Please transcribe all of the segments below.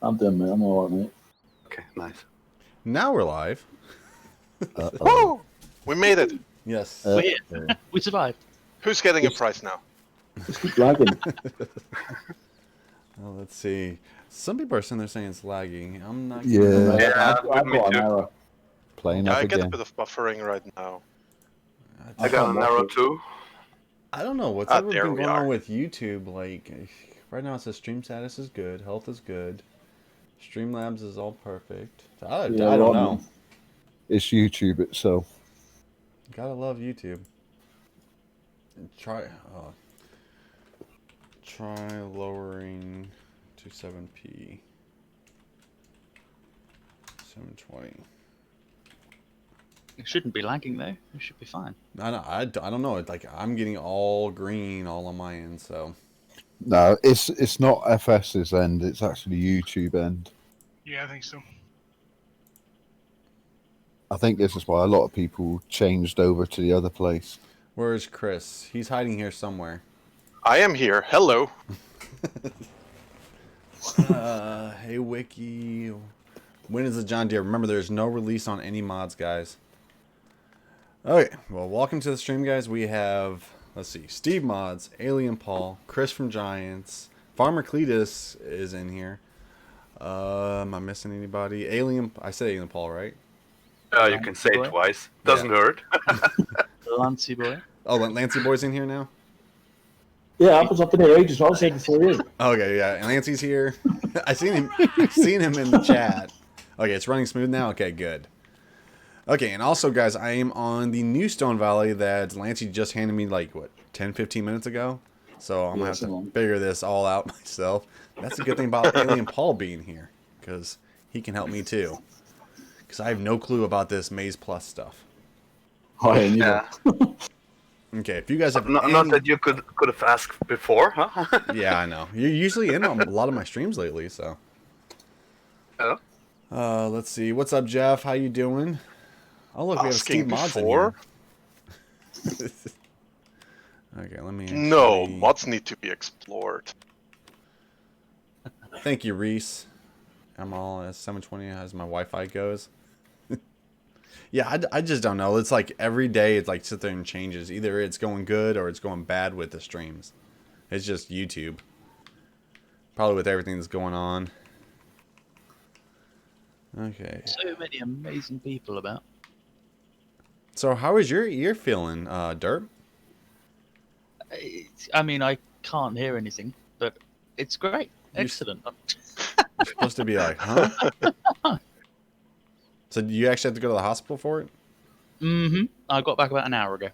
I'm done, mate. I'm all right, mate. Okay, nice. Now we're live. Woo! We made it. Yes. We're here. We survived. Who's getting a prize now? Just keep lagging. Well, let's see. Some people are saying it's lagging. I'm not. Yeah, I've me got an too. error. Playing Yeah, up I get a again. bit of buffering right now. I got an arrow too. I don't know what's Ah, ever there been we going on are. with YouTube. Like, right now it says stream status is good, health is good, Streamlabs is all perfect. I Yeah, don't well, know. It's YouTube itself. Gotta love YouTube. Try lowering to 7p. 720. It shouldn't be lagging though. It should be fine. I don't know. It's like I'm getting all green all on my end. So No, it's not FS's end. It's actually YouTube end. Yeah, I think so. I think this is why a lot of people changed over to the other place. where is Chris? He's hiding here somewhere. I am here. Hello. Hey Wiki. When is the John Deere? Remember, there's no release on any mods, guys. Okay, well, welcome to the stream, guys. We have, let's see, Steve Mods, Alien Paul, Chris from Giants, Farmer Cletus is in here. Am I missing anybody? I said Alien Paul, right? You can say it twice. Doesn't hurt. Lancy boy. Oh, Lancey Boy's in here now? Yeah, I was up in here ages. I was here before you. Okay, yeah, and Lancey's here. I seen him in the chat. Okay, it's running smooth now? Okay, good. Okay, and also, guys, I am on the new Stone Valley that Lancey just handed me, like, what, 10, 15 minutes ago? So I'm going to have to figure this all out myself. That's a good thing about Alien Paul being here, because he can help me, too. Because I have no clue about this Maze Plus stuff. Oh, yeah. Okay, if you guys have... Not that you could have asked before, huh? Yeah, I know. You're usually in on a lot of my streams lately, so... Oh. Let's see. What's up, Jeff? How you doing? Oh, look, we have Steve Mods in here. Okay, let me... No, mods need to be explored. Thank you, Reese. I'm all at 720 as my Wi-Fi goes. Yeah, I just don't know. It's like every day it's like sit there and changes. Either it's going good or it's going bad with the streams. It's just YouTube. Probably with everything that's going on. Okay. So many amazing people about. So how is your ear feeling, Derp? I mean, I can't hear anything, but it's great. Excellent. You're supposed to be like, huh? So do you actually have to go to the hospital for it? Mm-hmm. I got back about an hour ago.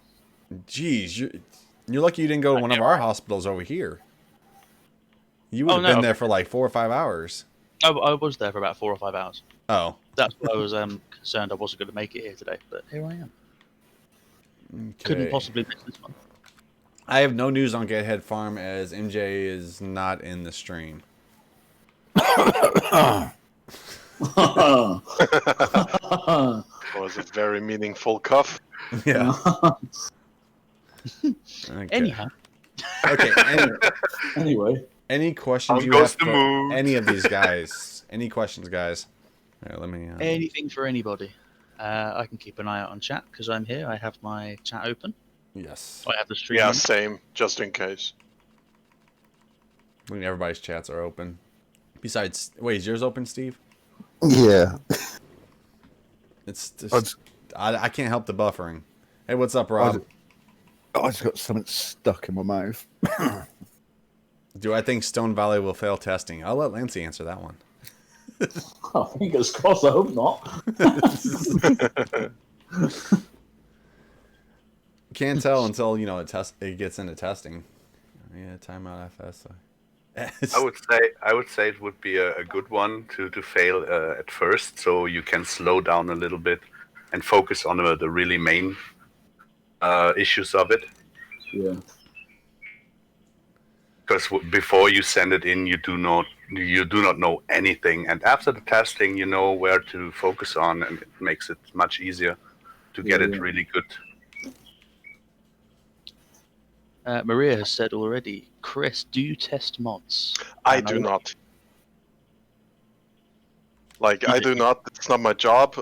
Jeez, you're lucky you didn't go to one of our hospitals over here. You would have been there for like 4 or 5 hours. I was there for about 4 or 5 hours. Oh. That's why I was concerned I wasn't going to make it here today, but here I am. Okay. Couldn't possibly miss this one. I have no news on Get Ahead Farm as MJ is not in the stream. Was a very meaningful cough. Yeah. Okay. Anyhow. Okay. Anyway. Any questions you have for any of these guys? Any questions, guys? Right, let me. Anything for anybody. I can keep an eye out on chat because I'm here. I have my chat open. Yes. I have the stream. Yeah, same. Just in case. I mean, everybody's chats are open. Besides, wait, is yours open, Steve? Yeah. It's just, I can't help the buffering. Hey, what's up, Rob? I just got something stuck in my mouth. Do I think Stone Valley will fail testing? I'll let Lancey answer that one. Oh, fingers crossed, I hope not. Can't tell until, you know, it gets into testing. Yeah, timeout FS. I would say it would be a good one to fail at first, so you can slow down a little bit and focus on the really main issues of it. Yeah. Because before you send it in, you do not know anything, and after the testing, you know where to focus on, and it makes it much easier to get it really good. Maria has said already, Chris, do you test mods? I do not. Like, I do not. It's not my job.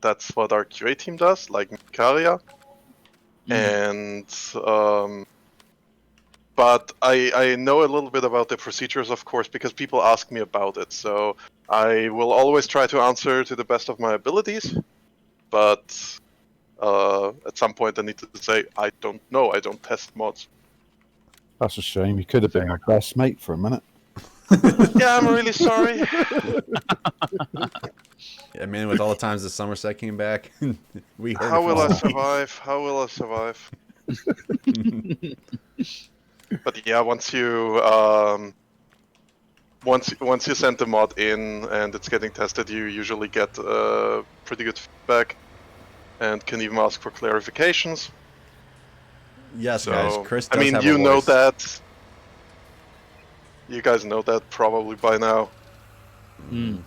That's what our QA team does, like Mikaria. And but I know a little bit about the procedures, of course, because people ask me about it. So I will always try to answer to the best of my abilities. But at some point, I need to say I don't know. I don't test mods. That's a shame. You could have been my best mate for a minute. Yeah, I'm really sorry. Yeah, man, with all the times the Somerset came back, we heard How it will I from survive? How will I survive? But yeah, once you send the mod in and it's getting tested, you usually get pretty good feedback, and can even ask for clarifications. Yes, So, guys, Chris does I mean, have you a know voice. that. You guys know that probably by now.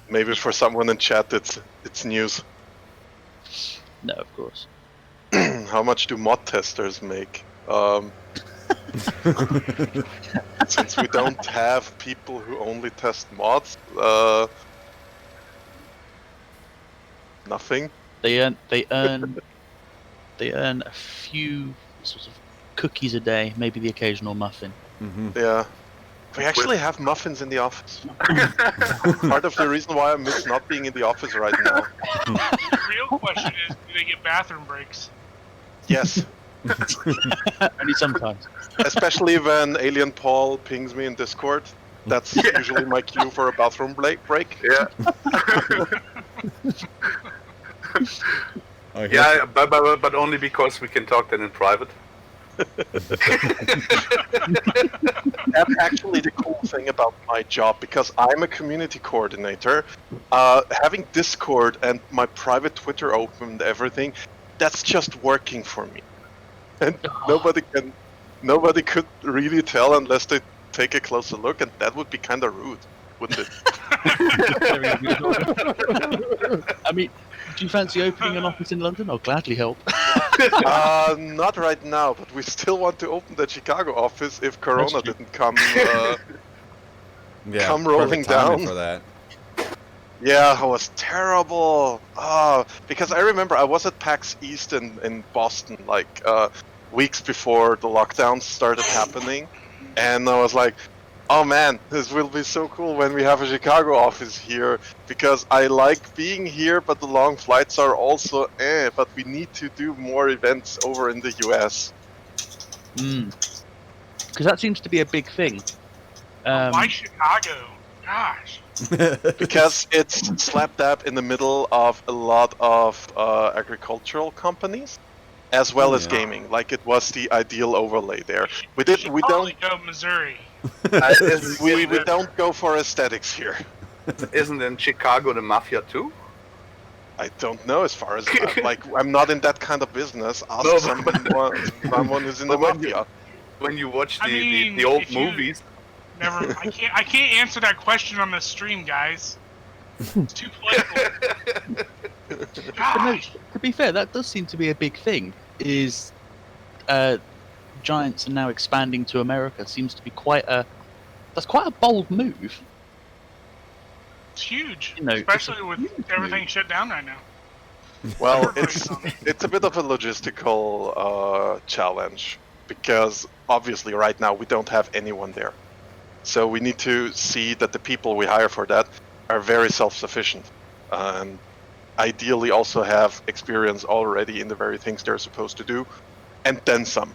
Maybe for someone in chat, it's news. No, of course. How much do mod testers make? Since we don't have people who only test mods, nothing. They earn a few sort of cookies a day, maybe the occasional muffin. Yeah. We actually have muffins in the office. Part of the reason why I miss not being in the office right now. The real question is, do they get bathroom breaks? Yes. Only sometimes. Especially when Alien Paul pings me in Discord. That's usually my cue for a bathroom break. Yeah. Oh, here's- Yeah, but only because we can talk then in private. That's actually the cool thing about my job, because I'm a community coordinator. Having Discord and my private Twitter open and everything, that's just working for me. And nobody could really tell unless they take a closer look, and that would be kind of rude, wouldn't it? I mean, do you fancy opening an office in London? I'll gladly help. Not right now, but we still want to open the Chicago office if Corona true. didn't come. yeah, come rolling perfect timing down. for that. Yeah, it was terrible. Because I remember I was at PAX East in Boston, like weeks before the lockdowns started happening, and I was like, oh man, this will be so cool when we have a Chicago office here, because I like being here, but the long flights are also but we need to do more events over in the US. Because that seems to be a big thing. Why Chicago? Gosh. Because it's slap dab in the middle of a lot of agricultural companies, as well as gaming. Like, it was the ideal overlay there. We don't go Missouri. we don't go for aesthetics here. Isn't in Chicago the mafia too? I don't know, as far as like, I'm not in that kind of business. Ask someone who's in the mafia. When you watch I mean, the old if you- movies, Never. I can't answer that question on the stream, guys. It's too playful. But no, Gosh. to be fair, that does seem to be a big thing. Is giants are now expanding to America? Seems to be quite a bold move. It's huge, You know, especially it's a with huge everything move. shut down right now. Well, it's a bit of a logistical challenge, because obviously right now we don't have anyone there. So we need to see that the people we hire for that are very self-sufficient, and ideally also have experience already in the very things they're supposed to do, and then some.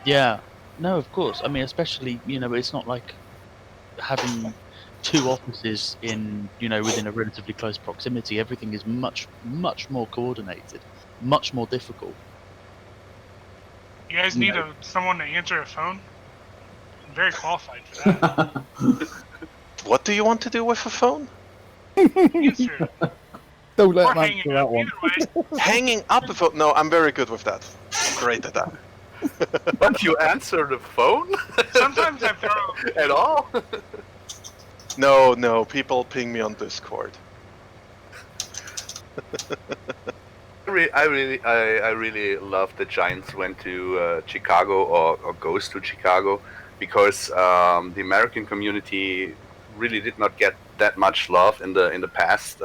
Yeah. No, of course. I mean, especially, it's not like having two offices in, within a relatively close proximity. Everything is much, much more coordinated, much more difficult. You guys need someone to answer a phone? I'm very qualified for that. What do you want to do with a phone? Answer. Don't let Or him hanging answer that up. one. Either way. Hanging up a phone? No, I'm very good with that. I'm great at that. but you answer the phone Sometimes I throw. at all? No, people ping me on Discord. I really love that Giants went to Chicago or goes to Chicago, because the American community really did not get that much love in the past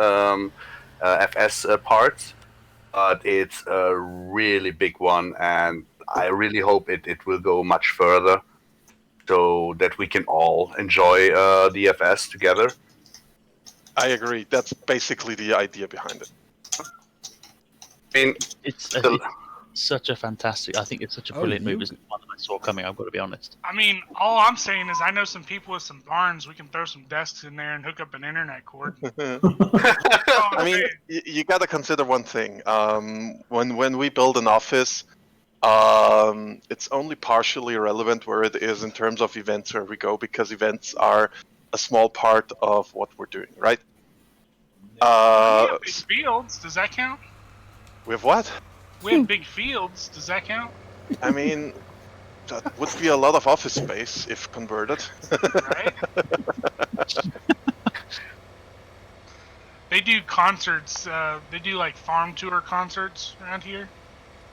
FS parts, but it's a really big one, and I really hope it will go much further, so that we can all enjoy the FS together. I agree. That's basically the idea behind it. I mean, It's the- such a fantastic. I think it's such a brilliant move. It's one that I saw coming. I've got to be honest. I mean, all I'm saying is I know some people with some barns. We can throw some desks in there and hook up an internet cord. I mean, you got to consider one thing. When we build an office, it's only partially relevant where it is in terms of events where we go, because events are a small part of what we're doing, right? We have big fields. Does that count? We have what? We have big fields. Does that count? I mean, that would be a lot of office space if converted. Right? They do concerts. They do like farm tour concerts around here.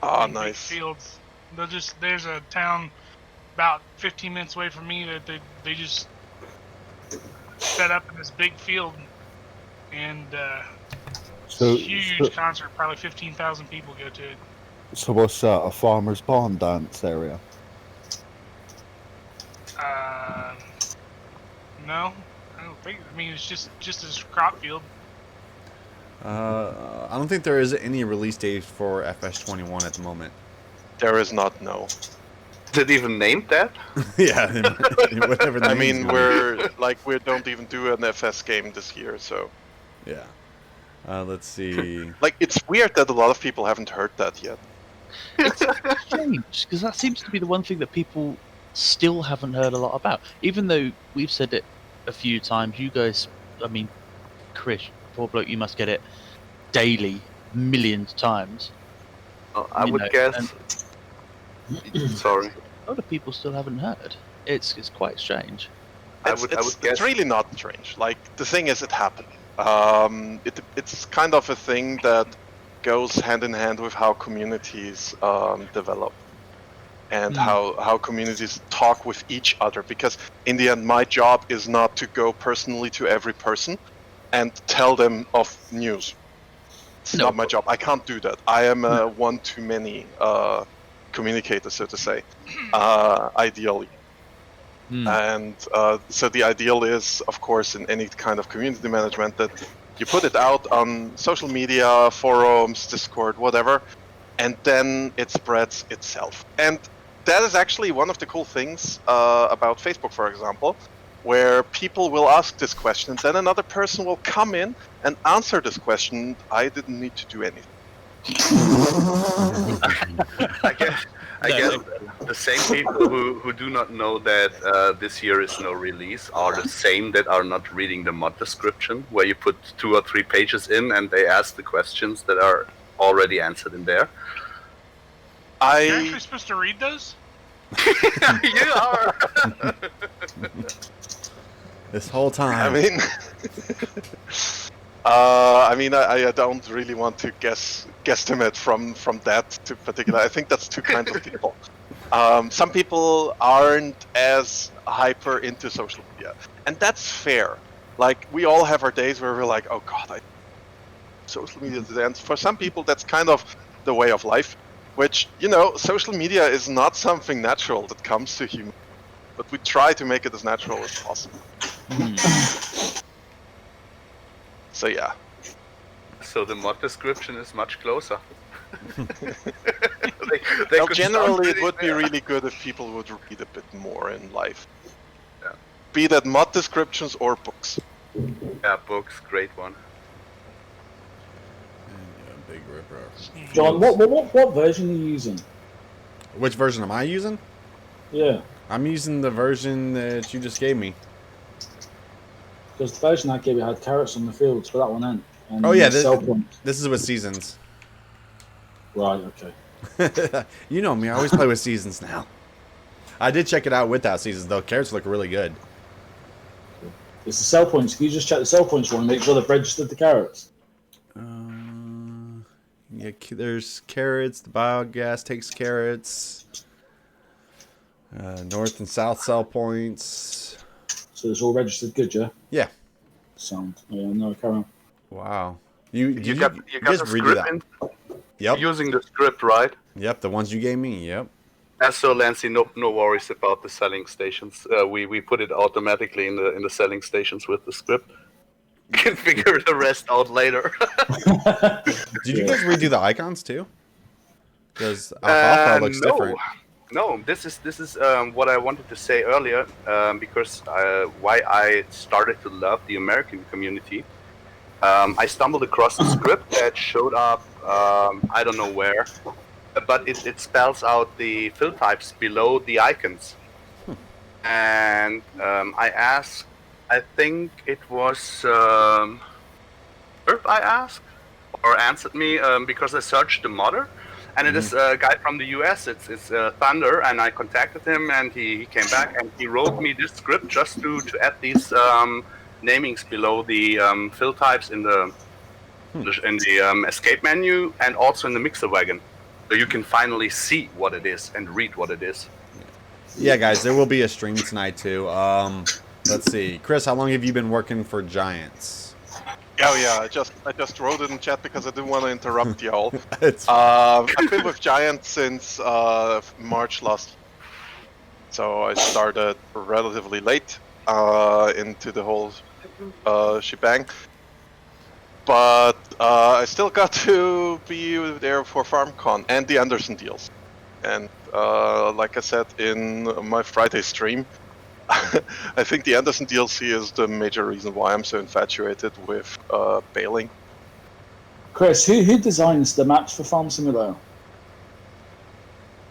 Oh, in big nice. Fields. There's a town about 15 minutes away from me that they just set up in this big field, and huge concert. Probably 15,000 people go to it. So what's that? A farmer's barn dance area? No, I don't think. I mean, it's just a crop field. I don't think there is any release date for FS21 at the moment. There is not, no. is it even named that? Yeah, whatever. I mean, we don't even do an FS game this year, so. Yeah. Let's see. Like, it's weird that a lot of people haven't heard that yet. It's strange because that seems to be the one thing that people still haven't heard a lot about. Even though we've said it a few times, you guys, I mean, Chris, poor bloke, you must get it daily, millions of times. I would guess. Sorry. A lot of people still haven't heard. It's quite strange. I would guess. It's really not strange. Like, the thing is, it happened. It's kind of a thing that goes hand in hand with how communities develop, and how communities talk with each other. Because in the end, my job is not to go personally to every person and tell them of news. It's not my job. I can't do that. I am a one-to-many communicator, so to say, ideally. And so the ideal is, of course, in any kind of community management, that you put it out on social media, forums, Discord, whatever, and then it spreads itself. And that is actually one of the cool things about Facebook, for example, where people will ask this question, and then another person will come in and answer this question. I didn't need to do anything. I guess the same people who do not know that this year is no release are the same that are not reading the mod description, where you put 2 or 3 pages in and they ask the questions that are already answered in there. You're actually supposed to read those? You are! This whole time. I mean, I don't really want to guesstimate from that to particular. I think that's two kinds of people. Some people aren't as hyper into social media, and that's fair. Like, we all have our days where we're like, oh god, social media today. And for some people, that's kind of the way of life. Which, you know, social media is not something natural that comes to humans, but we try to make it as natural as possible. So yeah. So the mod description is much closer. Well, generally, it would be really good if people would read a bit more in life. Yeah. Be that mod descriptions or books. Yeah, books, great one. Big ripper. John, what version are you using? Which version am I using? Yeah, I'm using the version that you just gave me. because the version I gave you had carrots on the fields, but that one ain't. And Oh yeah, sell points. this is with seasons. Right, okay. You know me, I always play with seasons now. I did check it out without seasons though. Carrots look really good. It's the sell points. Can you just check the sell points one and make sure they've registered the carrots? Yeah, there's carrots. The biogas takes carrots. North and south sell points. So it's all registered good, yeah? Yeah. Sound. Yeah, no, carry on. Wow. You got you the just redo script that? in, Yep. using the script, right? Yep. The ones you gave me. Yep. So Lancy, no worries about the selling stations. We put it automatically in the selling stations with the script. You can figure the rest out later. Did you guys redo the icons too? Because Alfalfa looks No. different. No, this is what I wanted to say earlier, because why I started to love the American community. I stumbled across a script that showed up, I don't know where, but it spells out the fill types below the icons. And I asked, I think it was Herb I asked, or answered me, because I searched the modder. And it is a guy from the US, it's Thunder, and I contacted him, and he came back, and he wrote me this script just to add these namings below the fill types in the escape menu, and also in the mixer wagon, so you can finally see what it is and read what it is. Yeah, guys, there will be a stream tonight too. Let's see, Chris, how long have you been working for Giants? Oh yeah, I just wrote it in chat because I didn't want to interrupt y'all. It's I've been with Giant since March last year. So I started relatively late into the whole shebang. But I still got to be there for FarmCon and the Anderson deals. And like I said in my Friday stream, I think the Anderson DLC is the major reason why I'm so infatuated with bailing. Chris, who designs the maps for Farm Simulator?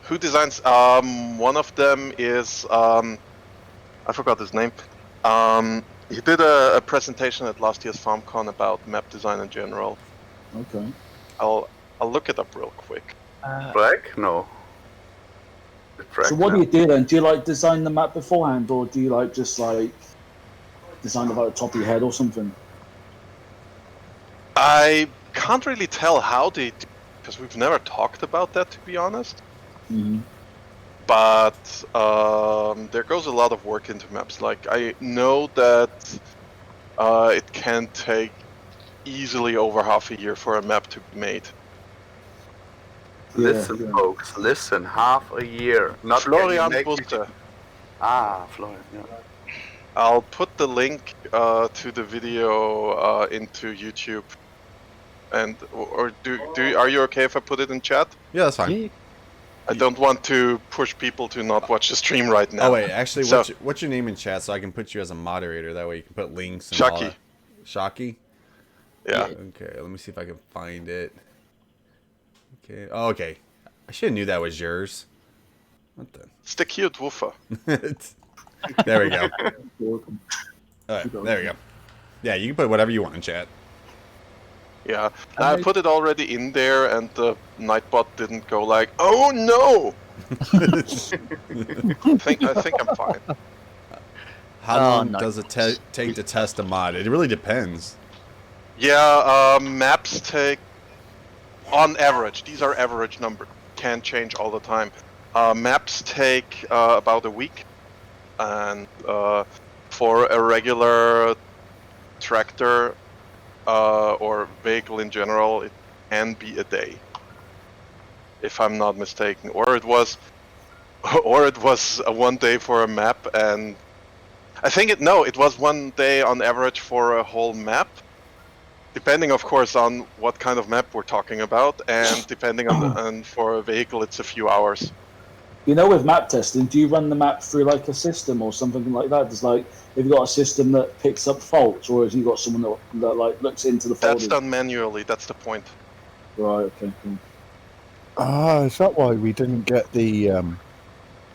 Who designs? One of them is I forgot his name. He did a presentation at last year's FarmCon about map design in general. Okay. I'll look it up real quick. Black? No. So what do you do then? Do you like design the map beforehand, or do you like just like design it at the top of your head or something? I can't really tell how they do, because we've never talked about that, to be honest. Mm-hmm. But there goes a lot of work into maps. Like, I know that it can take easily over half a year for a map to be made. Listen, folks, listen, half a year. Not Florian make- Bulte. Florian, yeah. I'll put the link to the video into YouTube. And or are you okay if I put it in chat? yeah, that's fine. I don't want to push people to not watch the stream right now. Oh wait, actually, So- what's your name in chat so I can put you as a moderator? That way you can put links. And all Shaki. that. Shaki. Yeah. Okay, let me see if I can find it. Okay. Oh, okay. I should have knew that was yours. What the? It's the cute woofer. There we go. You're All right, there we go. Yeah, you can put whatever you want in chat. Yeah. I put it already in there, and the Nightbot didn't go like, "Oh no!" I think I'm fine. How Oh, long no. does it take to test a mod? It really depends. Yeah, maps take, on average, these are average numbers, can change all the time. Maps take about a week, and for a regular tractor or vehicle in general, it can be a day, if I'm not mistaken. Or it was a 1 day for a map, and I think it was 1 day on average for a whole map. Depending, of course, on what kind of map we're talking about, and depending on and for a vehicle, it's a few hours. You know, with map testing, do you run the map through like a system or something like that? It's like, have you got a system that picks up faults, or have you got someone that like looks into the folders? That's done manually. That's the point. Right. Okay. Cool. Is that why we didn't get the?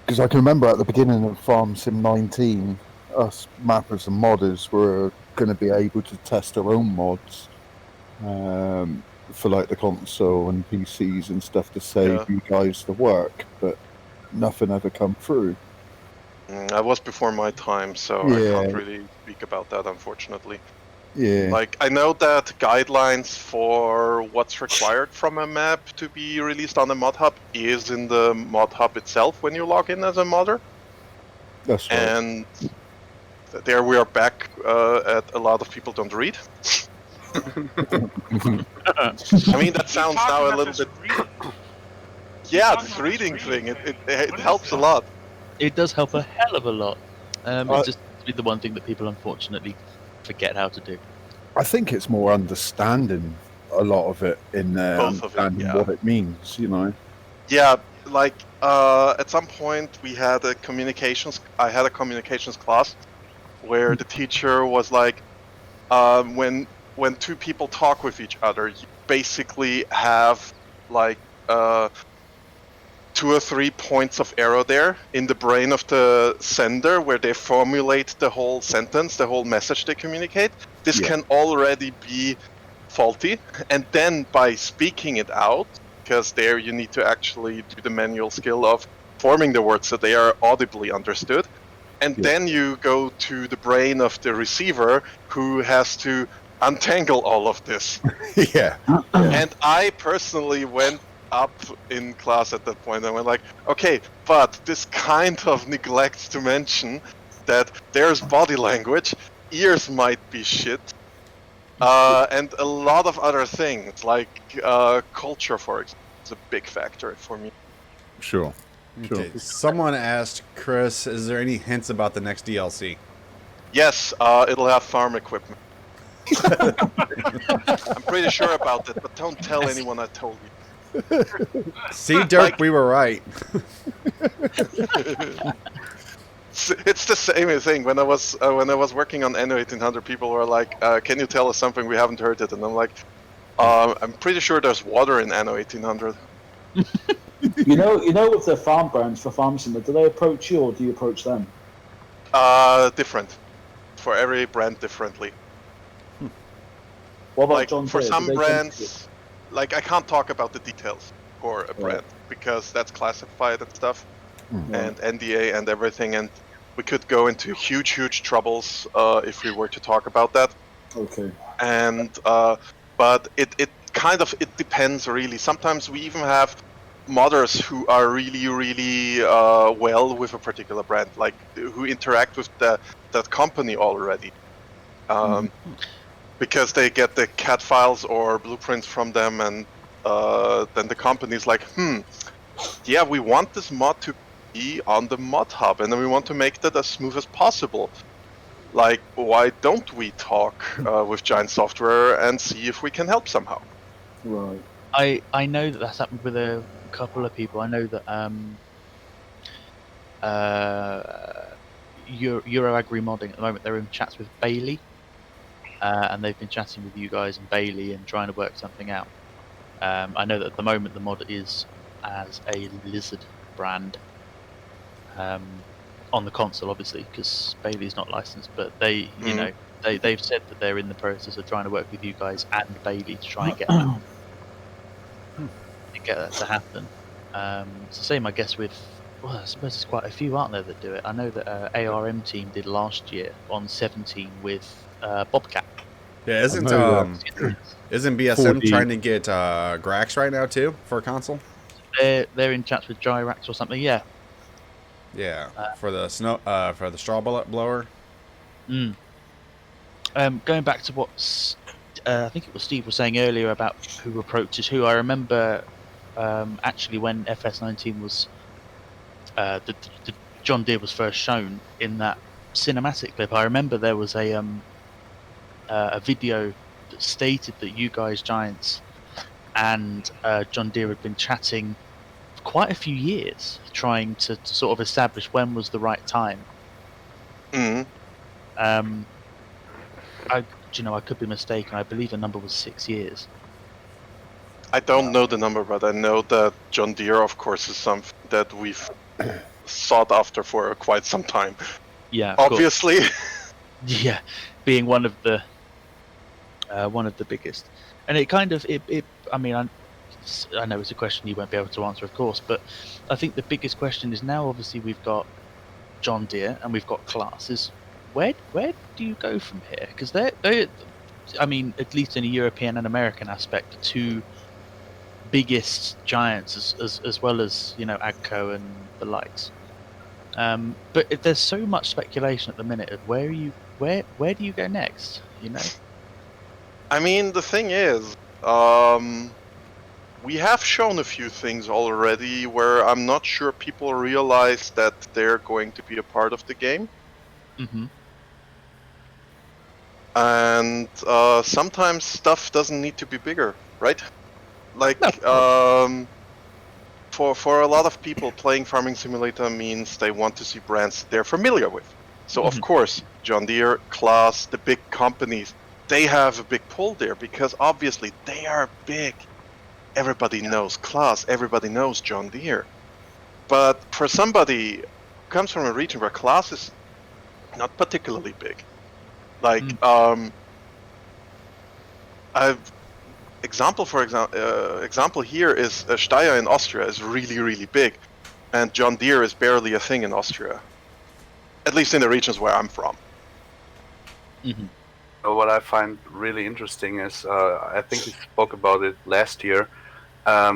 Because I can remember at the beginning of Farm Sim 19, us mappers and modders were going to be able to test our own mods for like the console and PCs and stuff to save you guys the work, but nothing ever come through. I was before my time, so I can't really speak about that, unfortunately. Yeah. Like, I know that guidelines for what's required from a map to be released on the mod hub is in the mod hub itself when you log in as a modder. That's right. And there we are back at a lot of people don't read. I mean, that sounds Talking now a about little this bit. reading. Yeah, talking this about this reading reading thing, thing. it What is helps a that? lot. It does help a hell of a lot. Uh, It's just the one thing that people unfortunately forget how to do. I think it's more understanding a lot of it in there, Both of it, understanding yeah. what it means, you know. Yeah, like at some point we had a communications. I had a communications class where the teacher was like, when two people talk with each other, you basically have like 2 or 3 points of error there in the brain of the sender where they formulate the whole sentence, the whole message they communicate. This Yeah. can already be faulty, and then by speaking it out, because there you need to actually do the manual skill of forming the words so they are audibly understood, and Yeah. then you go to the brain of the receiver who has to untangle all of this. Yeah. And I personally went up in class at that point and went like, okay, but this kind of neglects to mention that there's body language, ears might be shit, and a lot of other things, like culture, for example, is a big factor for me. Sure. Okay. Someone asked Chris, is there any hints about the next DLC? Yes, it'll have farm equipment. I'm pretty sure about that, but don't tell anyone I told you. See, Dirk, we were right. It's the same thing. When I was working on Anno 1800, people were like, "Can you tell us something we haven't heard it?" And I'm like, "I'm pretty sure there's water in Anno 1800." You know, with the farm brands for Farm Simulator, do they approach you or do you approach them? Different. For every brand, differently. What about Like John for Deere? some Do they come to you? brands, like I can't talk about the details for a brand because that's classified and stuff, and NDA and everything, and we could go into huge troubles if we were to talk about that. Okay. And but it kind of it depends really. Sometimes we even have modders who are really well with a particular brand, like who interact with that company already. Because they get the CAD files or blueprints from them, and then the company's like, yeah, we want this mod to be on the mod hub, and then we want to make that as smooth as possible. Like, why don't we talk with Giant Software and see if we can help somehow? Right. I know that that's happened with a couple of people. I know that Euro Agri Modding at the moment, they're in chats with Bailey. And they've been chatting with you guys and Bailey and trying to work something out. I know that at the moment the mod is as a Lizard brand on the console, obviously, because Bailey's not licensed. But they, you know, they've said that they're in the process of trying to work with you guys and Bailey to try and get that to happen. It's the same, I guess, with. Well, I suppose there's quite a few, aren't there, that do it? I know that ARM team did last year on 17 with Bobcat. Yeah, isn't BSM 4D. trying to get Grax right now too for a console? They're in chats with Gyrax or something. Yeah. Yeah, for the straw bullet blower. Going back to what I think it was Steve was saying earlier about who approaches who. I remember actually when FS19 was the John Deere was first shown in that cinematic clip. I remember there was a video that stated that you guys, Giants, and John Deere had been chatting for quite a few years, trying to sort of establish when was the right time. I could be mistaken. I believe the number was 6 years. I don't know the number, but I know that John Deere, of course, is something that we've sought after for quite some time. Yeah, of obviously. Yeah, being one of the biggest, and it kind of it. I mean, I know it's a question you won't be able to answer, of course, but I think the biggest question is now. Obviously, we've got John Deere and we've got classes. Where do you go from here? Because they're, I mean, at least in a European and American aspect, the two biggest giants, as well as, you know, Agco and the likes. But there's so much speculation at the minute of where do you go next? You know. I mean, the thing is, we have shown a few things already where I'm not sure people realize that they're going to be a part of the game. Mm-hmm. And sometimes stuff doesn't need to be bigger, right? Like, for a lot of people, playing Farming Simulator means they want to see brands they're familiar with. So, of course, John Deere, Claas, the big companies, they have a big pull there because obviously they are big. Everybody knows Claas, everybody knows John Deere. But for somebody who comes from a region where Claas is not particularly big, like, example here is Steyr in Austria is really, really big, and John Deere is barely a thing in Austria, at least in the regions where I'm from. Mm-hmm. What I find really interesting is, I think we spoke about it last year,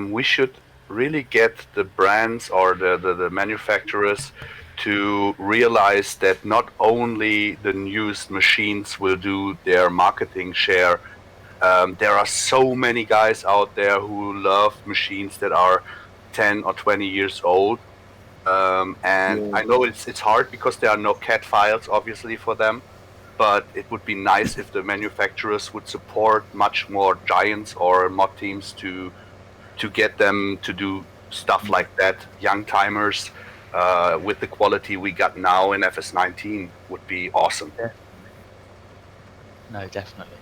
we should really get the brands or the manufacturers to realize that not only the newest machines will do their marketing share. There are so many guys out there who love machines that are 10 or 20 years old. And I know it's hard because there are no CAD files, obviously, for them. But it would be nice if the manufacturers would support much more giants or mod teams to get them to do stuff like that. Young timers with the quality we got now in FS19 would be awesome. No, definitely.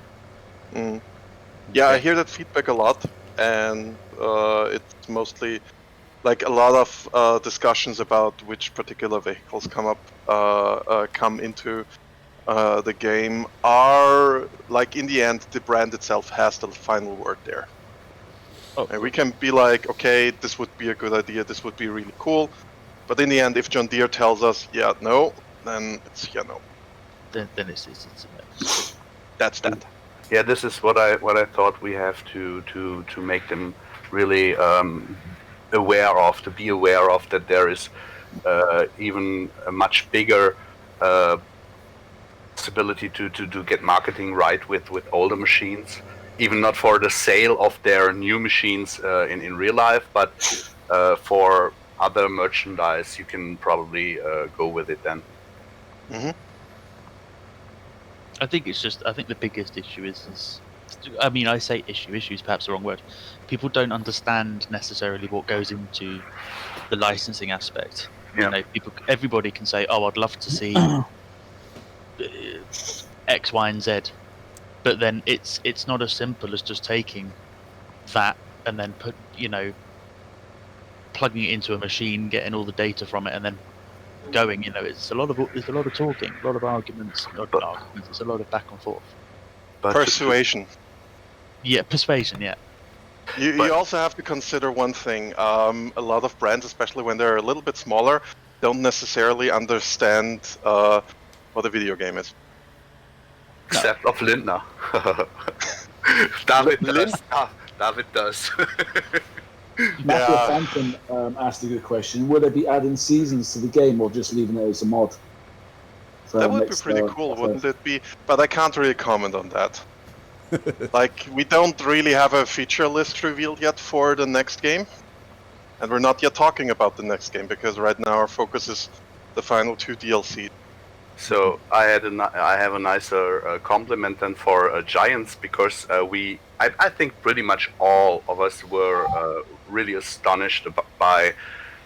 Yeah, I hear that feedback a lot, and it's mostly like a lot of discussions about which particular vehicles come into the game are like, in the end, the brand itself has the final word there. And we can be like, okay, this would be a good idea, this would be really cool, but in the end, if John Deere tells us, yeah, no, then it's no. Then it's a no. That's that. Yeah, this is what I thought we have to make them really aware of, to be aware of, that there is even a much bigger possibility to get marketing right with older machines, even not for the sale of their new machines in real life, but for other merchandise. You can probably go with it then. Mm-hmm. I think the biggest issue is I mean, I say issue's perhaps the wrong word. People don't understand necessarily what goes into the licensing aspect. Yeah. You know, everybody can say, "Oh, I'd love to see X, Y, and Z," but then it's not as simple as just taking that and then plugging it into a machine, getting all the data from it, and then going. You know, it's a lot of talking, a lot of arguments. It's a lot of back and forth. But Persuasion. Yeah, persuasion. Yeah. You also have to consider one thing. A lot of brands, especially when they're a little bit smaller, don't necessarily understand what a video game is. Except of Lindner. David does. David does. Matthew Phantom asked a good question. Would they be adding seasons to the game or just leaving it as a mod? So that would be pretty cool, wouldn't it be? But I can't really comment on that. Like, we don't really have a feature list revealed yet for the next game. And we're not yet talking about the next game, because right now our focus is the final 2 DLC. So I have a nicer compliment than for Giants, because I think pretty much all of us were really astonished by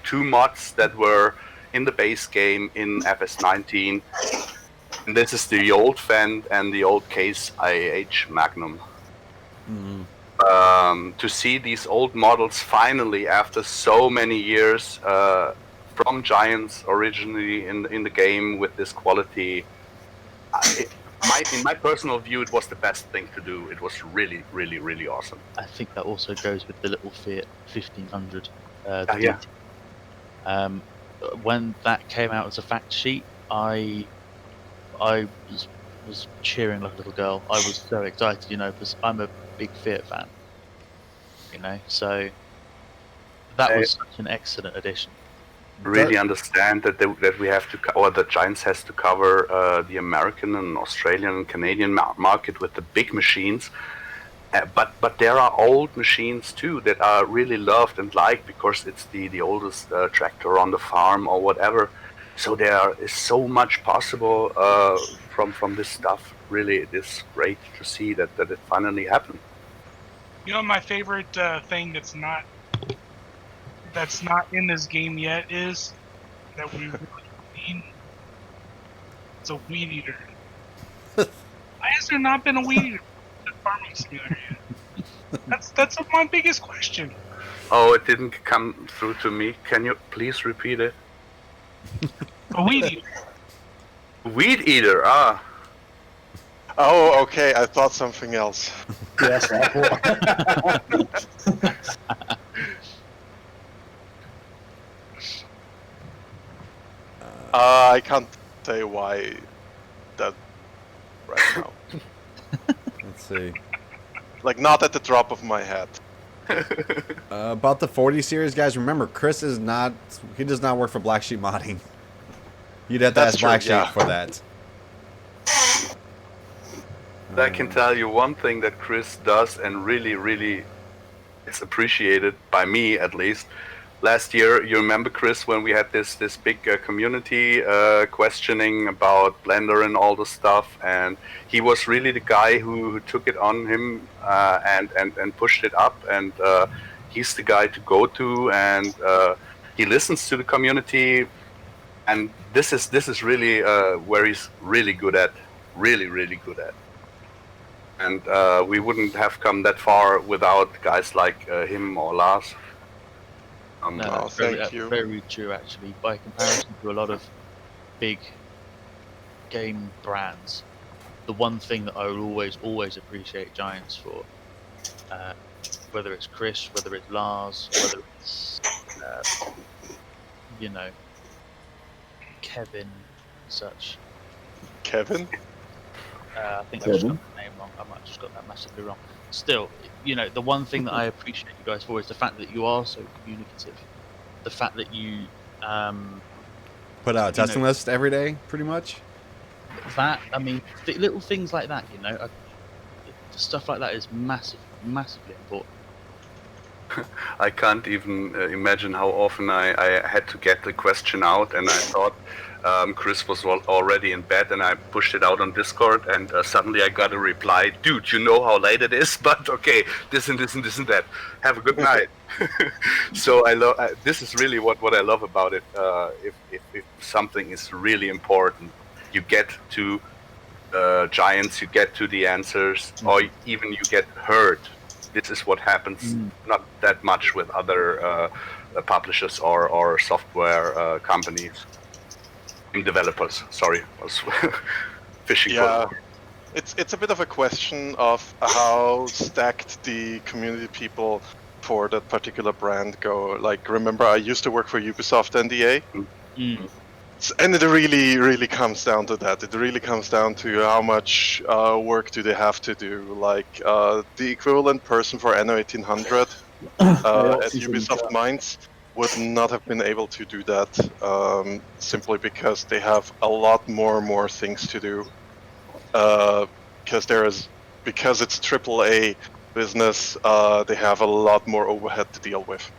2 mods that were in the base game in FS19. And this is the old Fend and the old Case IH Magnum. To see these old models finally, after so many years, from Giants originally in the game with this quality, in my personal view, it was the best thing to do. It was really, really, really awesome. I think that also goes with the little Fiat 1500. Yeah. When that came out as a fact sheet, I was cheering like a little girl. I was so excited, because I'm a big Fiat fan. So that was such an excellent addition. really understand that that we have to, or the Giants has to cover the American and Australian and Canadian market with the big machines. But there are old machines too that are really loved and liked because it's the oldest tractor on the farm or whatever. So there is so much possible from this stuff. Really, it is great to see that it finally happened. You know, my favorite thing that's not in this game yet is that we really need. It's a weed eater. Why has there not been a weed eater in Farming Simulator yet? That's my biggest question. Oh, it didn't come through to me. Can you please repeat it? A weed eater. Weed eater. Ah. Oh, okay. I thought something else. Yes, I thought. I can't say why that right now. Let's see. Like, not at the drop of my hat. About the 40 series, guys, remember, Chris is not, he does not work for Black Sheep Modding. You'd have to That's ask Black true, yeah. Sheep for that. I can tell you one thing that Chris does, and really, it's appreciated by me at least. Last year, you remember, Chris, when we had this big community questioning about Blender and all the stuff, and he was really the guy who took it on him and pushed it up, and he's the guy to go to, and he listens to the community, and this is really where he's really good at, really good at. And we wouldn't have come that far without guys like him or Lars. No, Oh, that's very, thank you. very true, actually. By comparison to a lot of big game brands, the one thing that I will always appreciate Giants for, whether it's Chris, whether it's Lars, whether it's you know, Kevin, and such. Kevin? I think I just Kevin? got the name wrong. I might have just got that massively wrong. Still, you know, the one thing that I appreciate you guys for is the fact that you are so communicative. The fact that you Put out a testing list every day, pretty much. that, I mean, little things like that, you know, stuff like that is massively important. I can't even imagine how often I had to get the question out, and I thought Chris was already in bed, and I pushed it out on Discord, and suddenly I got a reply, dude, you know how late it is, but okay, this and that. Have a good night. So I love this is really what I love about it. If something is really important, you get to Giants, you get to the answers, or even you get heard. This is what happens not that much with other publishers or software companies. Developers, sorry, I was fishing Yeah. for. It's a bit of a question of how stacked the community people for that particular brand go. Like, remember, I used to work for Ubisoft NDA, and it really comes down to that. It really comes down to how much work do they have to do. Like, the equivalent person for Anno 1800 at Ubisoft Mainz would not have been able to do that simply because they have a lot more things to do. Because it's AAA business, they have a lot more overhead to deal with.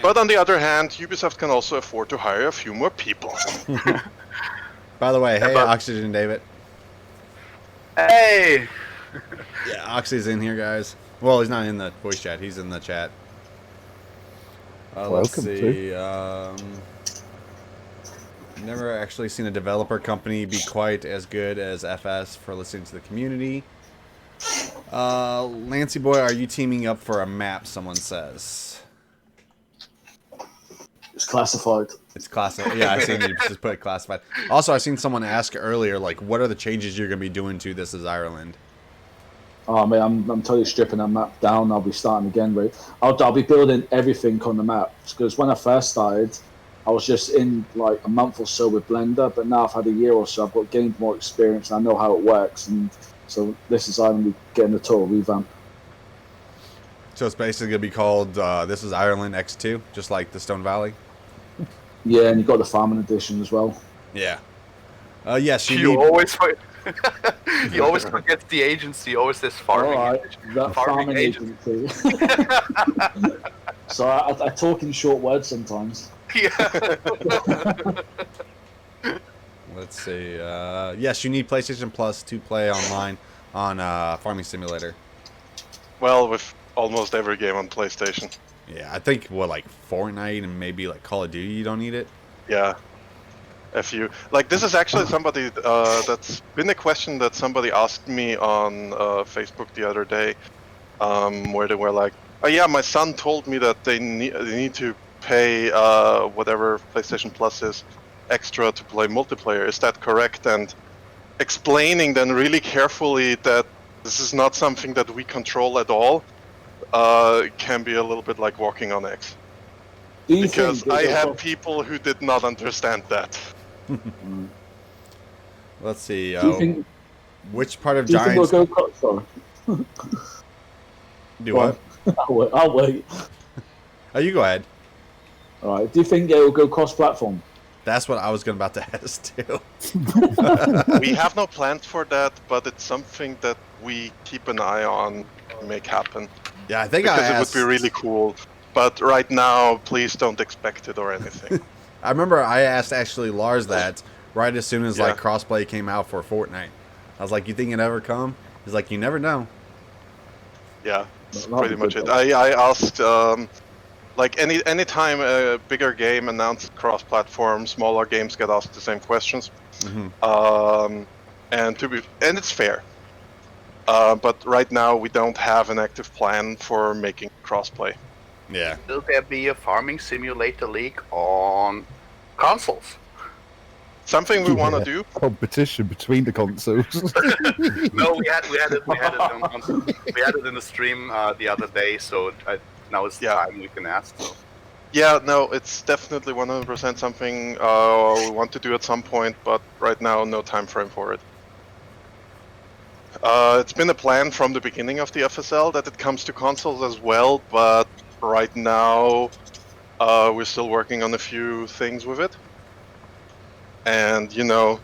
But on the other hand, Ubisoft can also afford to hire a few more people. By the way, hey, but- Oxygen David. Hey! Yeah, Oxy's in here, guys. Well, he's not in the voice chat. He's in the chat. Let's Welcome see. Never actually seen a developer company be quite as good as FS for listening to the community. Lancy boy, are you teaming up for a map? Someone says. It's classified. It's classified. Yeah, I seen you just put classified. Also, I seen someone ask earlier, like, what are the changes you're gonna be doing to This Is Ireland? Oh man, I'm totally stripping that map down. I'll be starting again with. I'll be building everything on the map because when I first started, I was just in like a month or so with Blender, but now I've had a year or so. I've got gained more experience and I know how it works, and so This Is Ireland getting a total revamp. So it's basically gonna be called This Is Ireland X2, just like the Stone Valley. Yeah, and you got the farming edition as well. Yeah. Yes, you You need. always you always forget the agency. Always this farming. All right, that farming agency. So I talk in short words sometimes. Yeah. Let's see. Yes, you need PlayStation Plus to play online on Farming Simulator. Well, with almost every game on PlayStation. Yeah, I think like Fortnite and maybe like Call of Duty, you don't need it. Yeah. If you like, this is actually somebody that's been a question that somebody asked me on Facebook the other day, where they were like, "Oh yeah, my son told me that they need to pay whatever PlayStation Plus is extra to play multiplayer. Is that correct?" And explaining then really carefully that this is not something that we control at all, can be a little bit like walking on eggs. Do you Because think I had people who did not understand that. Let's see. Do you think? Which part of Do you think Giants? we'll go? Sorry. Do what? I'll wait. Oh, you go ahead. All right. Do you think it will go cross-platform? That's what I was about to ask too. We have no plans for that, but it's something that we keep an eye on to make happen. Yeah, I think Because I it asked. would be really cool. But right now, please don't expect it or anything. I remember I asked actually Lars that right as soon as like Yeah. crossplay came out for Fortnite. I was like, "You think it ever come?" He's like, "You never know." Yeah, that's That'd pretty be much good, it. though. I asked, like any time a bigger game announced cross-platform, smaller games get asked the same questions. Mhm. And it's fair. But right now we don't have an active plan for making crossplay. Yeah. Will there be a farming simulator league on consoles? Something we want to do. Competition between the consoles. No, we had it in the stream the other day, so now it's the Yeah. time we can ask. So. Yeah, no, it's definitely 100% something we want to do at some point, but right now no time frame for it. It's been a plan from the beginning of the FSL that it comes to consoles as well, but right now we're still working on a few things with it. And, you know,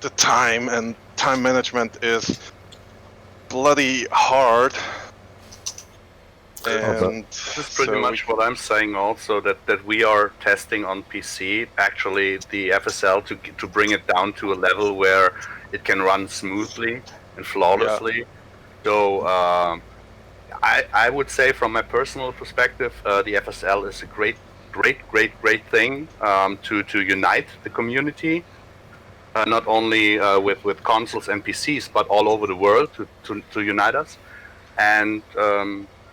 the time and time management is bloody hard. And This is pretty so much what I'm saying also, that we are testing on PC, actually the FSL to bring it down to a level where it can run smoothly and flawlessly. So I would say from my personal perspective, the FSL is a great thing to unite the community, not only with consoles and PCs, but all over the world to unite us. And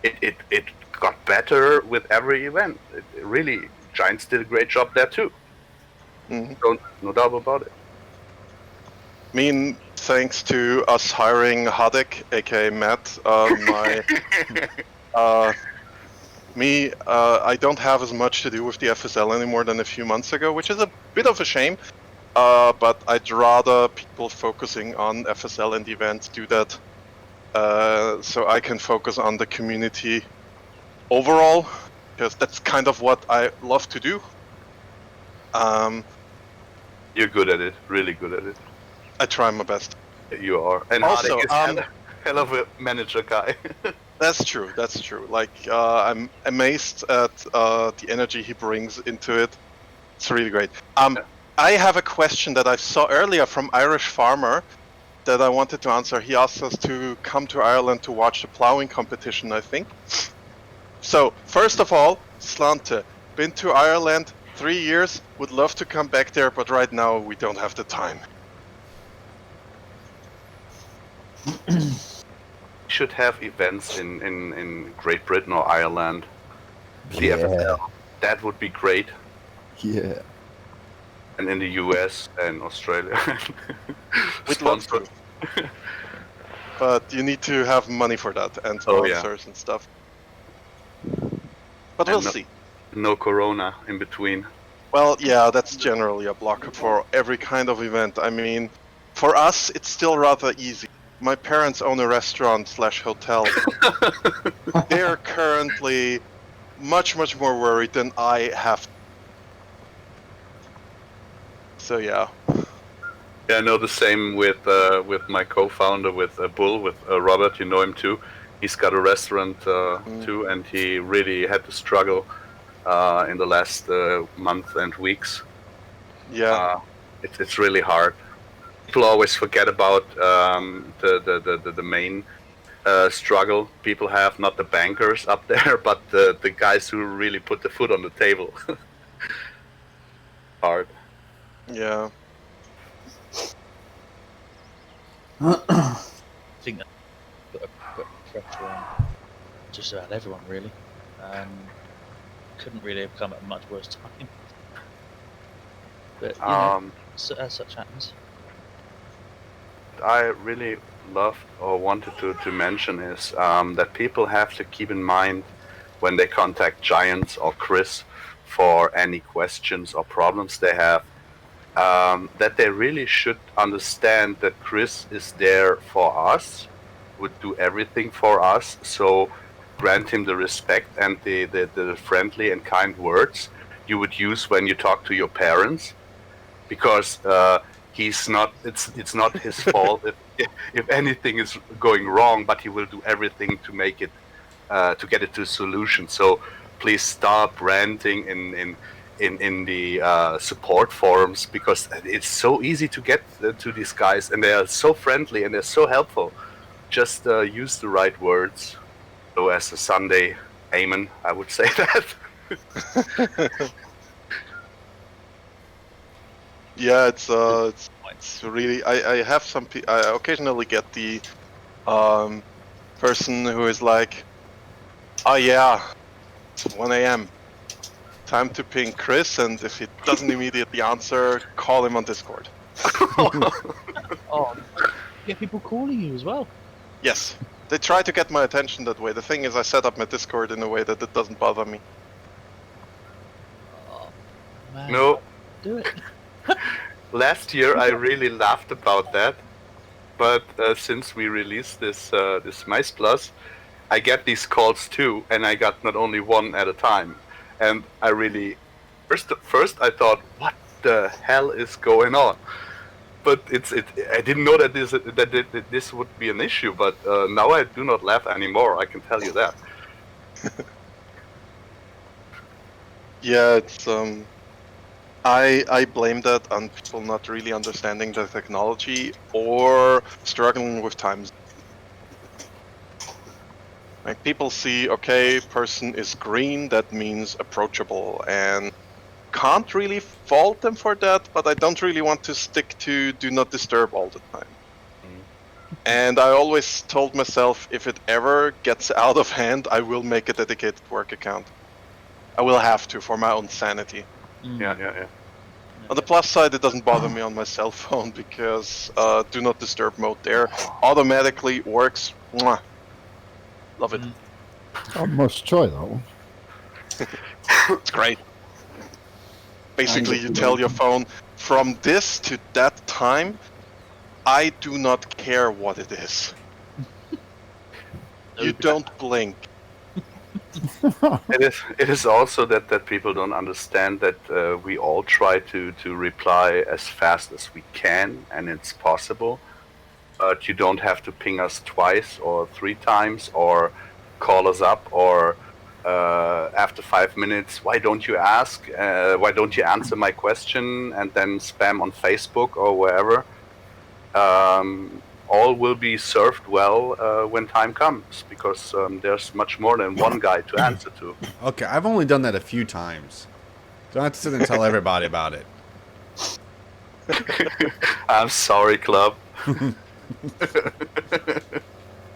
it got better with every event. It really, Giants did a great job there too. Mhm. No doubt about it. I mean, thanks to us hiring Hadek, aka Matt, I don't have as much to do with the FSL anymore than a few months ago, which is a bit of a shame. But I'd rather people focusing on FSL and events do that, so I can focus on the community overall, because that's kind of what I love to do. You're good at it, really good at it. I try my best. You are. And Also, Hadek is hell of a manager guy. That's true. That's true. Like, I'm amazed at the energy he brings into it. It's really great. I have a question that I saw earlier from Irish Farmer that I wanted to answer. He asked us to come to Ireland to watch the ploughing competition, I think. So, first of all, Slante, been to Ireland 3 years, would love to come back there, but right now we don't have the time. Should have events in Great Britain or Ireland. The Yeah. FSL. That would be great. Yeah. And in the US and Australia. We'd love to. But you need to have money for that and Oh, yeah. sponsors and stuff. But we'll And see. No corona in between. Well, yeah, that's generally a blocker for every kind of event. I mean, for us, it's still rather easy. My parents own a restaurant/hotel. They're currently much more worried than I have. So yeah. Yeah, I know the same with my co-founder with Bull, with Robert. You know him too. He's got a restaurant too, and he really had to struggle in the last month and weeks. Yeah. It's really hard. People always forget about the main struggle people have, not the bankers up there, but the guys who really put the food on the table. Hard. Yeah. I think that put pressure on just about everyone, really. Couldn't really have come at a much worse time. But, you know, as such happens. I really loved or wanted to mention is that people have to keep in mind when they contact Giants or Chris for any questions or problems they have, that they really should understand that Chris is there for us, would do everything for us, so grant him the respect and the friendly and kind words you would use when you talk to your parents, because he's not. It's not his fault if anything is going wrong, but he will do everything to make it to get it to a solution. So please stop ranting in the support forums, because it's so easy to get to these guys, and they are so friendly and they're so helpful. Just use the right words. So as a Sunday amen, I would say that. Yeah, it's really. I have some. I occasionally get the person who is like, "Oh yeah, it's 1 a.m. Time to ping Chris, and if he doesn't immediately answer, call him on Discord." Oh, you get people calling you as well. Yes, they try to get my attention that way. The thing is, I set up my Discord in a way that it doesn't bother me. Oh, man. No. Do it. Last year I really laughed about that, but since we released this Mice Plus, I get these calls too, and I got not only one at a time. And I really, first I thought, what the hell is going on? But I didn't know that this would be an issue. But now I do not laugh anymore. I can tell you that. Yeah, it's I blame that on people not really understanding the technology or struggling with times. Like, people see, okay, person is green, that means approachable, and can't really fault them for that, but I don't really want to stick to do not disturb all the time. And I always told myself, if it ever gets out of hand, I will make a dedicated work account. I will have to, for my own sanity. Yeah. On the plus side, it doesn't bother me on my cell phone, because do not disturb mode there automatically works. Mwah. Love it. I must try that one. It's great. Basically, you tell your phone, from this to that time, I do not care what it is. You don't blink. It is also that people don't understand that we all try to reply as fast as we can, and it's possible. But you don't have to ping us twice or 3 times, or call us up, or after 5 minutes, why don't you ask? Why don't you answer my question? And then spam on Facebook or wherever. All will be served well when time comes, because there's much more than one guy to answer to. Okay, I've only done that a few times. Don't have to sit and tell everybody about it. I'm sorry, club.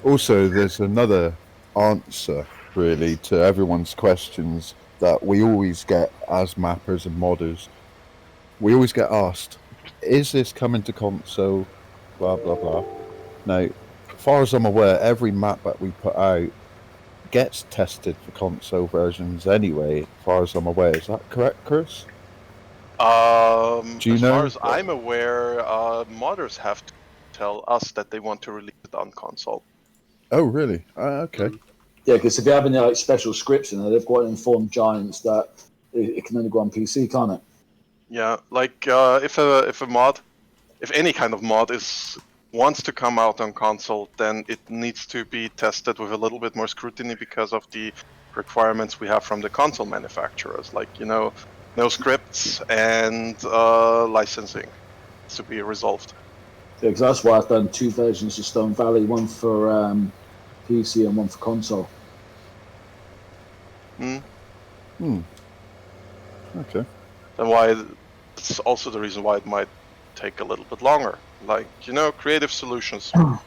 Also, there's another answer, really, to everyone's questions that we always get as mappers and modders. We always get asked, is this coming to console? Blah, blah, blah. Now, as far as I'm aware, every map that we put out gets tested for console versions anyway, as far as I'm aware. Is that correct, Chris? Do you as know? far as I'm aware, modders have to tell us that they want to release it on console. Oh, really? Okay. Yeah, because if you have any like special scripts in there, they've got to inform Giants that it can only go on PC, can't it? Yeah, like if any kind of mod wants to come out on console, then it needs to be tested with a little bit more scrutiny because of the requirements we have from the console manufacturers, like no scripts and licensing to be resolved. Yeah, because that's why I've done 2 versions of Stone Valley, one for PC and one for console. Okay. And why it's also the reason why it might take a little bit longer. Like, creative solutions. I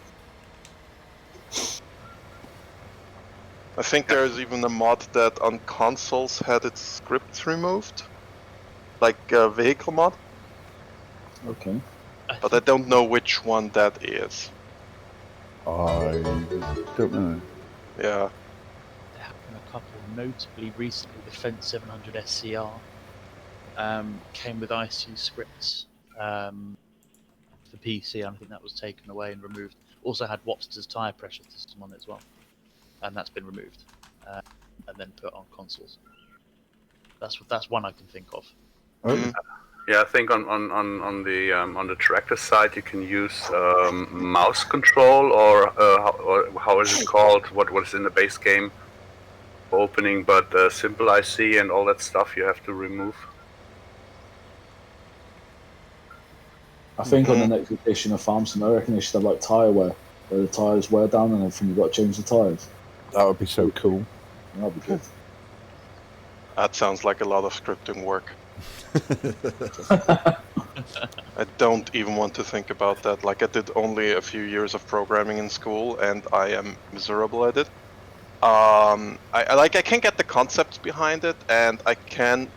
think there's even a mod that on consoles had its scripts removed. Like a vehicle mod. Okay. But I don't know which one that is. I don't know. Yeah. There have been a couple, notably recently the Fence 700 SCR came with IC scripts for PC, and I think that was taken away and removed. Also had Wopster's tyre pressure system on it as well, and that's been removed and then put on consoles. That's one I can think of. Oh, Yeah, I think on the tractor side you can use mouse control or how is it called? What is in the base game opening? But simple IC and all that stuff you have to remove. I think on the next edition of Farm Sim, I reckon they should have like tyre wear, where the tyres wear down and everything. You've got to change the tyres. that would be so cool. That'd be good. That sounds like a lot of scripting work. I don't even want to think about that. Like, I did only a few years of programming in school, and I am miserable at it. I can get the concepts behind it, and I can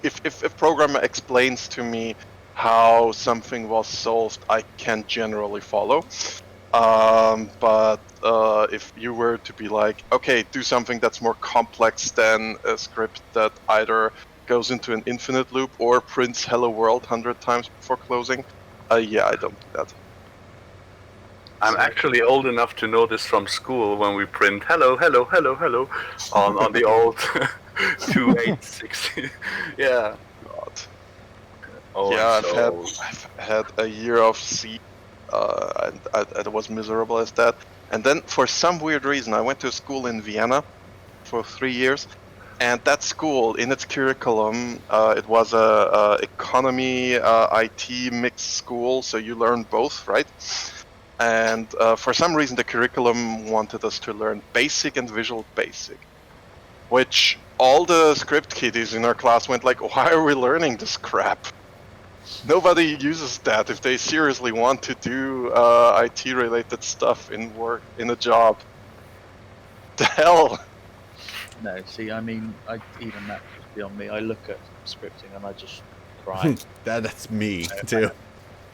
if a programmer explains to me how something was solved, I can generally follow. But if you were to be like, okay, do something that's more complex than a script that either goes into an infinite loop or prints hello world 100 times before closing, yeah, I don't do that. I'm actually old enough to know this from school when we print hello, hello, hello, hello on the old 2860. Yeah. God. Oh, Yeah, so... I've had a year of C, and I was miserable as that. And then for some weird reason, I went to a school in Vienna for 3 years, and that school, in its curriculum, it was a economy IT mixed school, so you learn both, right? And for some reason, the curriculum wanted us to learn Basic and Visual Basic, which all the script kiddies in our class went like, why are we learning this crap? Nobody uses that if they seriously want to do IT-related stuff in work, in a job. The hell? No, see, I mean, even that was beyond me. I look at scripting and I just cry. That's me too.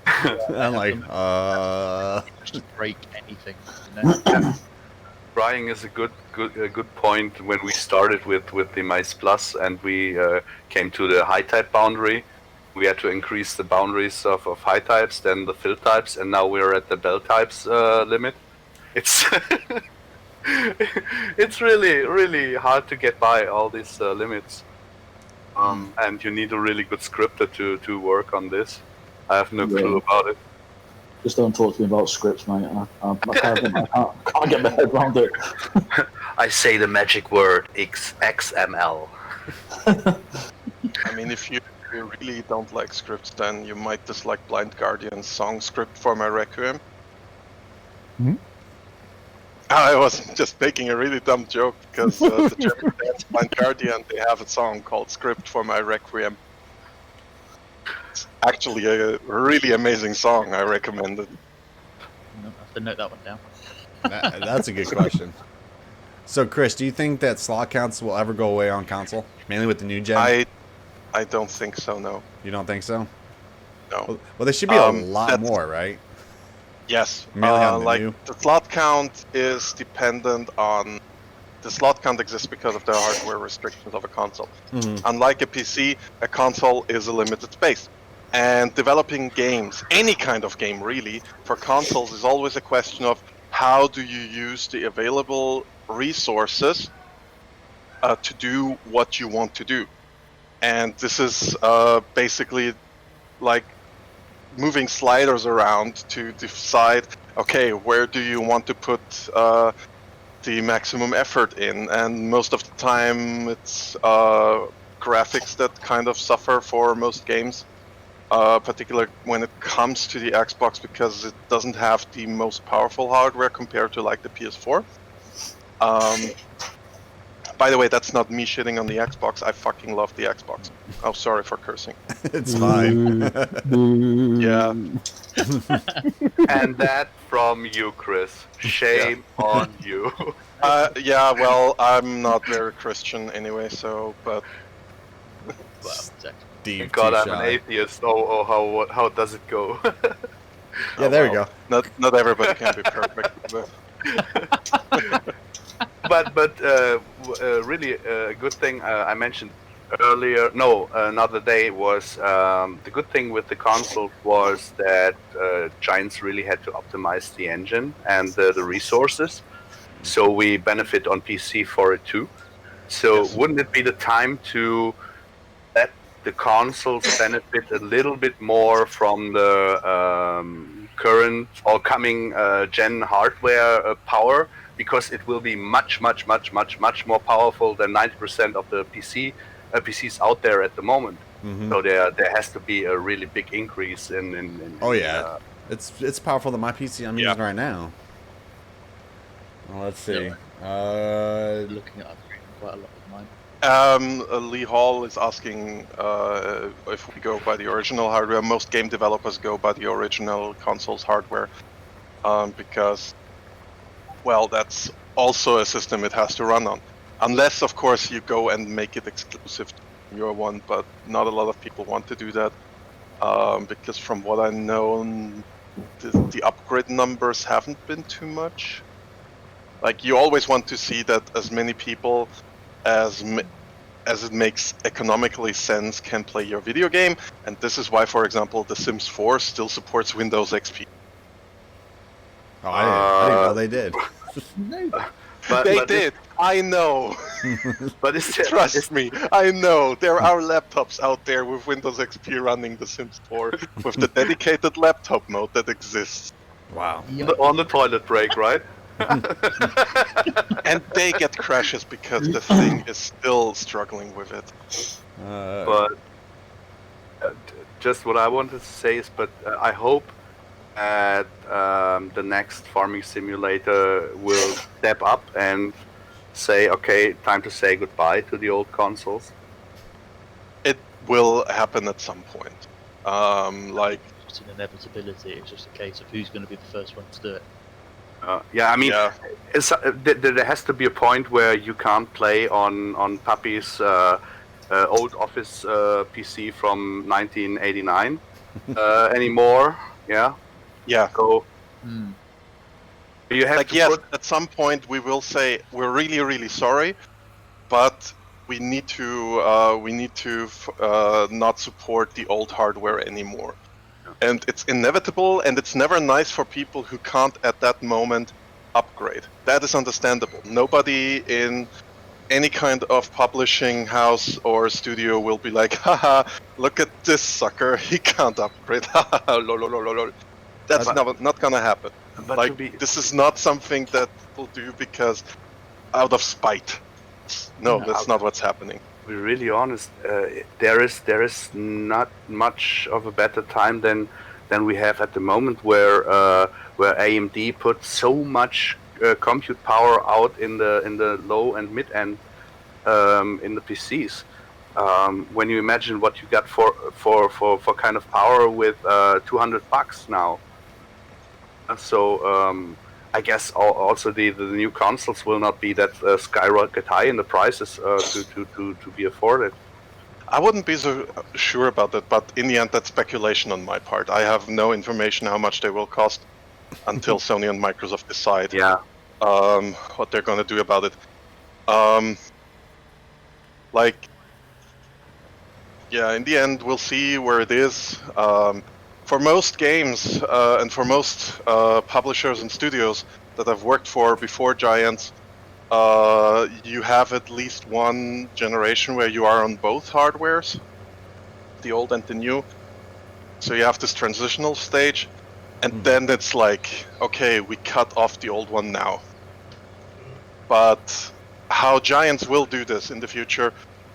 I'm like, Just break anything, you know? Crying is a good point. When we started with the Mice Plus and we came to the high type boundary, we had to increase the boundaries of high types, then the fill types, and now we're at the bell types limit. It's it's really hard to get by all these limits, and you need a really good scripter to work on this. I have no clue about it. Just don't talk to me about scripts, mate. I can't get my head around it. I say the magic word XML. I mean, if you really don't like scripts, then you might dislike Blind Guardian's song script for my Requiem. I was just making a really dumb joke because the German band Blind Guardian, they have a song called Script for My Requiem. It's actually a really amazing song. I recommend it. I have to note that one down. that's a good question. So, Chris, do you think that slot counts will ever go away on console, mainly with the new gen? I don't think so, no. You don't think so? No. Well, there should be a lot more, right? Yes. Mainly on the like, new? the slot count is dependent on... The slot count exists because of the hardware restrictions of a console. Unlike a PC, a console is a limited space. And developing games, any kind of game really, for consoles is always a question of how do you use the available resources to do what you want to do. and this is basically like moving sliders around to decide, okay, where do you want to put the maximum effort in? And most of the time, it's graphics that kind of suffer for most games, particularly when it comes to the Xbox, because it doesn't have the most powerful hardware compared to like the PS4. By the way, that's not me shitting on the Xbox. I fucking love the Xbox. Oh, sorry for cursing. It's fine. Yeah. And that from you, Chris. Shame on you. Yeah, well, I'm not very Christian anyway, so, but Well, exactly. Deep God, too I'm an shy. atheist. How does it go? Yeah, there we go. Not everybody can be perfect. But really a good thing I mentioned earlier. No, another day was the good thing with the console was that Giants really had to optimize the engine and the resources, so we benefit on PC for it too. So Yes. wouldn't it be the time to let the consoles benefit a little bit more from the current or coming gen hardware power? Because it will be much more powerful than 90% of the PCs out there at the moment. So there has to be a really big increase in Oh yeah, it's powerful than my PC I'm using right now. Well, let's see. Looking at upgrading quite a lot of mine. Lee Hall is asking if we go by the original hardware. Most game developers go by the original console's hardware because, well, that's also a system it has to run on. Unless, of course, you go and make it exclusive to your one, but not a lot of people want to do that because from what I know, the upgrade numbers haven't been too much. Like, you always want to see that as many people as it makes economically sense can play your video game, and this is why, for example, The Sims 4 still supports Windows XP. Oh, I didn't know they did. They did. I know. But Trust me, I know. There are laptops out there with Windows XP running The Sims 4 with the dedicated laptop mode that exists. Wow. on the toilet break, right? And they get crashes because the thing is still struggling with it. But just what I wanted to say is, but I hope that the next farming simulator will step up and say, okay, time to say goodbye to the old consoles. It will happen at some point. It's an inevitability. It's just a case of who's going to be the first one to do it. Yeah, I mean, Yeah. There has to be a point where you can't play on Puppy's old office PC from 1989 anymore. Yeah. Yeah. So you have to yes, put. at some point we will say we're really, really sorry, but we need to not support the old hardware anymore. And it's inevitable, and it's never nice for people who can't at that moment upgrade. That is understandable. Nobody in any kind of publishing house or studio will be like, haha, look at this sucker, he can't upgrade. Lol. That's not gonna happen. But Like, this is not something that people do because out of spite. No, that's not what's happening. To be really honest, there is not much of a better time than we have at the moment, where AMD put so much compute power out in the low and mid end in the PCs. When you imagine what you got for kind of power with $200 now, so I guess also the new consoles will not be that skyrocket high in the prices to be afforded. I wouldn't be so sure about that, but in the end, that's speculation on my part. I have no information how much they will cost until Sony and Microsoft decide what they're going to do about it. In the end, we'll see where it is. For most games and for most publishers and studios that I've worked for before Giants, you have at least one generation where you are on both hardwares, the old and the new. So you have this transitional stage, and then it's like, okay, we cut off the old one now. But how Giants will do this in the future,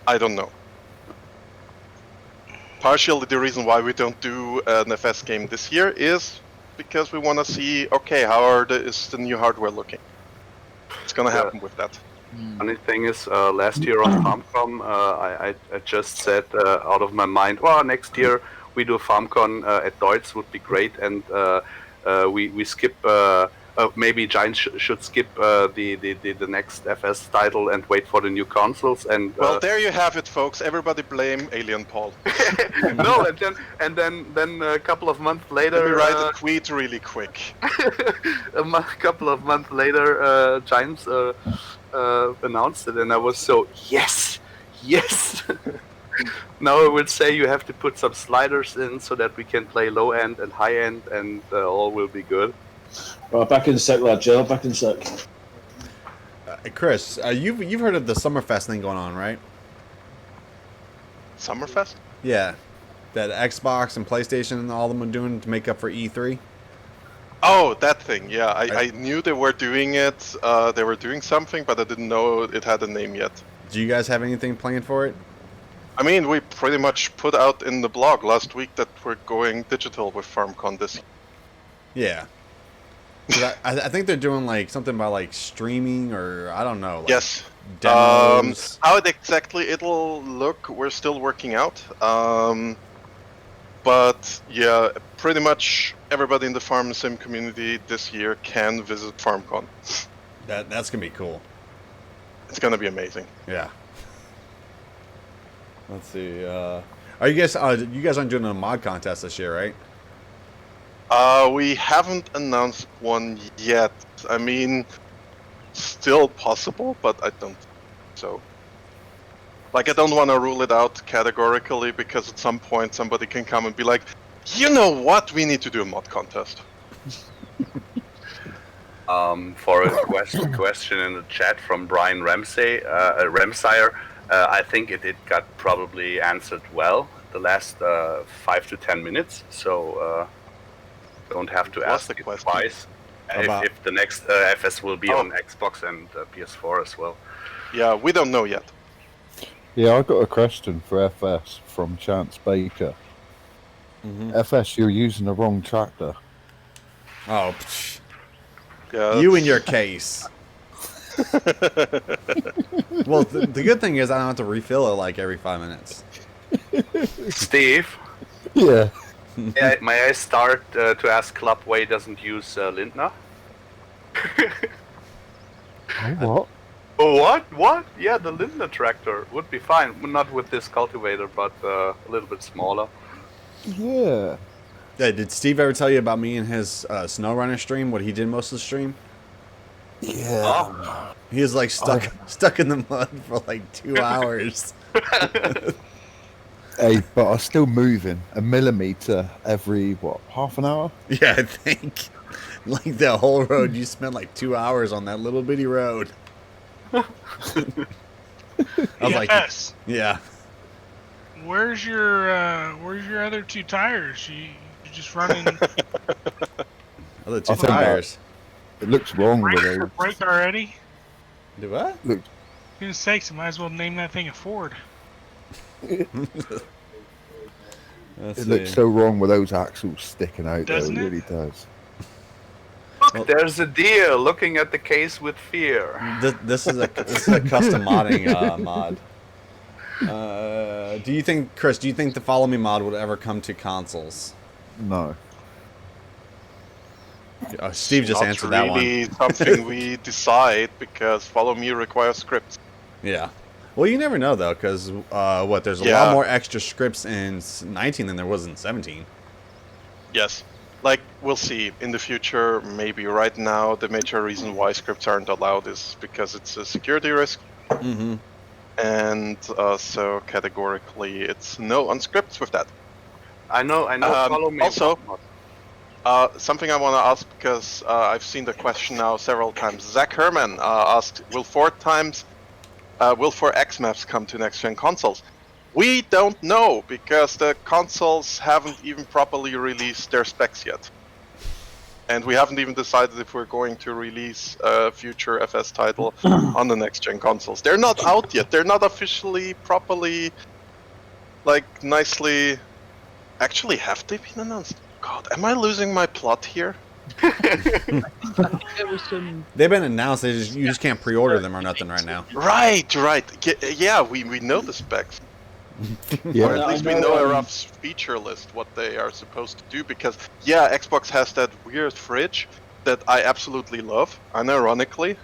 I don't know. Partially the reason why we don't do an FS game this year is because we want to see, okay, how is the new hardware looking? It's gonna happen with that. Funny thing is, last year on FarmCon, I just said out of my mind, well, next year we do FarmCon at Deutz would be great, and we skip. Maybe Giants should skip the next FS title and wait for the new consoles. And well, there you have it, folks. Everybody blame Alien Paul. No, and then a couple of months later, let me write a tweet really quick. A couple of months later, Giants announced it, and I was so yes. Now I would say you have to put some sliders in so that we can play low end and high end, and all will be good. Right, back in a sec, lad, Jill. Back in a sec. Chris, you've heard of the Summerfest thing going on, right? Summerfest? Yeah, that Xbox and PlayStation and all of them are doing to make up for E3. Oh, that thing. Yeah, I knew they were doing it. They were doing something, but I didn't know it had a name yet. Do you guys have anything planned for it? I mean, we pretty much put out in the blog last week that we're going digital with FarmCon this year. Yeah. I think they're doing like something about like streaming or I don't know. Like yes. Demos. How exactly it'll look, we're still working out. But yeah, pretty much everybody in the farm sim community this year can visit FarmCon. That's gonna be cool. It's gonna be amazing. Yeah. Let's see. Are you guys? You guys aren't doing a mod contest this year, right? We haven't announced one yet. I mean, still possible, but I don't think so. Like, I don't want to rule it out categorically because at some point somebody can come and be like, you know what, we need to do a mod contest. For a question in the chat from Brian Ramsire, I think it got probably answered well the last 5 to 10 minutes, so don't have to ask it twice. If the next FS will be on Xbox and PS4 as well. Yeah, we don't know yet. Yeah, I got a question for FS from Chance Baker. FS, you're using the wrong tractor. Oh, yeah, you and your case. Well, the good thing is I don't have to refill it like every 5 minutes. Steve? Yeah. May I start to ask Club why he doesn't use Lindner? What? Oh, what? Yeah, the Lindner tractor would be fine. Not with this cultivator, but a little bit smaller. Yeah. Yeah, did Steve ever tell you about me and his SnowRunner stream? What he did most of the stream? Yeah. Oh. He was like stuck in the mud for like 2 hours. Hey, but I'm still moving a millimeter every, what, half an hour? Yeah, I think. Like the whole road, you spent like 2 hours on that little bitty road. I was like, yes. yeah. Where's your other two tires? You just running Other two I think tires. It looks wrong with those. break already? Do what? Look, Goodness sakes, I might as well name that thing a Ford. it looks so wrong with those axles sticking out. Doesn't though. It it? really does. Look, there's a deer looking at the case with fear. This is a custom modding mod. Do you think, Chris? Do you think the Follow Me mod would ever come to consoles? No. Steve just answered that one. Not really something we decide because Follow Me requires scripts. Yeah. Well, you never know though, because there's a Yeah. lot more extra scripts in 19 than there was in 17. Yes. Like, we'll see in the future. Maybe right now the major reason why scripts aren't allowed is because it's a security risk. Mm-hmm. And so categorically it's no on scripts with that. I know. Follow Me. Also, Something I want to ask because I've seen the question now several times. Zach Herman asked, will 4X maps come to next-gen consoles? We don't know because the consoles haven't even properly released their specs yet. And we haven't even decided if we're going to release a future FS title on the next-gen consoles. They're not out yet. They're not officially, properly, like, nicely... Actually, have they been announced? God, am I losing my plot here? There was some. They've been announced. You just can't pre-order them or nothing right now. Right. Yeah, we know the specs. Yeah. Or at least we know a rough feature list, what they are supposed to do, because, yeah, Xbox has that weird fridge that I absolutely love, unironically.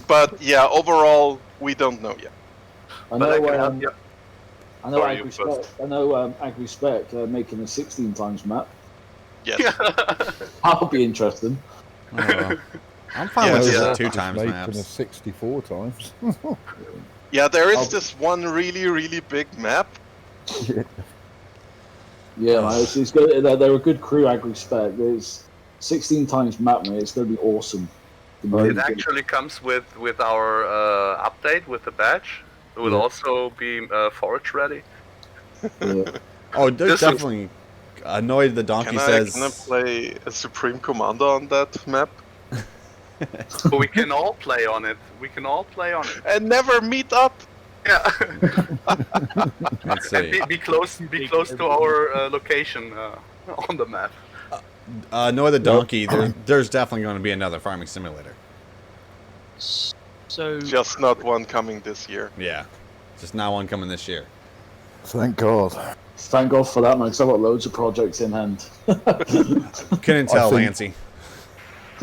But, yeah, overall, we don't know yet. I But I know, can help you. I know Sorry, you AgriSpec making a 16 times map. Yes. That'll be interesting. I'm fine Yeah, with just yeah. a 2 Just times making maps. a 64 times. Yeah, there is this one really, really big map. Yeah, man, it's good. They're a good crew, AgriSpec. There's 16 times map, mate. It's going to be awesome. It actually comes with our update with the badge. It will also be forage ready. Yeah. Oh, there's This is- definitely annoyed the donkey Can I play a Supreme Commander on that map? But we can all play on it. We can all play on it. And never meet up! Yeah. Let's And see. be close to our location on the map. Annoy the donkey. There's definitely going to be another farming simulator. So Just not one coming this year. Yeah, just not one coming this year. Thank God. Thank God for that, man, because I've got loads of projects in hand. Couldn't tell, think- Lancy.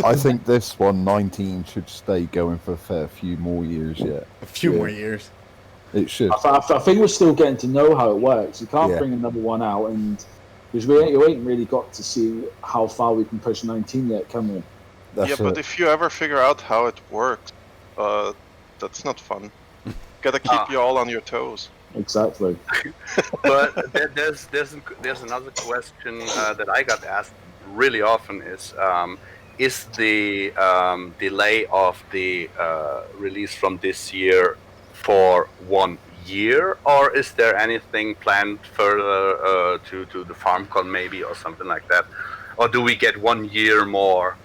I think this one, 19, should stay going for a fair few more years yet. A few Yeah. more years. It should. I think we're still getting to know how it works. You can't Yeah. bring another one out, and because we ain't really got to see how far we can push 19 yet, can we? That's Yeah, but it. if you ever figure out how it works, that's not fun. Gotta keep you all on your toes. Exactly. But there's another question that I got asked really often is the delay of the release from this year for 1 year, or is there anything planned further to the FarmCon maybe or something like that, or do we get 1 year more?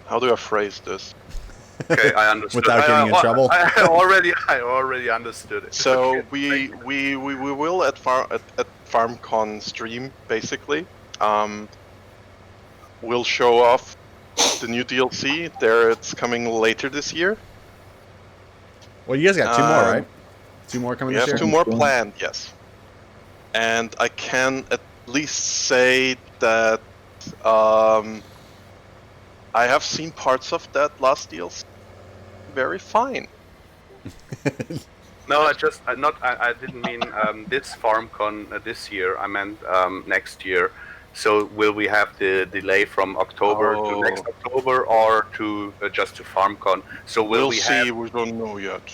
How do I phrase this? Okay, I understood. Without getting in trouble? I already understood it. So Okay. we will at FarmCon stream basically. We'll show off the new DLC. It's coming later this year. Well, you guys got 2 more, right? 2 more coming We this have year? 2 more planned, yes. And I can at least say that I have seen parts of that last DLC. Very fine. No, I didn't mean this FarmCon this year. I meant next year. So will we have the delay from October to next October, or to just to FarmCon? So will We'll we see. have? We don't know yet.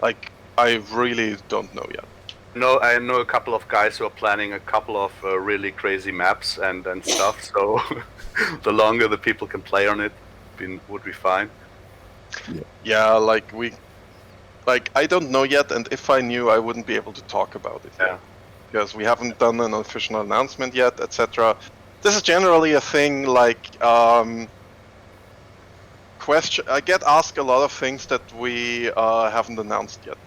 Like, I really don't know yet. No, I know a couple of guys who are planning a couple of really crazy maps and stuff. So the longer the people can play on it, would be fine. Yeah, I don't know yet, and if I knew, I wouldn't be able to talk about it. Yeah. Because we haven't done an official announcement yet, etc. This is generally a thing question. I get asked a lot of things that we haven't announced yet,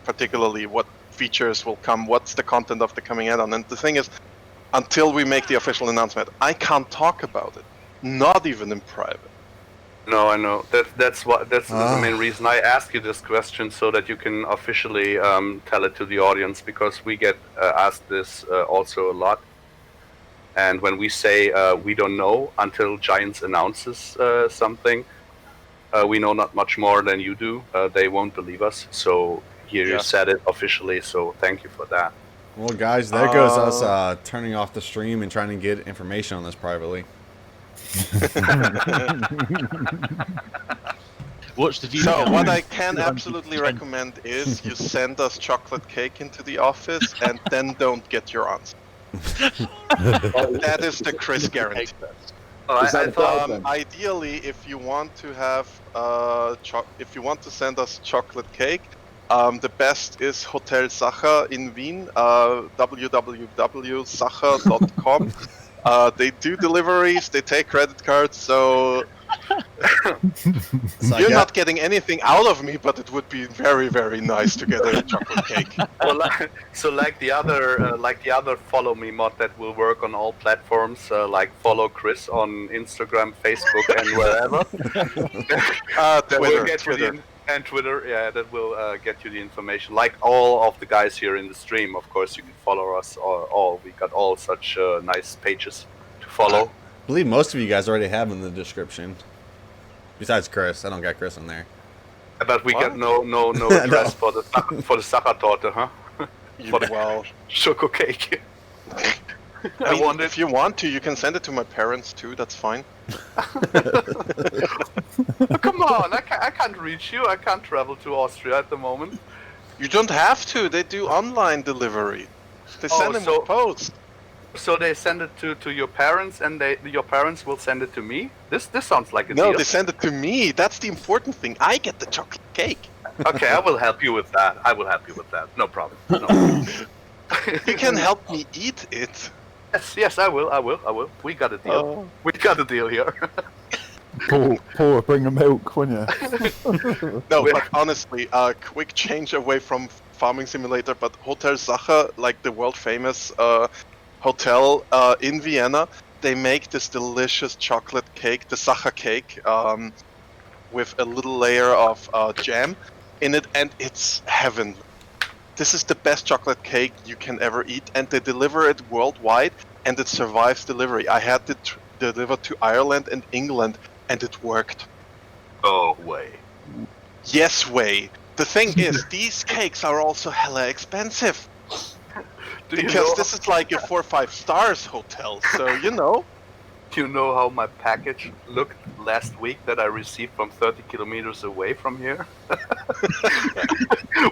particularly what features will come, what's the content of the coming add-on. And the thing is, until we make the official announcement, I can't talk about it, not even in private. No, I know. That's the main reason I ask you this question, so that you can officially tell it to the audience, because we get asked this also a lot. And when we say we don't know until Giants announces something, we know not much more than you do. They won't believe us. So here you said it officially. So thank you for that. Well, guys, there goes us turning off the stream and trying to get information on this privately. Watch the view. So what I can absolutely recommend is you send us chocolate cake into the office and then don't get your answer. That is the Chris guarantee. Is that the plan then? Ideally, if you want to have if you want to send us chocolate cake, the best is Hotel Sacher in Wien, www.sacher.com. They do deliveries, they take credit cards, so you're not getting anything out of me, but it would be very, very nice to get a chocolate cake. Well, like the other follow me mod that will work on all platforms, like follow Chris on Instagram, Facebook, and wherever. Twitter. And Twitter, yeah, that will get you the information. Like all of the guys here in the stream, of course, you can follow us all. We got all such nice pages to follow. I believe most of you guys already have in the description. Besides Chris, I don't got Chris in there. But we got no address for the Sachertorte, huh? For the choco cake. I mean, if you want to, you can send it to my parents too. That's fine. Come on, I can't reach you. I can't travel to Austria at the moment. You don't have to. They do online delivery. They send them with post. So they send it to your parents, and your parents will send it to me. This sounds like a deal. No, they send it to me. That's the important thing. I get the chocolate cake. Okay, I will help you with that. No problem. No. You can help me eat it. Yes, I will. We got a deal. We got a deal here. Paul, bring the milk, won't you? No, but honestly, quick change away from Farming Simulator, but Hotel Sacher, like the world famous hotel in Vienna, they make this delicious chocolate cake, the Sacher cake, with a little layer of jam in it, and it's heaven. This is the best chocolate cake you can ever eat, and they deliver it worldwide, and it survives delivery. I had it delivered to Ireland and England, and it worked. Oh, way. Yes, way. The thing is, these cakes are also hella expensive. Because this is like a 4 or 5 stars hotel, so you know. Do you know how my package looked last week that I received from 30 kilometers away from here?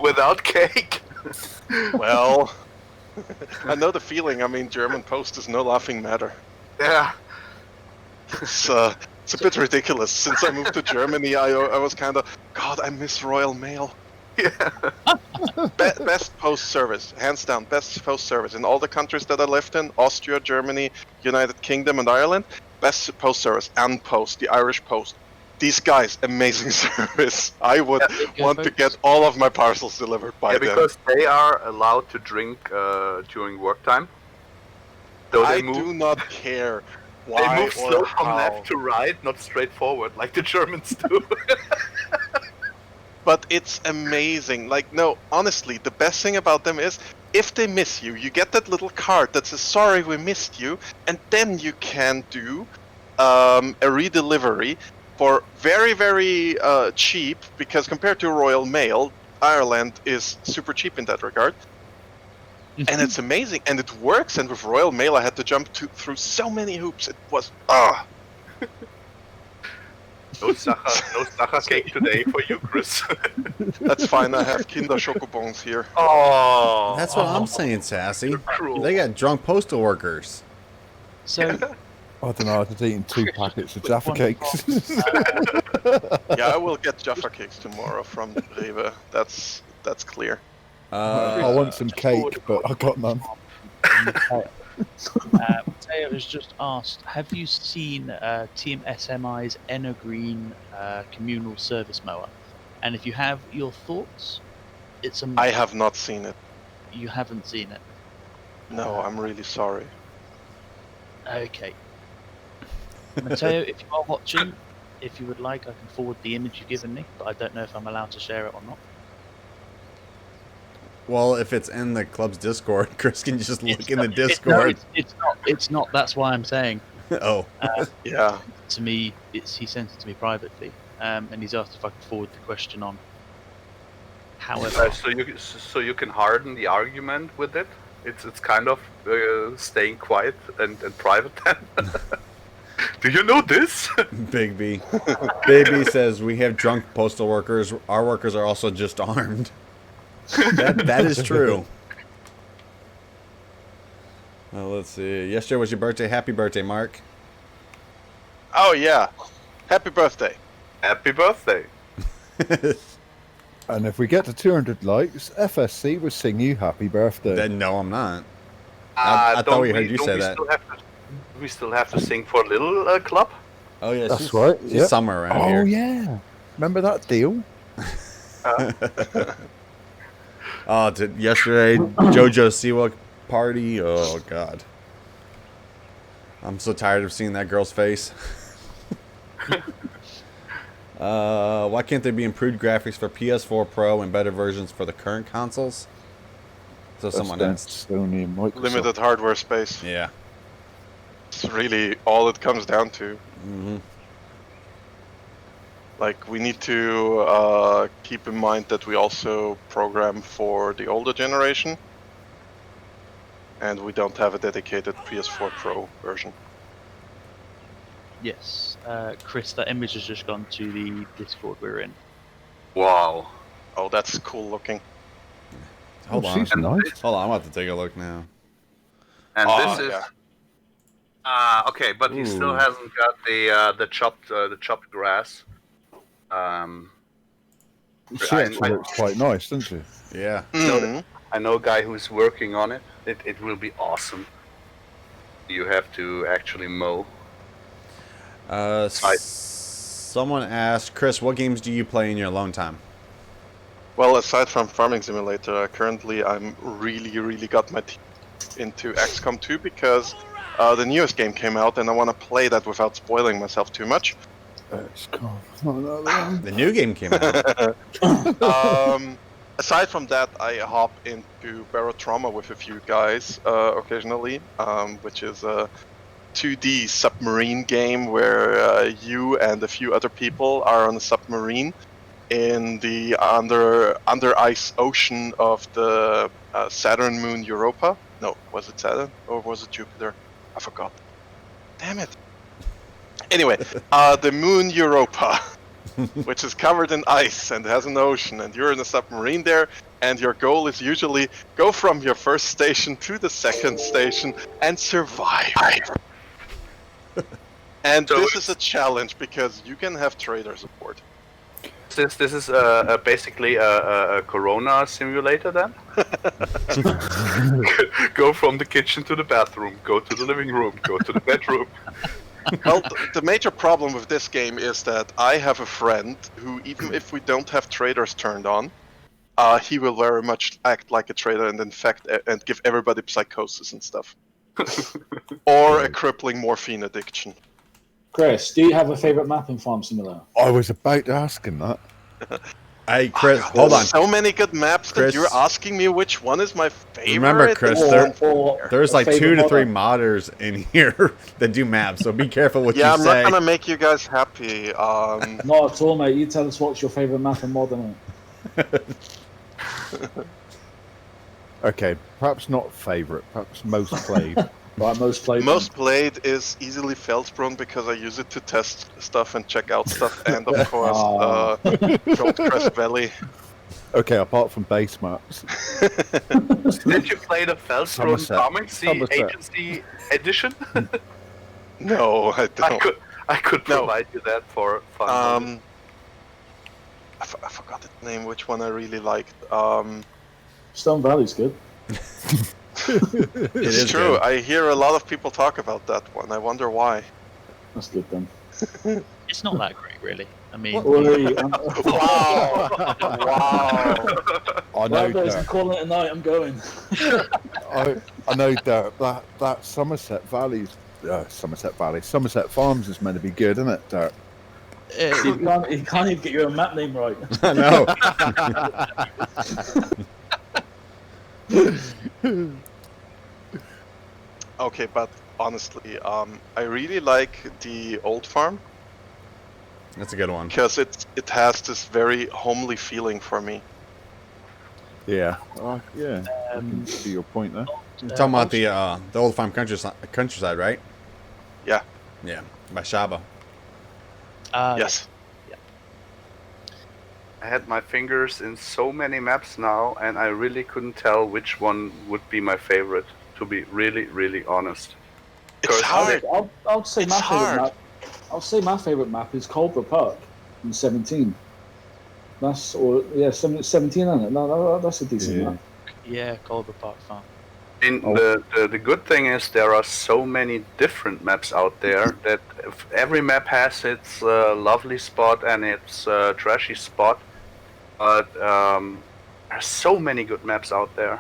Without cake? Well, I know the feeling. I mean, German post is no laughing matter. Yeah. It's a bit ridiculous. Since I moved to Germany, I was kind of, God, I miss Royal Mail. Yeah. Best post service, hands down, best post service in all the countries that I lived in, Austria, Germany, United Kingdom, and Ireland. Best post service, and Post, the Irish Post. These guys, amazing service. I would want to get all of my parcels delivered by them. Because they are allowed to drink during work time. So I do not care why they move slow or from how. left to right, not straight forward like the Germans do. But it's amazing. Like, no, honestly, the best thing about them is, if they miss you, you get that little card that says, sorry, we missed you, and then you can do a redelivery for very, very cheap, because compared to Royal Mail, Ireland is super cheap in that regard. And it's amazing, and it works, and with Royal Mail I had to jump through so many hoops, it was, No Sacher cake today for you, Chris. That's fine, I have Kinder Schokobons here. Oh, That's what I'm saying, Sassy. cruel. They got drunk postal workers. So, I don't know, I was eating 2 packets of Jaffa cakes. Yeah, I will get Jaffa cakes tomorrow from Rewe, that's clear. I want some cake, but I got none. Mateo has just asked, have you seen Team SMI's Enna Green communal service mower? And if you have, your thoughts? It's a. I have not seen it. You haven't seen it? No, I'm really sorry. Okay. Mateo, if you are watching, if you would like, I can forward the image you've given me, but I don't know if I'm allowed to share it or not. Well, if it's in the club's Discord, Chris can just look in the Discord. It's not. That's why I'm saying. Oh. Yeah. To me, he sent it to me privately, and he's asked if I can forward the question on. However, so you can harden the argument with it. It's kind of staying quiet and private then. Do you know this? Big B. Big B says we have drunk postal workers. Our workers are also just armed. That is true. Let's see. Yesterday was your birthday. Happy birthday, Mark. Oh yeah, happy birthday. Happy birthday. And if we get to 200 likes, FSC will sing you happy birthday. Then no, I'm not. I thought we heard you say that. We still have to sing for Little Club? Oh yeah, That's right. She's Yeah. somewhere around Oh here. yeah. Remember that deal? Yesterday, JoJo Siwa party. Oh god, I'm so tired of seeing that girl's face. Why can't there be improved graphics for PS4 Pro and better versions for the current consoles? So someone asked. Sony and Microsoft. Limited hardware space. Yeah. It's really all it comes down to. Mm-hmm. Like, we need to keep in mind that we also program for the older generation, and we don't have a dedicated PS4 Pro version. Yes, Chris, that image has just gone to the Discord we're in. Wow. Oh, that's cool looking. Hold on. She's nice. Hold on, I'm about to take a look now. And Oh, this is yeah. okay, but he still Ooh. hasn't got the chopped grass. She actually looks quite nice, doesn't she? Yeah. Mhm. I know a guy who's working on it. It will be awesome. You have to actually mow. Someone asked, Chris, what games do you play in your alone time? Well, aside from Farming Simulator, currently I'm really got my teeth into XCOM 2 because the newest game came out and I want to play that without spoiling myself too much. The new game came out. Aside from that, I hop into Barotrauma with a few guys occasionally, which is a 2D submarine game where you and a few other people are on a submarine in the under ice ocean of the Saturn moon Europa. No, was it Saturn or was it Jupiter? I forgot. Damn it. Anyway, the moon Europa, which is covered in ice and has an ocean, and you're in a submarine there, and your goal is usually go from your first station to the second station and survive. And So this is a challenge because you can have traders aboard. This is basically a Corona simulator then? Go from the kitchen to the bathroom, go to the living room, go to the bedroom. Well, the major problem with this game is that I have a friend who, even if we don't have traders turned on, he will very much act like a trader and infect and give everybody psychosis and stuff. Or a crippling morphine addiction. Chris, do you have a favorite map in Farm Simulator? I was about to ask him that. Hey, Chris, There's hold on. so many good maps Chris. that you're asking me which one is my favorite. Remember, Chris, Or there's a like 2 favorite to 3 modder? modders in here that do maps, so be careful what Yeah, you I'm say. not gonna make you guys happy. Not at all, mate. You tell us what's your favorite map in Modern. Okay, perhaps not favourite, perhaps most played. Right, most played. Most played is easily Felsbrunn because I use it to test stuff and check out stuff, and of course, Goldcrest Valley. Okay, apart from base maps. Did you play the Felsbrunn Somerset. Farming Somerset. Agency edition? No, I don't. I could provide you that for fun. I forgot the name. Which one I really liked. Stone Valley's good. It It's is true. good. I hear a lot of people talk about that one. I wonder why. That's good then. It's not that great, really. I mean, Oi, Wow! Wow! I know right, boys, I'm that. calling it a night. I'm going. I know that Somerset Valley, Somerset Farms is meant to be good, isn't it, Dirk? You can't even get your own map name right. I know. Okay, but honestly, I really like the old farm That's a good one. because it has this very homely feeling for me. Yeah. Yeah. I can see your point there. You're talking about the old farm countryside, right? Yeah. Yeah. By Shaba. Yes. I had my fingers in so many maps now, and I really couldn't tell which one would be my favorite, to be really, really honest. It's hard. I'll say It's my favorite hard. map. I'll say my favorite map is Cobra Park in 17. That's 17 on it. No, that's a decent map. Yeah, Colbert Park Farm. And Oh. the good thing is there are so many different maps out there that if every map has its lovely spot and its trashy spot, but there's so many good maps out there.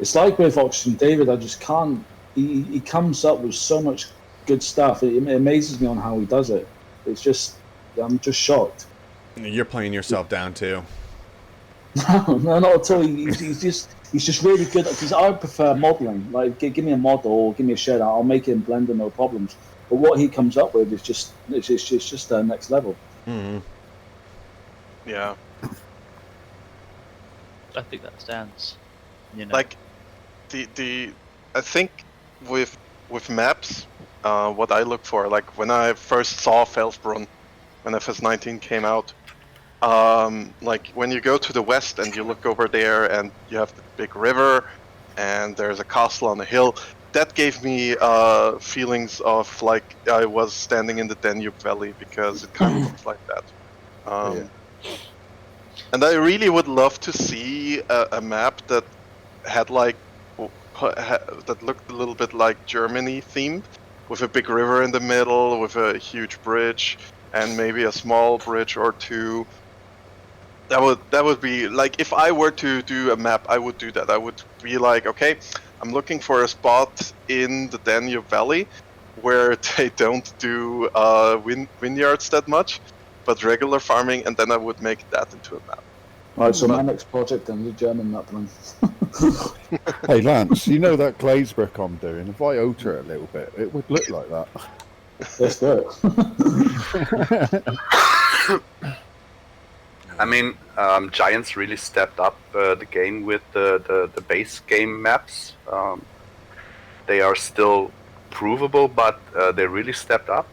It's like with Oxygen David. I just can't. He comes up with so much good stuff. It amazes me on how he does it. It's just, I'm just shocked. You're playing yourself down too. No, not at all. He's just really good. Because I prefer modeling. Like, give me a model or give me a shader. I'll make it in Blender, no problems. But what he comes up with is just next level. Mm-hmm. Yeah. I think that stands. You know. Like the I think with maps, what I look for, like when I first saw Felsbrunn when FS19 came out, like when you go to the west and you look over there and you have the big river and there's a castle on a hill, that gave me feelings of like I was standing in the Danube Valley, because it kind of looks like that. And I really would love to see a map that had like that looked a little bit like Germany themed, with a big river in the middle, with a huge bridge, and maybe a small bridge or two. That would be like, if I were to do a map, I would do that. I would be like, okay, I'm looking for a spot in the Danube Valley where they don't do vineyards that much, but regular farming, and then I would make that into a map. Alright, so my next project then is a German map then. Hey Lance, you know that glaze brick I'm doing? If I alter it a little bit, it would look like that. Let's do it. I mean, Giants really stepped up the game with the base game maps. They are still provable, but they really stepped up.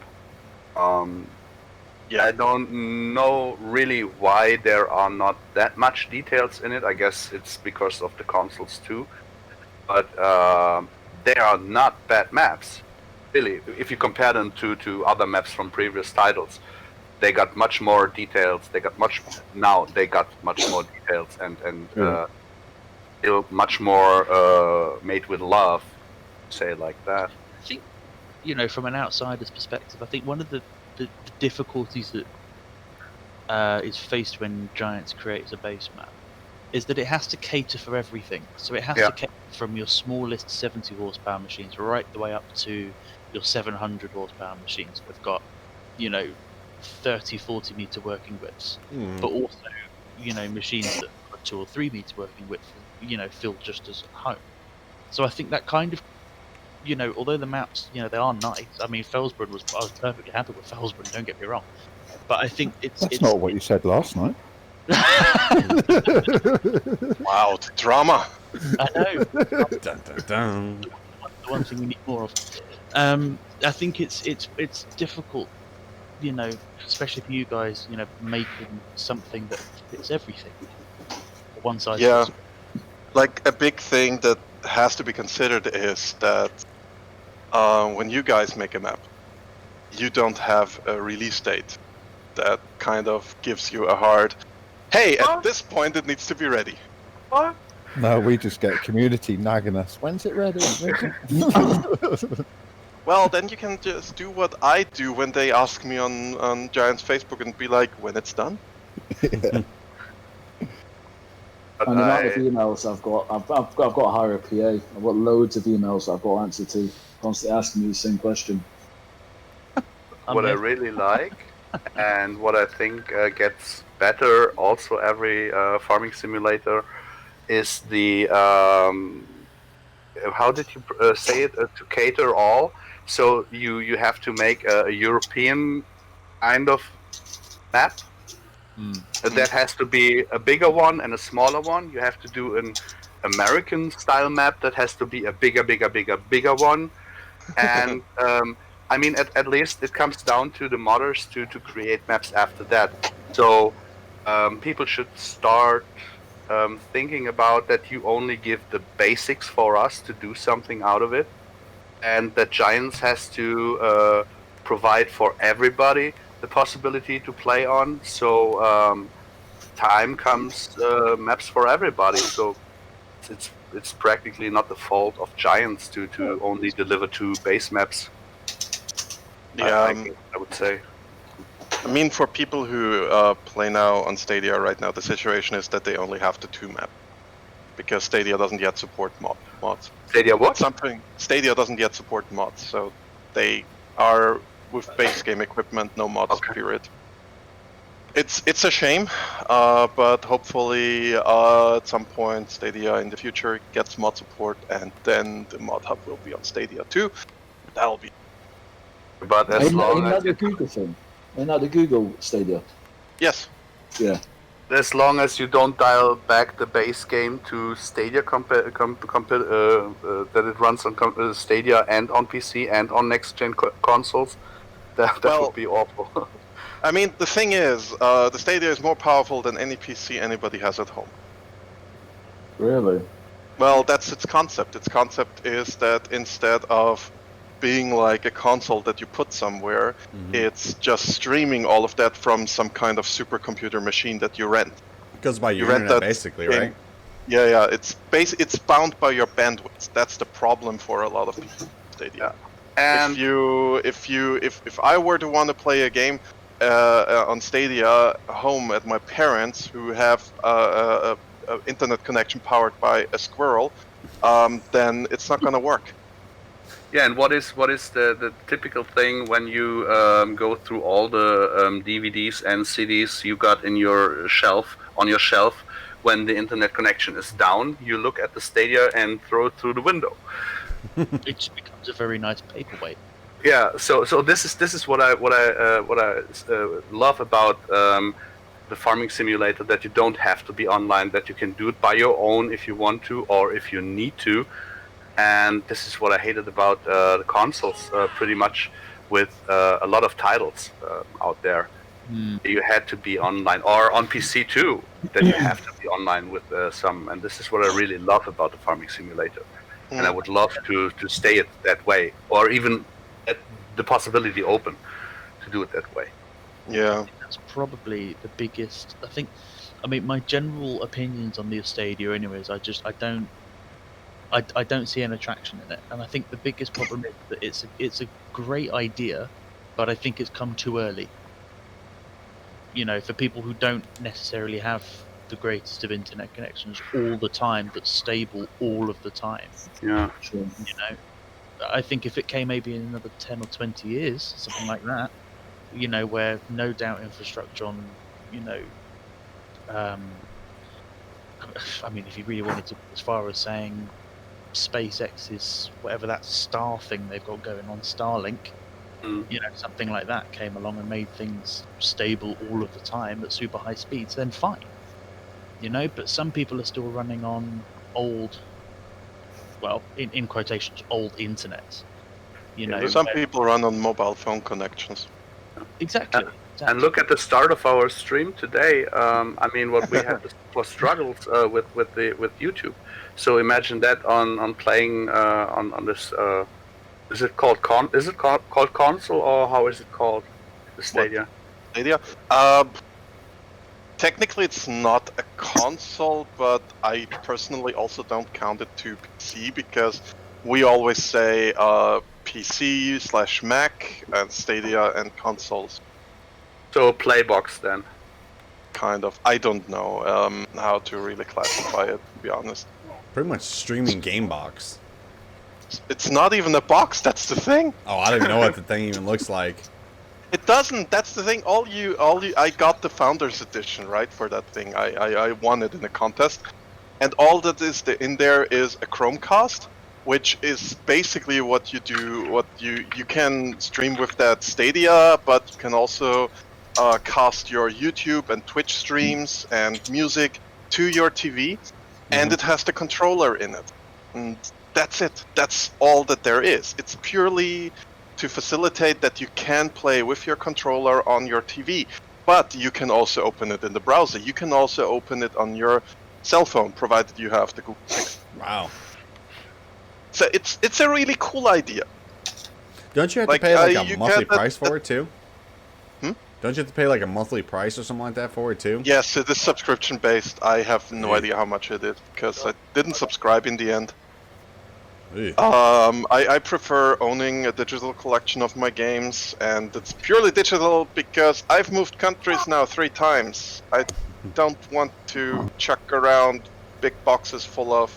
Yeah, I don't know really why there are not that much details in it. I guess it's because of the consoles too. But they are not bad maps, really. If you compare them to other maps from previous titles, they got much more details. They got much more details and still much more made with love, say it like that. I think, you know, from an outsider's perspective, I think one of the difficulties that is faced when Giants creates a base map is that it has to cater for everything. So it has to cater from your smallest 70 horsepower machines right the way up to your 700 horsepower machines. We've got, you know, 30-40 meter working widths, but also, you know, machines that are 2 or 3 meter working width, you know, feel just as at home. So I think that kind of, you know, although the maps, you know, they are nice. I mean, Felsbrunn I was perfectly happy with Felsbrunn, don't get me wrong. But I think it's not what you said last night. Wow, the drama. I know. Dun, dun, dun. The one thing we need more of. I think it's difficult, you know, especially for you guys, you know, making something that fits everything. One size. Yeah, like a big thing that has to be considered is that when you guys make a map, you don't have a release date that kind of gives you a hard, hey, at this point it needs to be ready. What? No, we just get community nagging us. When's it ready? Well, then you can just do what I do when they ask me on Giants Facebook and be like, when it's done. And the amount of emails I've got to hire a PA. I've got loads of emails I've got to answer to, constantly asking me the same question. What I really like, and what I think gets better also every farming simulator, is the how did you say it, to cater all. So you have to make a European kind of map. That has to be a bigger one and a smaller one. You have to do an American style map that has to be a bigger one. And I mean, at least it comes down to the modders to create maps after that. So people should start thinking about that you only give the basics for us to do something out of it, and that Giants has to provide for everybody the possibility to play on. So time comes maps for everybody. So it's practically not the fault of Giants to only deliver 2 base maps. Yeah, I would say. I mean, for people who play now on Stadia right now, the situation is that they only have the 2 map because Stadia doesn't yet support mods. Stadia what? Stadia doesn't yet support mods, so they are with base game equipment, no mods. Okay. Period. It's a shame, but hopefully at some point Stadia in the future gets mod support, and then the mod hub will be on Stadia too. That'll be. But as long as the Google thing, ain't that the Google Stadia? Yes. Yeah. as long as you don't dial back the base game to Stadia, that it runs on Stadia and on PC and on next-gen consoles, that would be awful. I mean, the thing is, the Stadia is more powerful than any PC anybody has at home. Really? Well, that's its concept. Its concept is that instead of being like a console that you put somewhere, it's just streaming all of that from some kind of supercomputer machine that you rent. It goes by your rent internet, that basically, game. right? Yeah. It's bound by your bandwidth. That's the problem for a lot of people. Stadia. And If I were to want to play a game on Stadia home at my parents who have a internet connection powered by a squirrel, then it's not going to work. yeah, and what is the typical thing when you go through all the DVDs and CDs you got in your shelf when the internet connection is down? You look at the Stadia and throw it through the window. It just becomes a very nice paperweight. Yeah, so this is what I love about the farming simulator, that you don't have to be online, that you can do it by your own if you want to or if you need to. And this is what I hated about the consoles, pretty much, with a lot of titles out there. You had to be online, or on PC too, that you have to be online with some. And this is what I really love about the farming simulator. And I would love to stay it that way, or even at the possibility open to do it that way. Yeah. That's probably the biggest. I mean, my general opinions on the Stadia, anyways, I don't see an attraction in it, and I think the biggest problem is that it's a great idea, but I think it's come too early. You know, for people who don't necessarily have the greatest of internet connections all the time, but stable all of the time. Yeah. Sure. You know, I think if it came maybe in another 10 or 20 years, something like that, you know, where no doubt infrastructure on, you know, I mean, if you really wanted to, as far as saying SpaceX's whatever that star thing they've got going on, Starlink, you know, something like that came along and made things stable all of the time at super high speeds, then fine. You know, but some people are still running on old, well, in quotations, old internet. You know, Some people run on mobile phone connections. exactly. And look at the start of our stream today. I mean, what we had for struggles with YouTube. So imagine that on playing on this. Is it called called console, or how is it called? The Stadia. Stadia. Technically, it's not a console, but I personally also don't count it to PC because we always say PC/Mac and Stadia and consoles. So Playbox then. Kind of. I don't know how to really classify it, to be honest. Pretty much streaming game box. It's not even a box, that's the thing. Oh, I don't even know what the thing even looks like. It doesn't, that's the thing. I got the Founders Edition, right, for that thing. I won it in a contest. And all that is in there is a Chromecast, which is basically what you do, you can stream with that Stadia, but you can also cast your YouTube and Twitch streams and music to your TV, and it has the controller in it. And that's it. That's all that there is. It's purely to facilitate that you can play with your controller on your TV, but you can also open it in the browser. You can also open it on your cell phone, provided you have the Google Pixel. Wow. So it's a really cool idea. Don't you have Like, to pay like a you monthly get price for it too? Hmm? Don't you have to pay like a monthly price or something like that for it too? Yes, it is subscription based. I have no idea how much it is because I didn't subscribe in the end. Ew. I prefer owning a digital collection of my games, and it's purely digital because I've moved countries now 3 times. I don't want to chuck around big boxes full of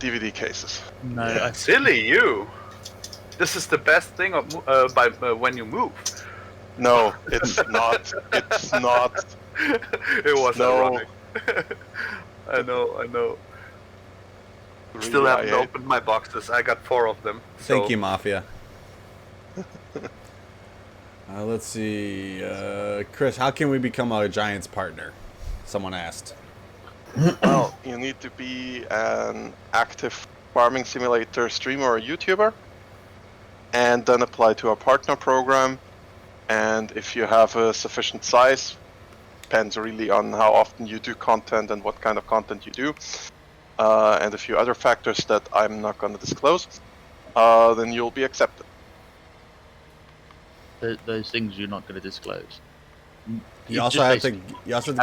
DVD cases. No, Yeah. Silly you! This is the best thing when you move. No, it's not. It's not. It was No. ironic. I know. Really, Still I haven't hate- opened my boxes. I got 4 of them. Thank you, Mafia. Let's see. Chris, how can we become a Giants partner? Someone asked. Well, you need to be an active farming simulator streamer or YouTuber, and then apply to our partner program. And if you have a sufficient size, depends really on how often you do content and what kind of content you do, and a few other factors that I'm not going to disclose, then you'll be accepted. those things you're not going to disclose. You also have to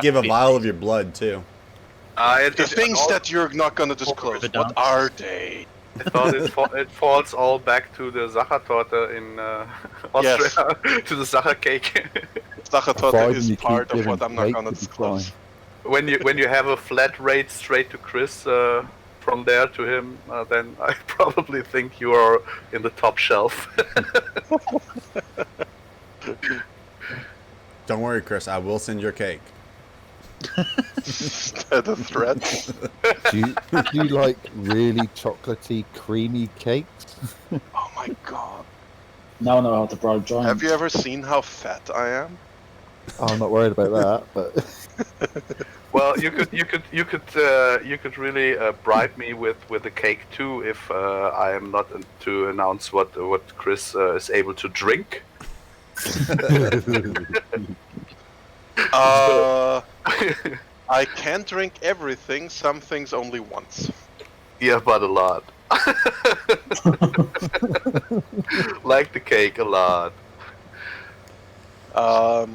give a vial of your blood too. The things that you're not going to disclose, the what dance. are they? I thought it falls all back to the Sachertorte in Austria, to the Sacher cake. Sachertorte Provided is you keep part of giving what I'm not cake, going to it'll be disclose. fine. when you have a flat rate straight to Chris from there to him, then I probably think you are in the top shelf. Don't worry, Chris. I will send your cake. Is that a threat? Do you like really chocolatey, creamy cakes? Oh my god. Now I know how to bribe giants. Have you ever seen how fat I am? I'm not worried about that, but Well, you could really bribe me with a cake too if I am not to announce what Chris is able to drink. I can drink everything, some things only once. Yeah, but a lot. Like the cake a lot. I'll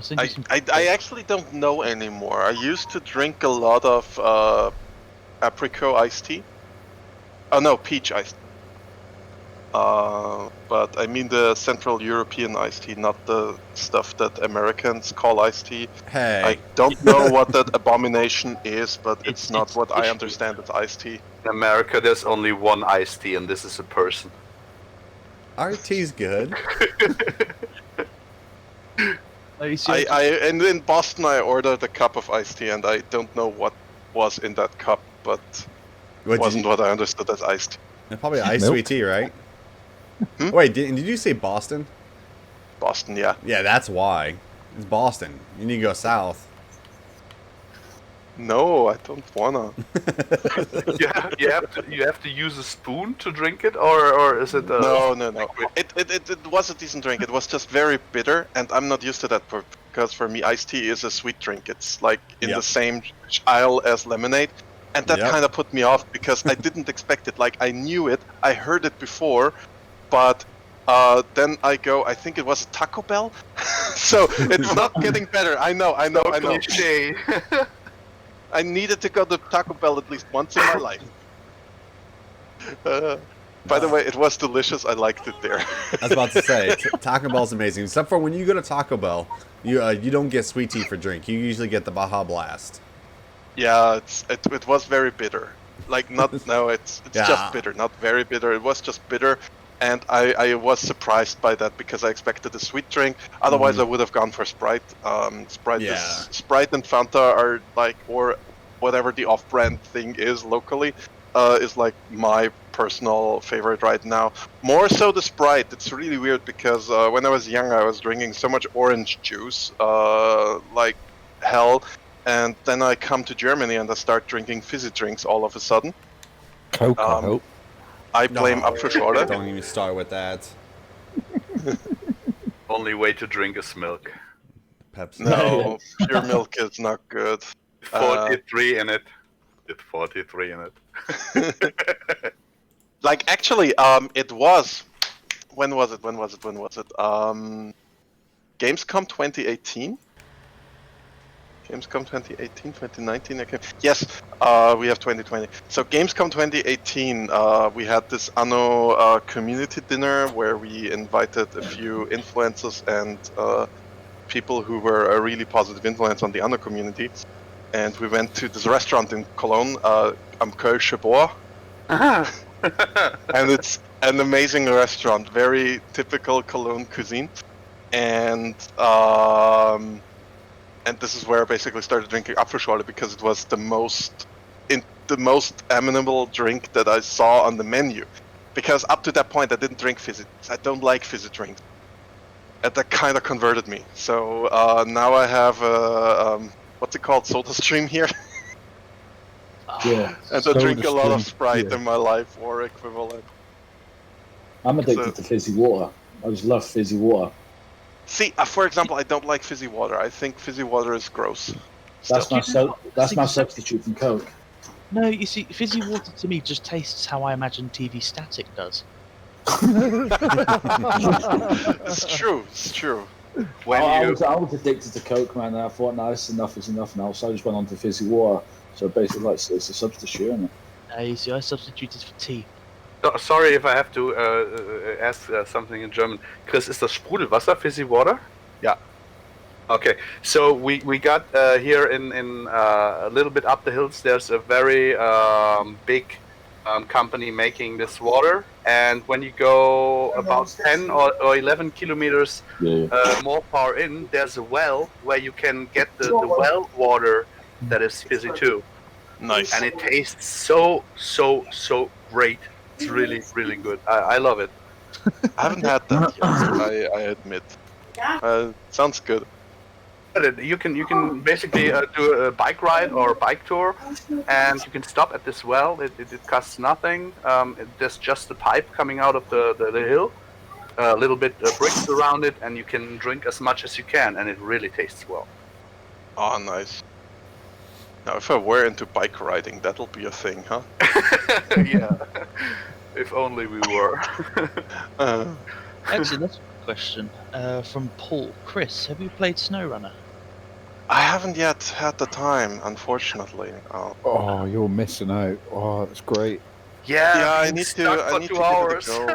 send you some. I actually don't know anymore. I used to drink a lot of apricot iced tea. Oh no, peach iced tea. But I mean the Central European iced tea, not the stuff that Americans call iced tea. Hey, I don't know what that abomination is, but it's not It's- what I it's- understand as iced tea. In America, there's only one iced tea, and this is a person. our tea's good. Oh, you see, And in Boston I ordered a cup of iced tea, and I don't know what was in that cup, but What, it wasn't what I understood as iced tea. It's probably ice Milk. sweet tea, right? Hmm? Wait, did you say Boston? Boston, yeah. Yeah, that's why. It's Boston. You need to go south. No, I don't wanna. You have to use a spoon to drink it, or is it? No. It was a decent drink. It was just very bitter, and I'm not used to that because for me, iced tea is a sweet drink. It's like in Yep. the same aisle as lemonade, and that Yep. kind of put me off because I didn't expect it. Like I knew it, I heard it before, but then I go. I think it was Taco Bell, so it's not getting better. I know. Cliche. I needed to go to Taco Bell at least once in my life. By the way, it was delicious. I liked it there. I was about to say, Taco Bell's amazing. Except for when you go to Taco Bell, you don't get sweet tea for drink. You usually get the Baja Blast. Yeah, it was very bitter. Like it's Yeah. just bitter, not very bitter. It was just bitter, and I was surprised by that because I expected a sweet drink. Otherwise, I would have gone for Sprite. Yeah. Sprite and Fanta are like, or whatever the off-brand thing is locally, is like my personal favorite right now. More so the Sprite. It's really weird because when I was young, I was drinking so much orange juice, like hell. And then I come to Germany and I start drinking fizzy drinks all of a sudden. Coke, I Um, hope. I blame No. Apfelschorle. Don't even start with that. Only way to drink is milk. Pepsi. No, pure milk is not good. 43 in it. It's 43 in it. Like actually, it was. When was it? Gamescom 2018. Gamescom 2018, 2019. Okay. Yes, we have 2020. So Gamescom 2018, we had this Anno community dinner where we invited a few influencers and people who were a really positive influence on the Anno community. And we went to this restaurant in Cologne, am Kölsche Bohr. And it's an amazing restaurant, very typical Cologne cuisine. And this is where I basically started drinking Apfelschorle because it was the most amenable drink that I saw on the menu. Because up to that point I didn't drink fizzy. I don't like fizzy drinks. And that kind of converted me. So now I have what's it called, Soda Stream here. Yeah. And I drink a lot of SodaStream, Sprite yeah. in my life or equivalent. I'm addicted to fizzy water. I just love fizzy water. See, for example, I don't like fizzy water. I think fizzy water is gross. That's Still. my substitute from Coke. No, you see, fizzy water to me just tastes how I imagine TV static does. It's true. It's true. I was addicted to Coke, man, and I thought, no, enough is enough now, so I just went on to fizzy water. So basically, like, it's a substitute, isn't it? You see, I substituted for tea. Sorry if I have to ask something in German. Chris, ist das Sprudelwasser, fizzy water? Yeah. Okay, so we got here in a little bit up the hills, there's a very big company making this water, and when you go about 10 or 11 kilometers more far in, there's a well where you can get the well water that is fizzy too. Nice. And it tastes so great. It's really, really good. I love it. I haven't had that yet, I admit. Sounds good. You can basically do a bike ride or a bike tour, and you can stop at this well. It costs nothing. There's just a pipe coming out of the hill, a little bit bricks around it, and you can drink as much as you can, and it really tastes well. Oh, nice. Now, if I were into bike riding, that'll be a thing, huh? Yeah. If only we were. Actually, that's a question from Paul. Chris, have you played SnowRunner? I haven't yet had the time, unfortunately. Oh, you're missing out. Oh, it's great. Yeah, I being need stuck to. for I need 2 to hours. give it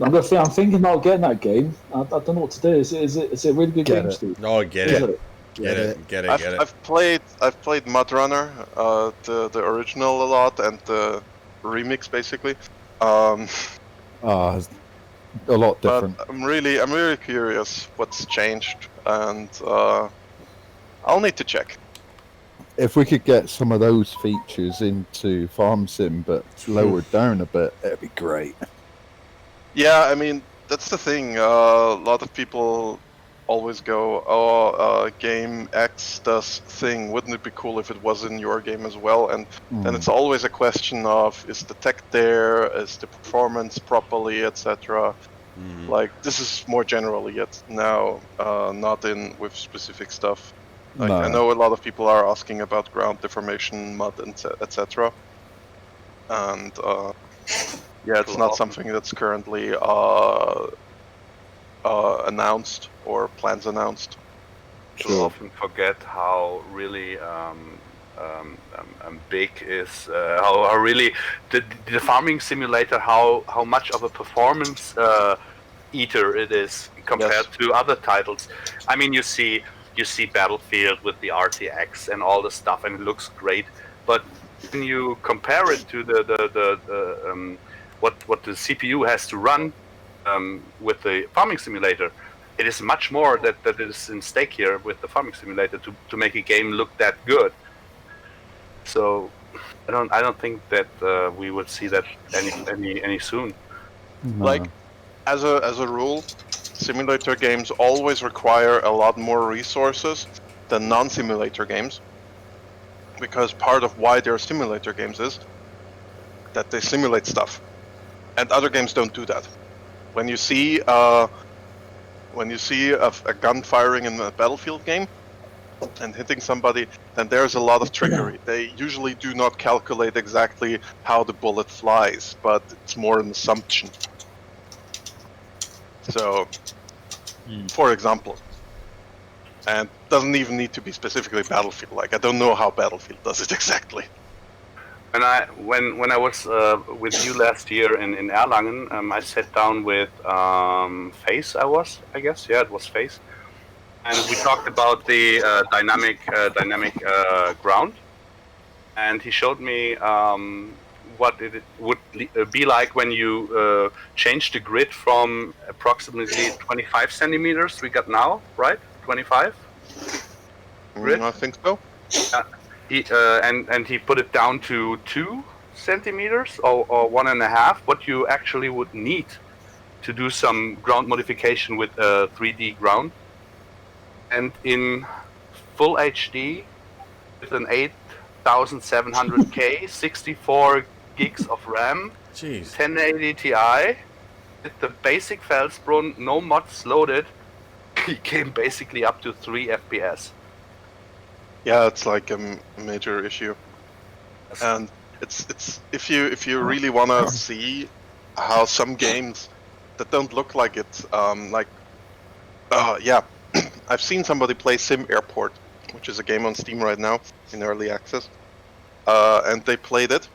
a go. I'm thinking about getting that game. I don't know what to do. Is it a really good Get game, it. Steve? Oh, get Is it. Get it. I've played Mudrunner, the original a lot, and the remix basically. It's a lot different. But I'm really curious what's changed, and I'll need to check. If we could get some of those features into Farm Sim, but lowered down a bit, it'd be great. Yeah, I mean that's the thing. A lot of people always go, "Oh, game X does thing. Wouldn't it be cool if it was in your game as well?" And then it's always a question of: is the tech there? Is the performance properly, etc. Like this is more generally yet now, not in with specific stuff. Like No. I know a lot of people are asking about ground deformation, mud, etc. And yeah, it's not something that's currently announced or plans announced. People often forget how really big is how really the farming simulator, how much of a performance eater it is compared to other titles. I mean, you see Battlefield with the RTX and all the stuff, and it looks great. But when you compare it to the what the CPU has to run with the farming simulator, it is much more that is in stake here with the farming simulator to make a game look that good. So I don't think that we would see that any soon. No. Like as a rule, simulator games always require a lot more resources than non-simulator games, because part of why they're simulator games is that they simulate stuff, and other games don't do that. When you see a gun firing in a Battlefield game and hitting somebody, then there's a lot of trickery. They usually do not calculate exactly how the bullet flies, but it's more an assumption. So, for example, and doesn't even need to be specifically Battlefield. Like, I don't know how Battlefield does it exactly. When I was with you last year in Erlangen, I sat down with Face. I guess, yeah, it was Face, and we talked about the dynamic ground, and he showed me what it would be like when you change the grid from approximately 25 centimeters we got now, right? 25 grid. I think so. He and he put it down to 2 centimeters or 1.5. What you actually would need to do some ground modification with 3D ground, and in full HD with an 8700K, 64 gigs of RAM, Jeez. 1080 Ti, with the basic Felsbrunn, no mods loaded, he came basically up to 3 FPS. Yeah, it's like a major issue, and it's if you really wanna see how some games that don't look like it, yeah, I've seen somebody play Sim Airport, which is a game on Steam right now in early access, and they played it,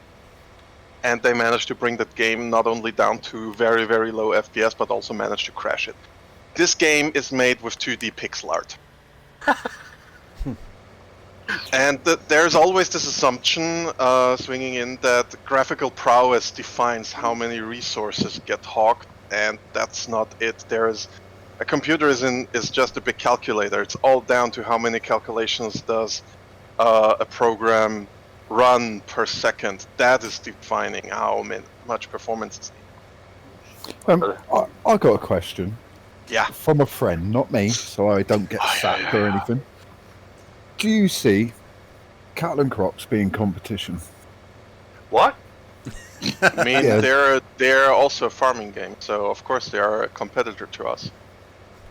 and they managed to bring that game not only down to very, very low FPS, but also managed to crash it. This game is made with 2D pixel art. And there's always this assumption swinging in that graphical prowess defines how many resources get hogged, and that's not it. A computer is just a big calculator. It's all down to how many calculations does a program run per second. That is defining how much performance it's needed. I got a question. Yeah. From a friend, not me, so I don't get sacked or anything. Do you see Cattle and Crocs being competition? What? I mean, Yeah. they're also a farming game, so of course they are a competitor to us.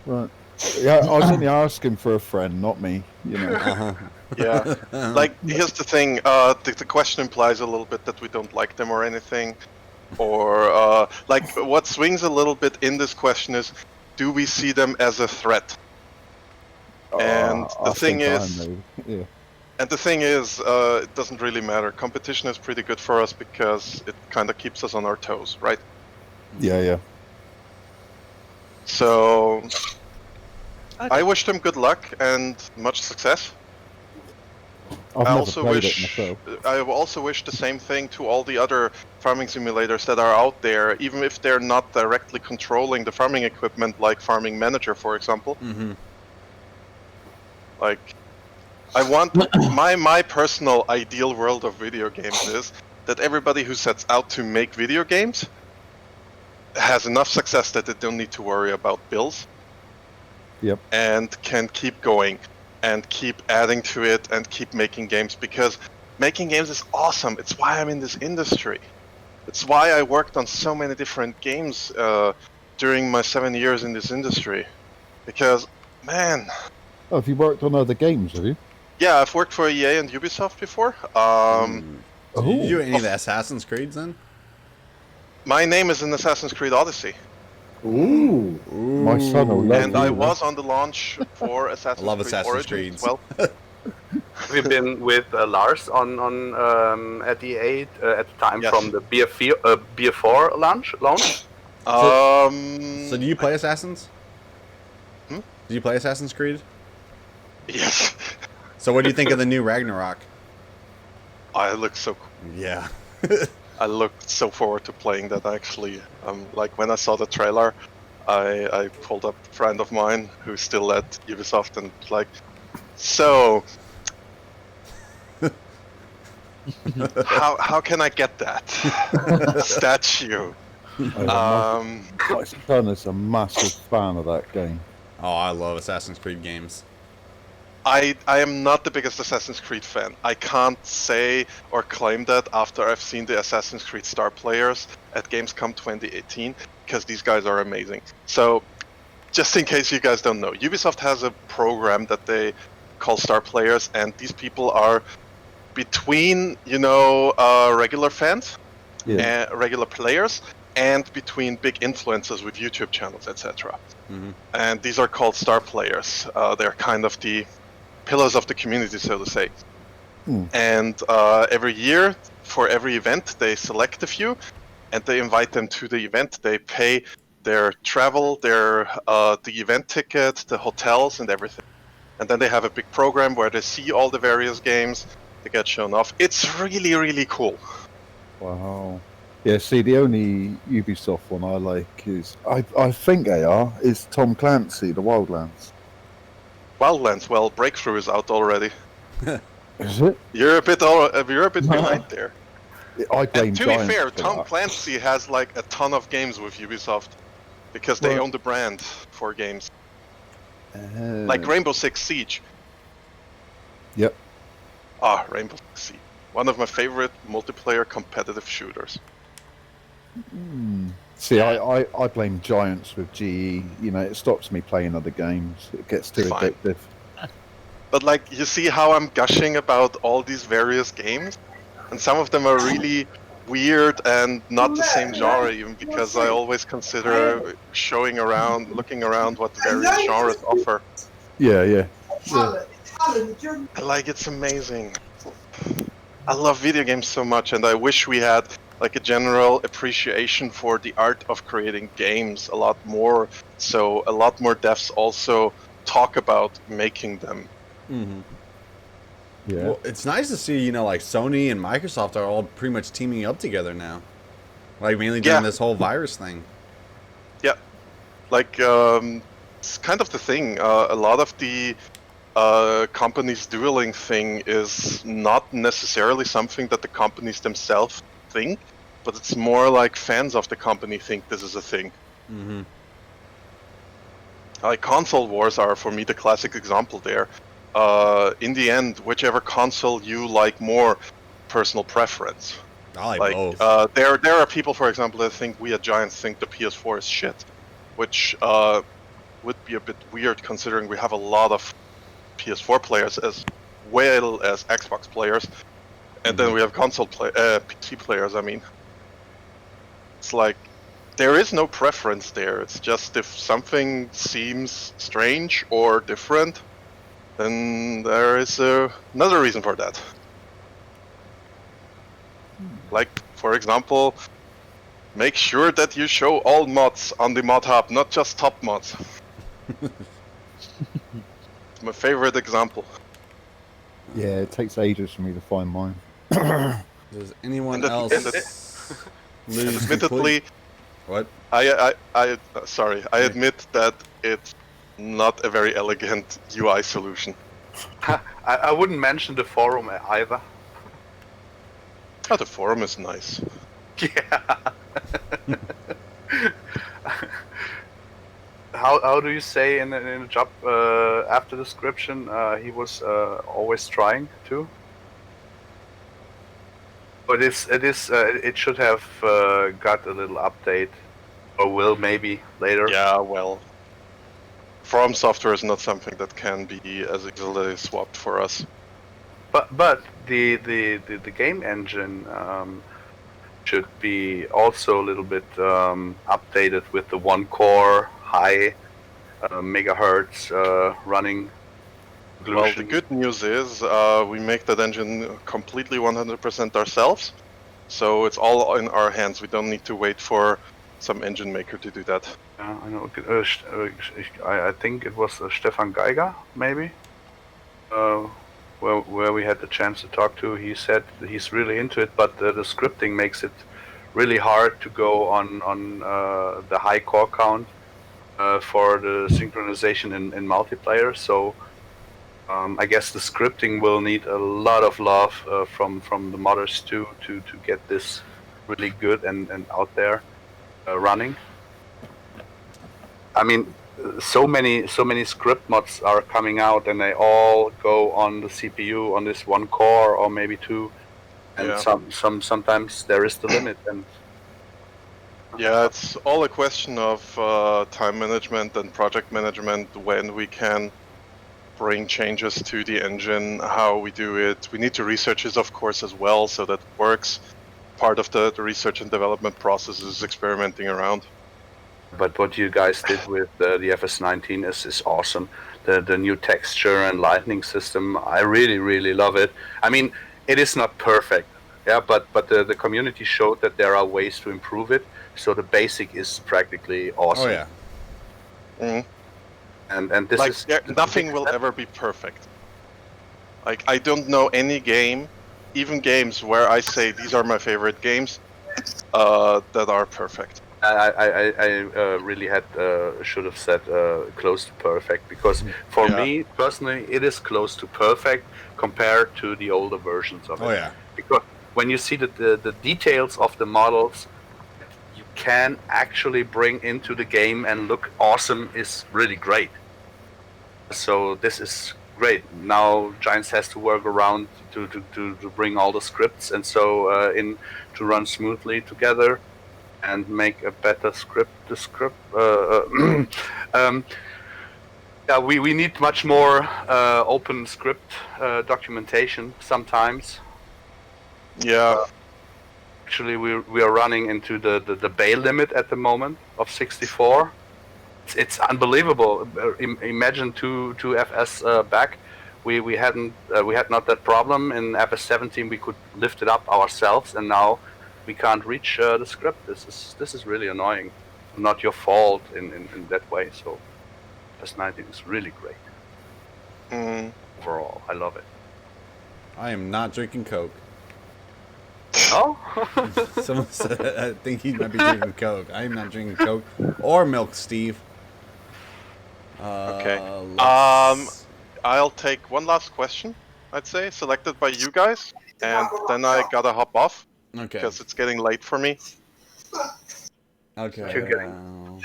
Right. Yeah, I was only asking for a friend, not me. You know. Yeah. Like, here's the thing. The question implies a little bit that we don't like them or anything, or like what swings a little bit in this question is, do we see them as a threat? And the thing is, it doesn't really matter. Competition is pretty good for us because it kind of keeps us on our toes, right? Yeah. So, I wish them good luck and much success. I've I never also played wish it myself. I also wish the same thing to all the other farming simulators that are out there, even if they're not directly controlling the farming equipment, like Farming Manager, for example. Mm-hmm. Like, I want my personal ideal world of video games is that everybody who sets out to make video games has enough success that they don't need to worry about bills. Yep. And can keep going and keep adding to it and keep making games, because making games is awesome. It's why I'm in this industry. It's why I worked on so many different games during my 7 years in this industry. Because, man... Oh, have you worked on other games, have you? Yeah, I've worked for EA and Ubisoft before. Did you do any of the Assassin's Creeds then? My name is in Assassin's Creed Odyssey. Ooh. My son will love And you. I was on the launch for Assassin's I love Creed Assassin's Origins Creeds. as well. We've been with Lars on at EA at the time Yes. from the BF4 launch. So do you play Assassins? Hmm? Do you play Assassin's Creed? Yes. So what do you think of the new Ragnarok? I look so Yeah. I looked so forward to playing that, actually. Like, when I saw the trailer, I pulled up a friend of mine who's still at Ubisoft and was like, so, how can I get that statue? My son is a massive fan of that game. Oh, I love Assassin's Creed games. I am not the biggest Assassin's Creed fan. I can't say or claim that after I've seen the Assassin's Creed Star Players at Gamescom 2018. because these guys are amazing. So, just in case you guys don't know, Ubisoft has a program that they call Star Players, and these people are between, regular fans, and regular players, and between big influencers with YouTube channels, etc. Mm-hmm. And these are called Star Players. They're kind of the pillars of the community, so to say. And every year, for every event, they select a few, and they invite them to the event. They pay their travel, the event ticket, the hotels, and everything. And then they have a big program where they see all the various games. They get shown off. It's really, really cool. Wow. Yeah, see, the only Ubisoft one I like is, I think they are, is Tom Clancy, The Wildlands. Wildlands, well, Breakthrough is out already. Is it? You're a bit behind there. I blame And to be Giants fair, for Tom that. Clancy has like a ton of games with Ubisoft because they Well- own the brand for games. Uh, Like Rainbow Six Siege. Yep. Rainbow Six Siege. One of my favorite multiplayer competitive shooters. See, I blame Giants with GE. It stops me playing other games. It gets too Fine. addictive. But like, you see how I'm gushing about all these various games? And some of them are really weird and not the same genre, even because I always consider looking around what the various genres offer. Yeah. It's amazing. I love video games so much, and I wish we had like a general appreciation for the art of creating games a lot more. So a lot more devs also talk about making them. Mm-hmm. Yeah. Well, it's nice to see, like Sony and Microsoft are all pretty much teaming up together now. Like mainly during this whole virus thing. Yeah, like it's kind of the thing. A lot of the companies dueling thing is not necessarily something that the companies themselves think, but it's more like fans of the company think this is a thing. Mm-hmm. Like console wars are for me the classic example there. In the end, whichever console you like more, personal preference. I like both. There are people, for example, that think we at Giants think the PS4 is shit, which would be a bit weird considering we have a lot of PS4 players as well as Xbox players, and then we have PC players. I mean, it's like there is no preference there. It's just if something seems strange or different, then there is another reason for that. Like, for example, make sure that you show all mods on the mod hub, not just top mods. It's my favorite example. Yeah, it takes ages for me to find mine. Does anyone And else lose Admittedly, complete- What? I admit that it's not a very elegant UI solution. I wouldn't mention the forum either. Oh, the forum is nice. Yeah. How do you say in the job after description? He was always trying to. But it should have got a little update, or will maybe later. Yeah, well, From software is not something that can be as easily swapped for us. But the game engine should be also a little bit updated with the one core high megahertz running. Well, the good news is we make that engine completely 100% ourselves, so it's all in our hands. We don't need to wait for some engine maker to do that. I know. I think it was Stefan Geiger, maybe. Where we had the chance to talk to, he said that he's really into it, but the scripting makes it really hard to go on the high core count for the synchronization in multiplayer. So I guess the scripting will need a lot of love from the modders to get this really good and out there running. I mean, so many script mods are coming out, and they all go on the CPU on this one core or maybe two, and Yeah. sometimes there is the limit. And Yeah, it's all a question of time management and project management when we can bring changes to the engine, how we do it. We need to research it, of course, as well, so that it works. Part of the research and development process is experimenting around. But what you guys did with the FS19 is awesome. The new texture and lighting system, I really love it. I mean, it is not perfect, yeah, but the community showed that there are ways to improve it. So the basic is practically awesome. Oh yeah. Mhm. And this Like, is nothing will ever be perfect. Like, I don't know any game, even games where I say these are my favorite games, that are perfect. I really should have said close to perfect, because for Yeah. me personally it is close to perfect compared to the older versions of it. Oh yeah. Because when you see the details of the models you can actually bring into the game and look awesome is really great. So this is great. Now Giants has to work around to bring all the scripts and so in to run smoothly together and make a better script. The script, yeah, we need much more open script documentation sometimes. Yeah. Actually, we are running into the bay limit at the moment of 64. It's unbelievable. Imagine two FS back. We had not that problem in FS17. We could lift it up ourselves, and now we can't reach the script. This is really annoying. Not your fault in that way. So FS19 is really great Mm. overall. I love it. I am not drinking Coke. Oh, Someone said I think he might be drinking Coke. I am not drinking Coke or milk, Steve. Okay. Let's- I'll take one last question, I'd say, selected by you guys, and then I gotta hop off Okay. because it's getting late for me. Okay. You're getting-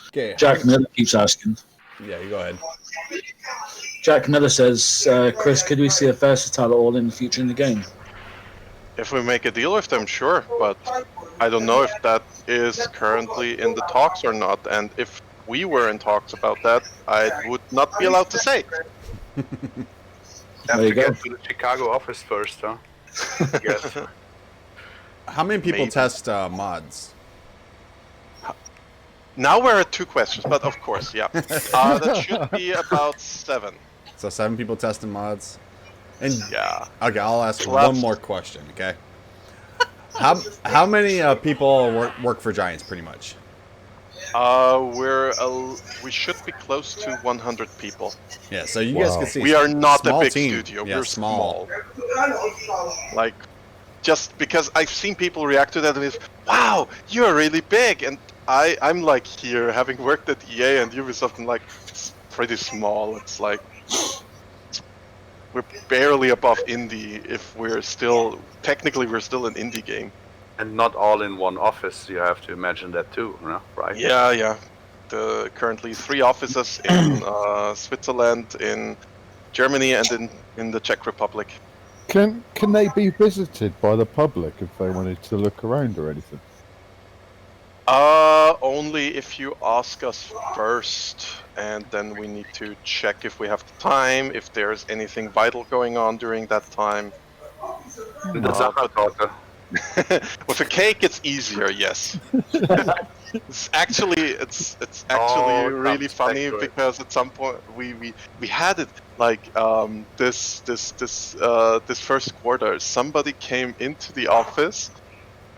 Okay. Jack Miller keeps asking. Yeah, you go ahead. Jack Miller says, Chris, could we see a versatile all in the future in the game? If we make a deal with them, sure, but I don't know if that is currently in the talks or not, and if we were in talks about that, I would not be allowed to say. have There to you go. get to the Chicago office first, huh? I guess. How many people Maybe. test mods? Now we're at 2 questions, but of course, yeah. That should be about 7. So 7 people testing mods. And Yeah. okay, I'll ask Plus- one more question. Okay. How many people work for Giants? Pretty much. We should be close to 100 people. Yeah. So you guys Wow. can see We are not a small big team. studio. Yeah, We're small. small. Like, just because I've seen people react to that and it's, wow, you're really big, and I'm like here having worked at EA and Ubisoft, and like it's pretty small. It's like we're barely above indie. If we're still technically we're still an indie game. And not all in one office. You have to imagine that too, no? Right? Yeah. The currently 3 offices in Switzerland, in Germany, and in the Czech Republic. Can they be visited by the public if they wanted to look around or anything? Only if you ask us first, and then we need to check if we have the time, if there's anything vital going on during that time. The Sachertorte. With a cake, it's easier, yes. It's actually Oh, really sounds funny accurate. because at some point we had it like this first quarter. Somebody came into the office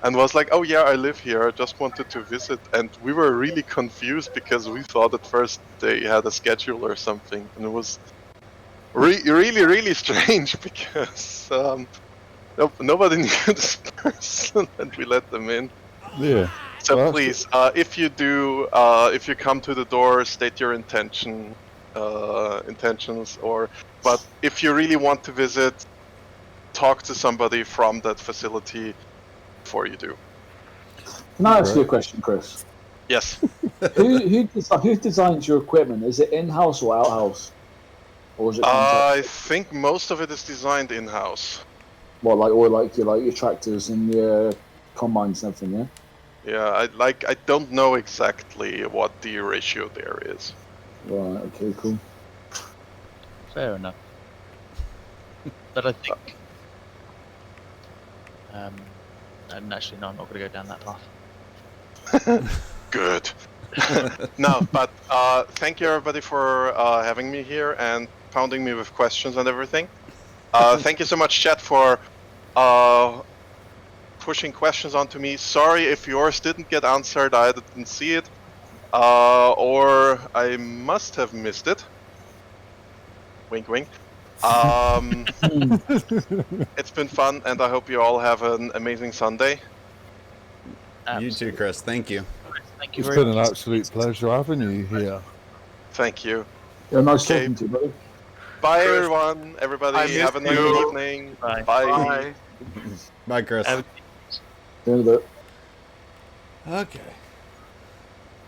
and was like, "Oh yeah, I live here. I just wanted to visit," and we were really confused because we thought at first they had a schedule or something, and it was really strange because nobody knew this person, and we let them in. Yeah. So Well, please, if you do, if you come to the door, state your intentions. But if you really want to visit, talk to somebody from that facility before you do. Can I ask you a question, Chris? Yes. Who designs your equipment? Is it in-house or out-house? Or is it contract? I think most of it is designed in-house. What, like all like your tractors and your combines and everything, yeah? Yeah, I don't know exactly what the ratio there is. Right, okay, cool. Fair enough. But I think. And actually, no, I'm not going to go down that path. Good. No, but thank you everybody for having me here and pounding me with questions and everything. Thank you so much, chat, for pushing questions onto me. Sorry if yours didn't get answered, I didn't see it, or I must have missed it. Wink, wink. It's been fun, and I hope you all have an amazing Sunday. You too, Chris. Thank you. Thank you It's very been an much. absolute pleasure having you here. Thank you. Yeah, nice Okay. talking to you, buddy. Bye, Chris, everyone. Everybody, I have a miss nice you. evening. Bye. Bye. Bye, Chris. Have- See you in a bit. Okay.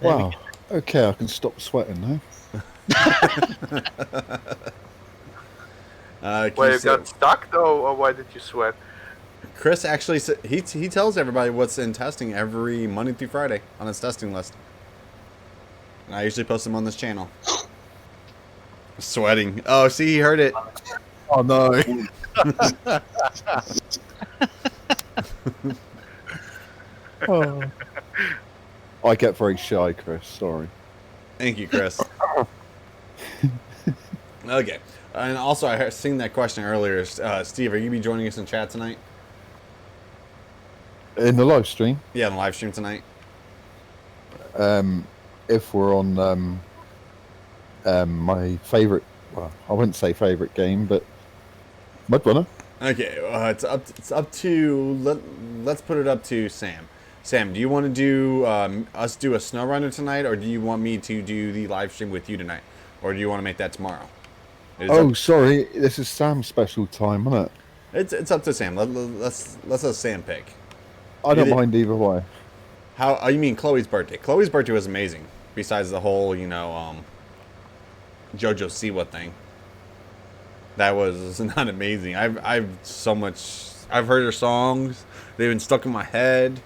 There we Wow. Okay, I can stop sweating now. Well, you got stuck though, or why did you sweat? Chris actually he tells everybody what's in testing every Monday through Friday on his testing list. And I usually post them on this channel. Sweating. Oh, see, he heard it. Oh no. Oh. I get very shy, Chris. Sorry. Thank you, Chris. Okay. And also, I seen that question earlier. Steve, are you be joining us in chat tonight? In the live stream, Yeah, on the live stream tonight. if we're on my favorite, well, I wouldn't say favorite game, but Mudrunner. Okay, it's up to let's put it up to Sam. Sam, do you want to do us do a SnowRunner tonight, or do you want me to do the live stream with you tonight, or do you want to make that tomorrow? Oh, sorry, this is Sam's special time, isn't it? It's up to Sam. Let's let Sam pick. I don't Either- mind either way. How? Oh, you mean Chloe's birthday? Chloe's birthday was amazing. Besides the whole, JoJo Siwa thing. That was not amazing. I've so much. I've heard her songs. They've been stuck in my head.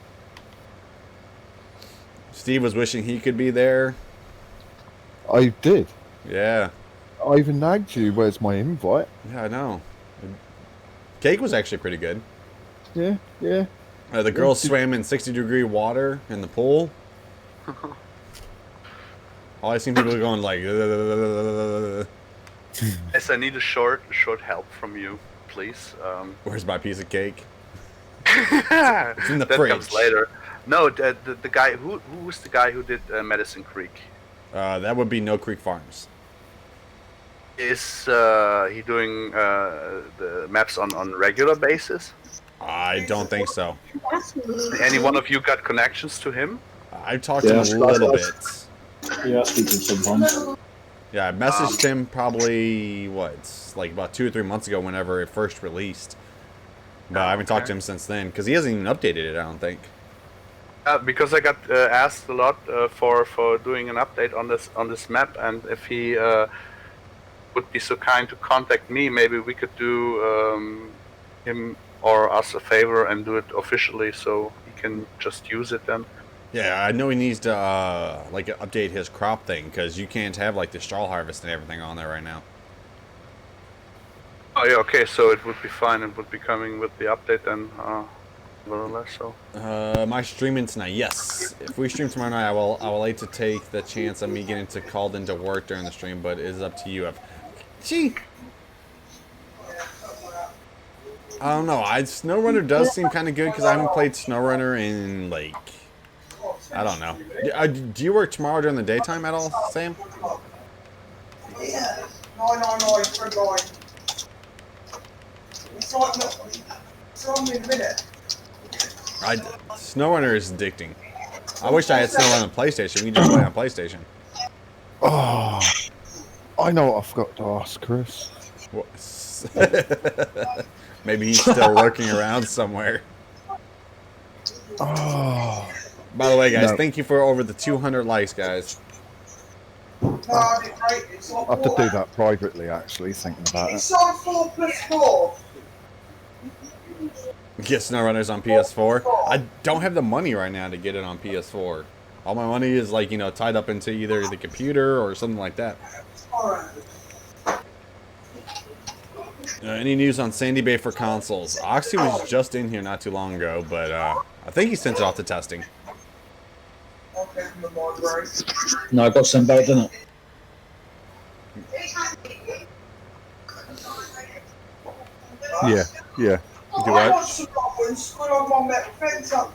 Steve was wishing he could be there. I did. Yeah. I even nagged you. Where's my invite? Yeah, I know. Cake was actually pretty good. Yeah, yeah. The girls swam in 60-degree water in the pool. All I seen people going like. Yes, I need a short help from you, please. Where's my piece of cake? It's in the that fridge. comes later. No, the guy who was the guy who did Medicine Creek. That would be No Creek Farms. Is he doing the maps on regular basis? I don't think so. Any one of you got connections to him? I've talked to him a little bit. Yeah, I speak to him sometimes. Yeah, I messaged him probably, like about 2 or 3 months ago whenever it first released. But I haven't talked to him since then, because he hasn't even updated it, I don't think. Because I got asked a lot for doing an update on this map, and if he would be so kind to contact me, maybe we could do him or us a favor and do it officially, so he can just use it then. Yeah, I know he needs to like update his crop thing, because you can't have like the straw harvest and everything on there right now. Oh yeah, okay, so it would be fine. It would be coming with the update then, more or less. So. Am I streaming tonight? Yes. If we stream tomorrow night, I will like to take the chance of me getting called into work during the stream, but it is up to you. Gee. I don't know. SnowRunner does seem kind of good, because I haven't played SnowRunner in like, I don't know. Do you work tomorrow during the daytime at all, Sam? Yeah. 999 It's like it's on me in a minute. SnowRunner is addicting. I wish I had SnowRunner on PlayStation. We just play on PlayStation. Oh, I know what I forgot to ask, Chris. Maybe he's still lurking around somewhere. Oh, By the way, guys, No. thank you for over the 200 likes, guys. No, I didn't rate it. It's on I have to 4. do that privately, actually, thinking about it. It's on 4+4. Get SnowRunners on PS4. I don't have the money right now to get it on PS4. All my money is like, you know, tied up into either the computer or something like that. Any news on Sandy Bay for consoles? Oxy was just in here not too long ago, but I think he sent it off to testing. No, I got sent back, didn't it? Yeah, yeah. Do what?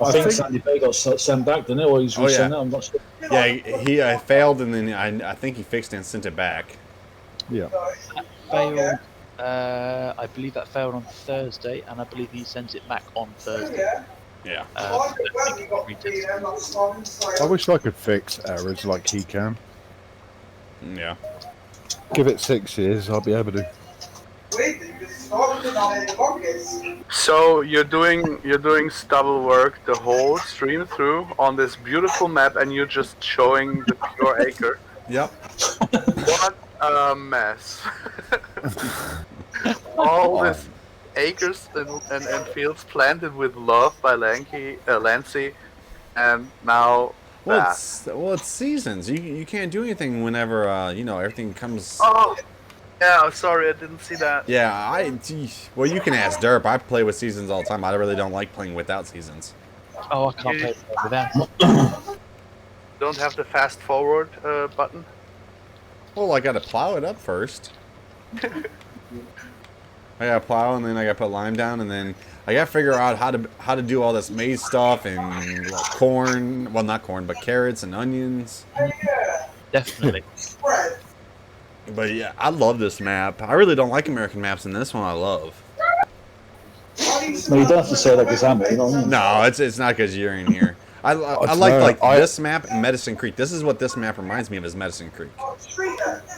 I think Sandy Bay got sent back, didn't it? Or he's resent it, I'm not sure. Yeah, he failed, and then I think he fixed it and sent it back. Yeah. Failed. I believe that failed on Thursday, and I believe he sent it back on Thursday. Yeah. I wish I could fix errors like he can. Yeah. Give it 6 years, I'll be able to. So you're doing stubble work the whole stream through on this beautiful map, and you're just showing the pure acre. Yep. What a mess! All this acres and fields planted with love by Lancy, and now Well, it's seasons. You can't do anything whenever you know, everything comes. Oh, yeah. Sorry, I didn't see that. Yeah, well, you can ask Derp. I play with seasons all the time. I really don't like playing without seasons. Oh, I can't play without. Don't have the fast forward button. Well, I gotta plow it up first. I gotta plow, and then I gotta put lime down, and then I gotta figure out how to do all this maize stuff and like, corn. Well, not corn, but carrots and onions. Definitely. But yeah, I love this map. I really don't like American maps, and this one I love. No, you don't have to say that because I'm, you know what I mean? No, it's not because you're in here. I like this map and Medicine Creek. This is what this map reminds me of, is Medicine Creek. I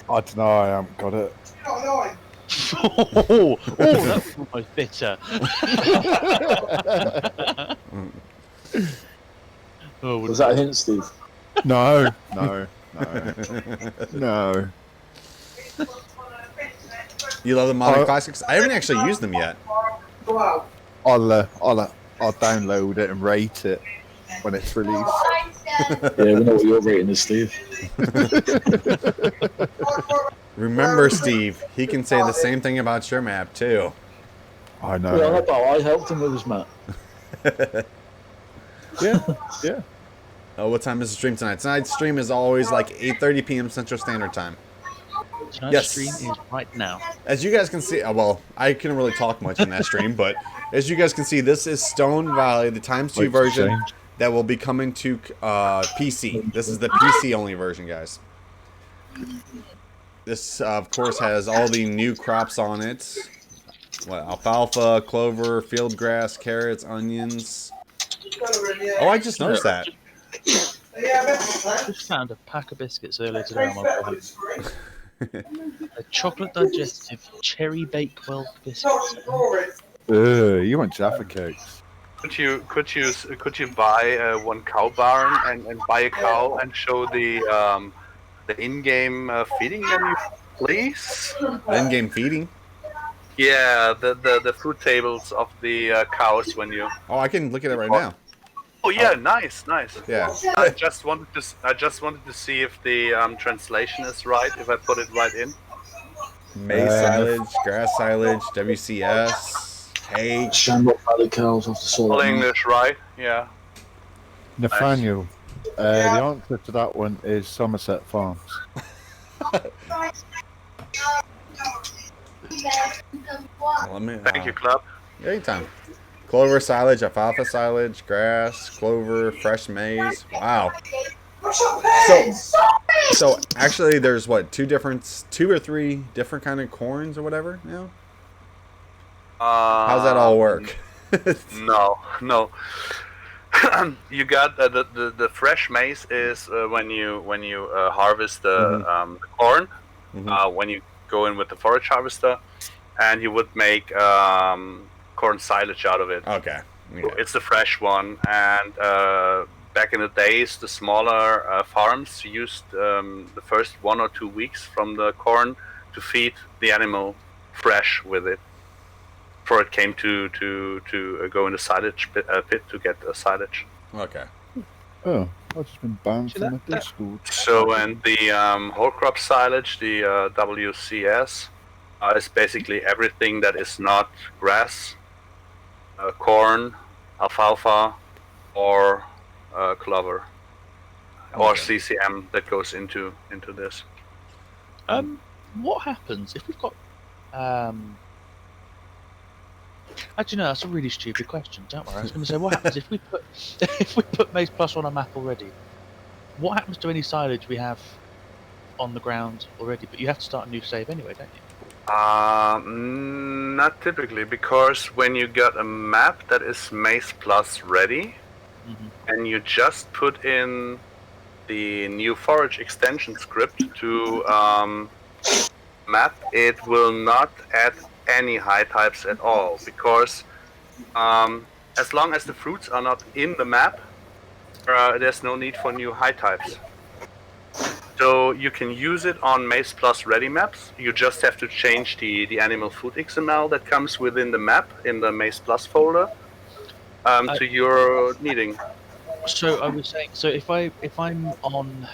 don't know, I haven't got it. Oh, that was almost bitter. Was that a hint, Steve? No. You love the modern classics? I haven't actually used them yet. I'll download it and rate it when it's released. Yeah, we know what your rating is, Steve. Remember, Steve, he can say the same thing about your map, too. I know. Yeah, I helped him with his map. Yeah. Oh, what time is the stream tonight? Tonight's stream is always like 8:30 p.m. Central Standard Time. Tonight's stream is right now. As you guys can see, well, I couldn't really talk much in that stream, but as you guys can see, this is Stone Valley, the ×2 version that will be coming to PC. This is the PC-only version, guys. This, of course, has all the new crops on it. What, alfalfa, clover, field grass, carrots, onions. Oh, I just noticed that. I just found a pack of biscuits earlier today on my phone. A chocolate digestive cherry bakewell biscuits. You want Jaffa cakes? Could you buy one cow barn and buy a cow and show the in-game feeding menu, please? In-game feeding? Yeah, the food tables of the cows when you. Oh, I can look at it right now. Oh yeah, nice. Yeah. I just wanted to see if the translation is right. If I put it right in. Maize silage, grass silage, WCS, hay. Shamrock Valley cows off the soil. All English, right? Yeah. Nathaniel, the answer to that one is Somerset Farms. Thank you, club. Anytime. Clover silage, alfalfa silage, grass, clover, fresh maize. Wow. So actually, there's what, two or three different kind of corns or whatever now. How's that all work? No. You got the fresh maize is when you harvest the corn. When you go in with the forage harvester, and you would make corn silage out of it. Okay. It's the fresh one, and back in the days, the smaller farms used the first 1 or 2 weeks from the corn to feed the animal fresh with it. before it came to go in the silage pit to get silage. Okay. Oh, I've just been banned See from the that- Discord. So, and the whole crop silage, the WCS, is basically everything that is not grass, corn, alfalfa, or clover, or Okay. CCM that goes into this. What happens if we've got Actually, no, that's a really stupid question. Don't worry. I was going to say, what happens if we put Maze Plus on a map already? What happens to any silage we have on the ground already? But you have to start a new save anyway, don't you? Not typically, because when you got a map that is Maze Plus ready, and you just put in the new forage extension script to map, it will not add any high types at all, because as long as the fruits are not in the map, there's no need for new high types. So you can use it on Maze Plus ready maps. You just have to change the animal food XML that comes within the map in the Maze Plus folder to your needing. So I was saying, so if I'm on,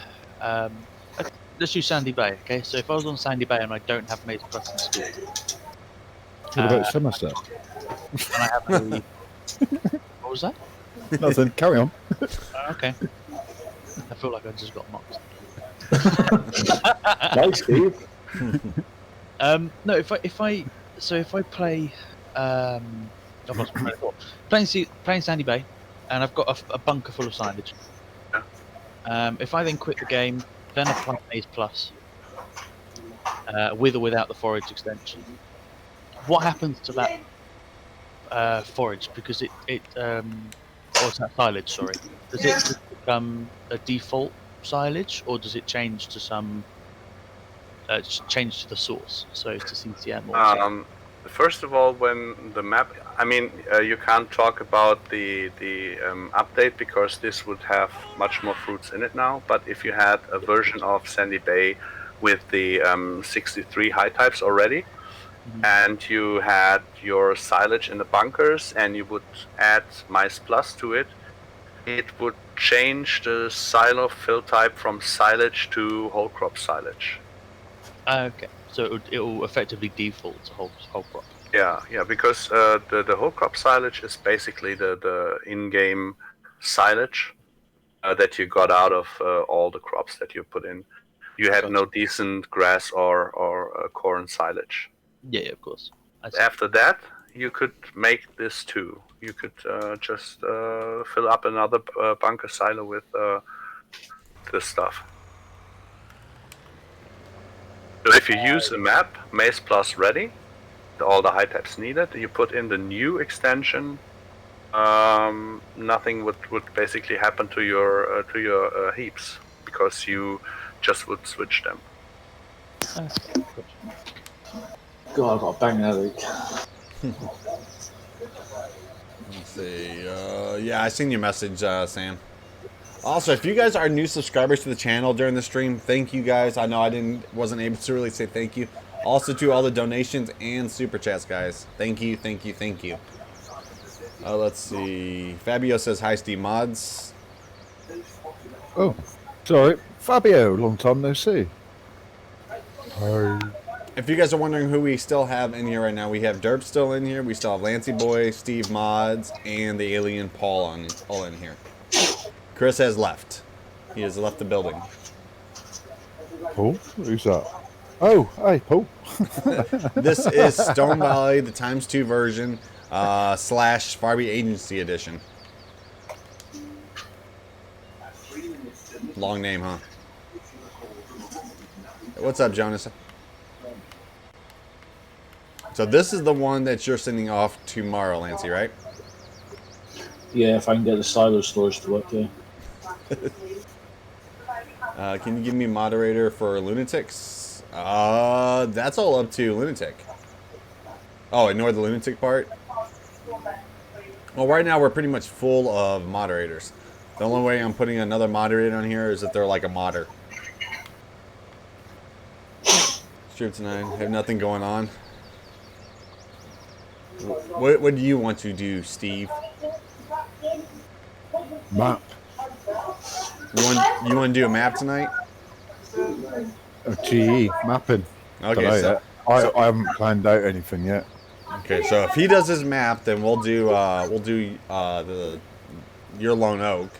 let's use Sandy Bay, okay? So if I was on Sandy Bay and I don't have Maze Plus installed, What about Somerset? and I have a, what was that? Nothing. Carry on. Okay. I feel like I just got mocked. Nice, Steve. No, if I play, I've lost my train of thought. Playing Sandy Bay, and I've got a bunker full of silage. If I then quit the game, then apply Maze Plus, with or without the forage extension, what happens to that forage? Because or it's that silage, sorry. Does it become a default silage, or does it change to some change to the source, so to CCM or First of all, when the map, I mean, you can't talk about the update because this would have much more fruits in it now. But if you had a version of Sandy Bay with the 63 high types already, and you had your silage in the bunkers, and you would add Mice Plus to it, it would change the silo fill type from silage to whole crop silage. okay, so it will effectively default to whole crop. Yeah, because the whole crop silage is basically the in-game silage that you got out of all the crops that you put in. You had no decent grass or corn silage. Yeah, of course. After that, you could make this too. You could just fill up another bunker silo with this stuff. So if you use a map, Maze Plus ready, all the high types needed, you put in the new extension, nothing would basically happen to your heaps, because you just would switch them. God, I've got a bang headache. Let's see. Yeah, I seen your message, Sam. Also, if you guys are new subscribers to the channel during the stream, thank you guys. I know I wasn't able to really say thank you. Also to all the donations and super chats, guys. Thank you, thank you, thank you. Let's see. Fabio says hi, Steve Mods. Oh, sorry. Fabio, long time no see. Hi. If you guys are wondering who we still have in here right now, we have Derp still in here. We still have Lancy Boy, Steve Mods, and the alien Paul all in here. Chris has left. He has left the building. Paul? Who's that? Oh, hey, Paul. This is Stone Valley, the ×2 version, / Farby Agency Edition. Long name, huh? What's up, Jonas? So this is the one that you're sending off tomorrow, Lancy, right? Yeah, if I can get the silo storage to work, yeah. Can you give me moderator for Lunatics? That's all up to Lunatic. Oh, ignore the Lunatic part? Well, right now we're pretty much full of moderators. The only way I'm putting another moderator on here is if they're like a modder. Stream tonight. Have nothing going on. What do you want to do, Steve? Map. You want to do a map tonight? GE mapping. Okay, Delay so, it. I haven't planned out anything yet. okay, so if he does his map, then we'll do your Lone Oak,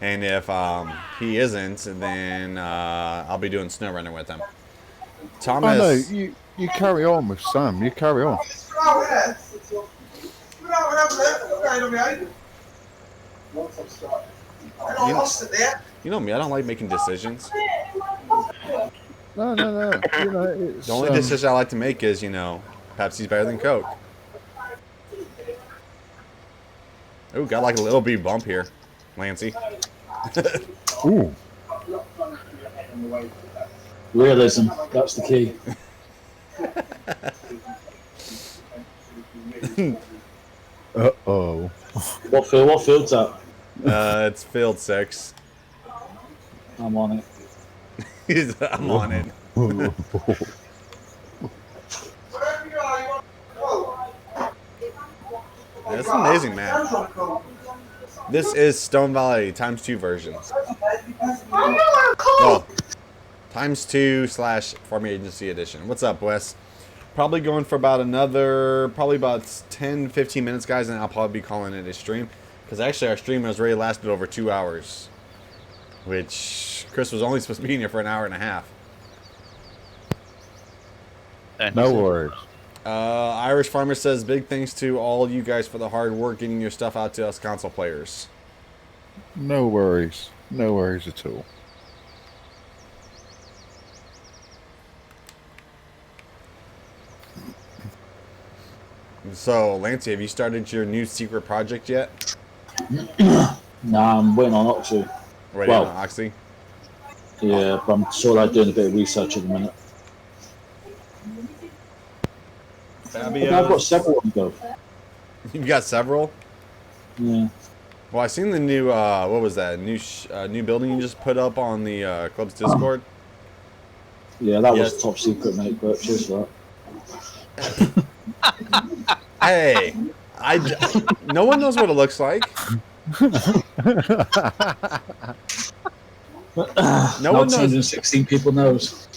and if he isn't, then I'll be doing SnowRunner with him. Thomas, Oh no, you carry on with Sam. You carry on. you know me, I don't like making decisions. No. You know, it's, The only decision I like to make is, Pepsi's better than Coke. Ooh, got like a little bit bump here, Lancy. Ooh. Realism, that's the key. Uh-oh. What field's that? It's field 6. I'm on it. I'm on it. That's an amazing map. This is Stone Valley ×2 version. Oh, ×2 / Farm Agency Edition. What's up, Wes? Probably going for about another, probably about 10-15 minutes, guys, and I'll probably be calling it a stream. Because actually our stream has already lasted over 2 hours. Which, Chris was only supposed to be in here for an hour and a half. No worries. Irish Farmer says, big thanks to all you guys for the hard work getting your stuff out to us console players. No worries. No worries at all. So, Lancey, have you started your new secret project yet? Nah, I'm waiting on Oxy. Ready on Oxy? Yeah, but I'm sort of like doing a bit of research at the minute. Fabio. I've got several of them, though. You've got several? Yeah. Well, I seen the new, what was that? New building you just put up on the club's Discord? Yeah, that was top secret, mate, but cheers for that. Hey, no one knows what it looks like. No one knows. 216 people knows.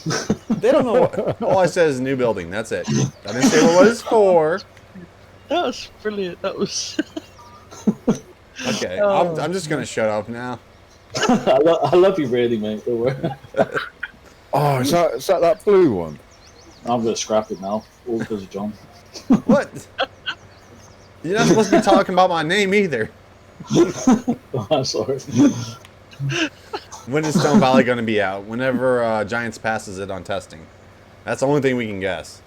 They don't know. All I said is new building. That's it. I didn't say what it's for. That was brilliant. That was. Okay, I'm just gonna shut up now. I love you really, mate. Don't worry. Oh, is that blue one? I'm gonna scrap it now, all because of John. What? You're not supposed to be talking about my name either. I'm sorry. When is Stone Valley going to be out? Whenever Giants passes it on testing. That's the only thing we can guess.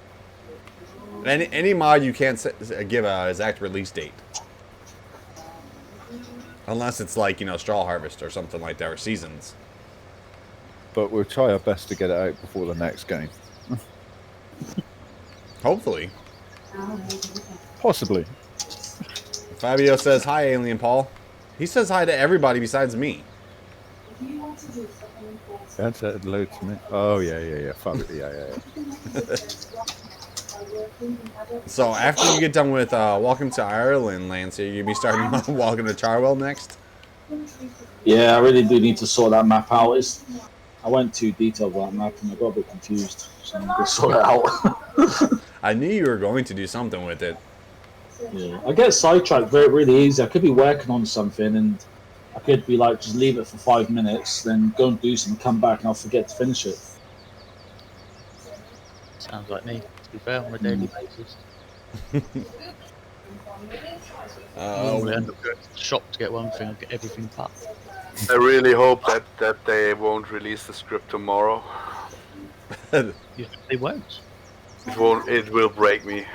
Any mod you can't give a exact release date. Unless it's like, Straw Harvest or something like that, or Seasons. But we'll try our best to get it out before the next game. Hopefully. Possibly. Fabio says, hi, Alien Paul. He says hi to everybody besides me. That's a load to me. Oh, yeah. Fabio, yeah. So, after you get done with Welcome to Ireland, Lance, are you going to be starting on Welcome to Charwell next? Yeah, I really do need to sort that map out. I went too detailed with that map and I got a bit confused, so I'm going to sort it out. I knew you were going to do something with it. Yeah, I get sidetracked really easy. I could be working on something and I could be like, just leave it for 5 minutes, then go and do something, come back and I'll forget to finish it. Sounds like me, to be fair, on a daily basis. Normally end up going to the shop to get one thing and get everything packed. I really hope that they won't release the script tomorrow. Yeah, they won't. It will break me.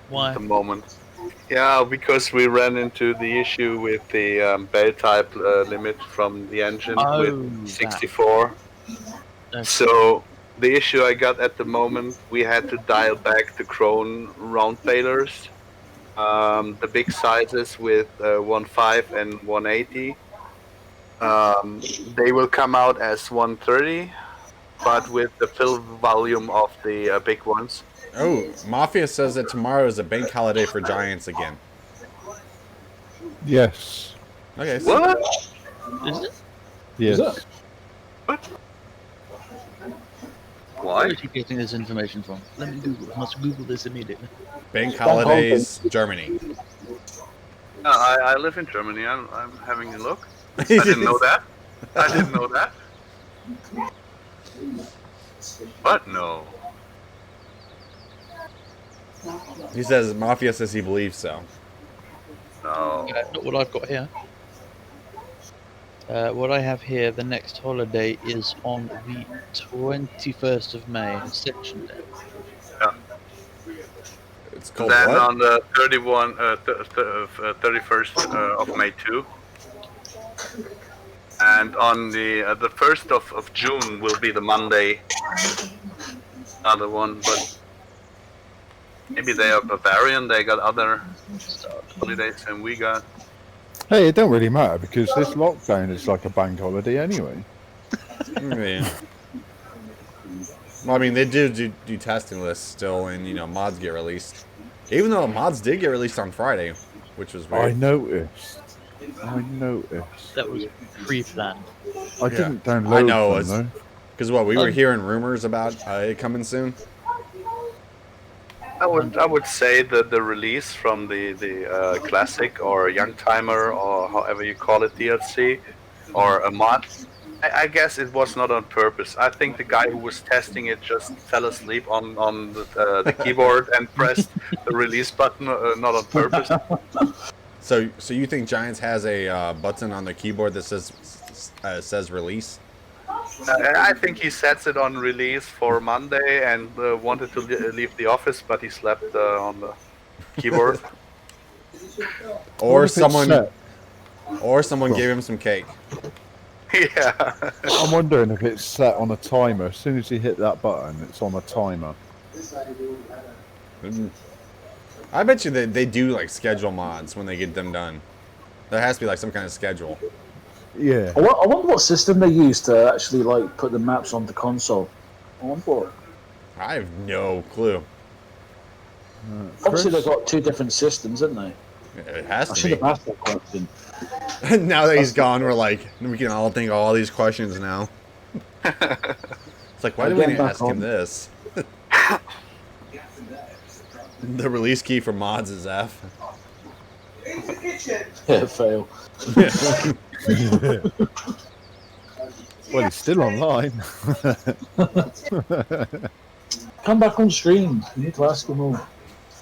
Why? At the moment. Yeah, because we ran into the issue with the bell type limit from the engine with 64. Okay. So the issue I got at the moment, we had to dial back the Krone round failures. The big sizes with 1.5 and 180. They will come out as 130, but with the fill volume of the big ones. Oh, Mafia says that tomorrow is a bank holiday for Giants again. Yes. Okay. So What? Is it? Yes. Is it? Where Why? is he getting this information from? Let me Google. I must Google this immediately. bank holidays, Germany. I live in Germany. I'm having a look. I didn't know that. I didn't know that. But no. He says Mafia says he believes so. No. Not what I've got here. What I have here, the next holiday is on the 21st of May, Ascension Day. It's called Then what? on the 31st of May too. And on the 1st of June will be the Monday. Another one, but maybe they are Bavarian. They got other holidays than we got. Hey, it don't really matter because this lockdown is like a bank holiday anyway. Yeah. Well, I mean, they do testing lists still, and mods get released. Even though mods did get released on Friday, which was weird. I noticed. That was pre-planned. I didn't download them though. Because we were hearing rumors about it coming soon. I would say that the release from the classic or young timer or however you call it DLC or a mod, I guess it was not on purpose. I think the guy who was testing it just fell asleep on the keyboard and pressed the release button not on purpose. So you think Giants has a button on the keyboard that says release? I think he sets it on release for Monday and wanted to leave the office, but he slept on the keyboard. Or What if it's set? someone gave him some cake. Yeah. I'm wondering if it's set on a timer. As soon as you hit that button, it's on a timer. I bet you they do like schedule mods when they get them done. There has to be like some kind of schedule. Yeah. I wonder what system they use to actually like put the maps on the console. I wonder what. I have no clue. Obviously, they've got two different systems, haven't they? It has I to should be. have asked that question. Now that he's gone, we can all think of all these questions now. It's like, why do we Again, need to back ask him on. this? The release key for mods is F. In the kitchen. Yeah, fail. Well, it's still online. Come back on stream. You need to ask them all.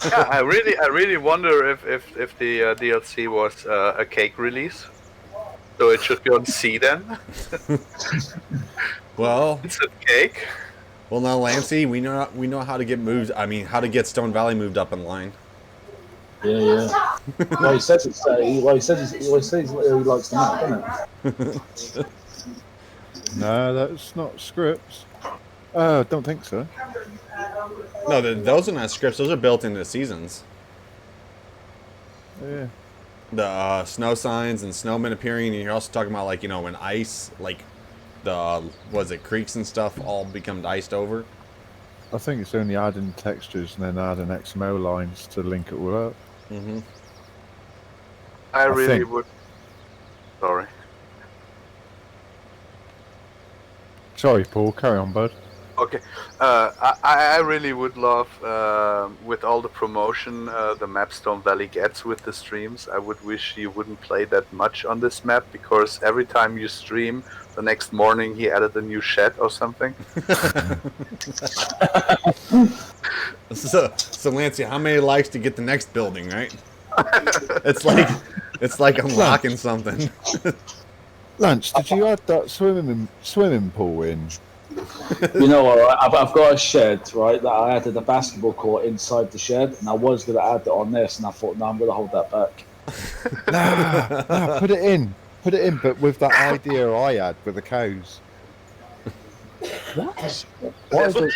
Yeah, I really wonder if the DLC was a cake release. So it should be on C then. Well, It's a cake. well, now Lancey, we know how to get moved. I mean, how to get Stone Valley moved up in line. Yeah. Well, he says it's. He likes the map, doesn't it? No, that's not scripts. I don't think so. No, those are not scripts. Those are built into seasons. Yeah. The snow signs and snowmen appearing, and you're also talking about like when ice, like creeks and stuff all become iced over. I think it's only adding textures and then adding XML lines to link it all up. Mm-hmm. I really think- would. Sorry. Sorry, Paul. Carry on, bud. Okay. I really would love, with all the promotion the map Stone Valley gets with the streams, I would wish you wouldn't play that much on this map, because every time you stream, the next morning he added a new shed or something. So Lancey, how many likes to get the next building, right? It's like unlocking something. Lance, did you add that swimming pool in? You know what? I've got a shed, right? That I added a basketball court inside the shed, and I was going to add it on this, and I thought, no, I'm going to hold that back. Nah, put it in, but with that idea I had with the cows. What? What is it?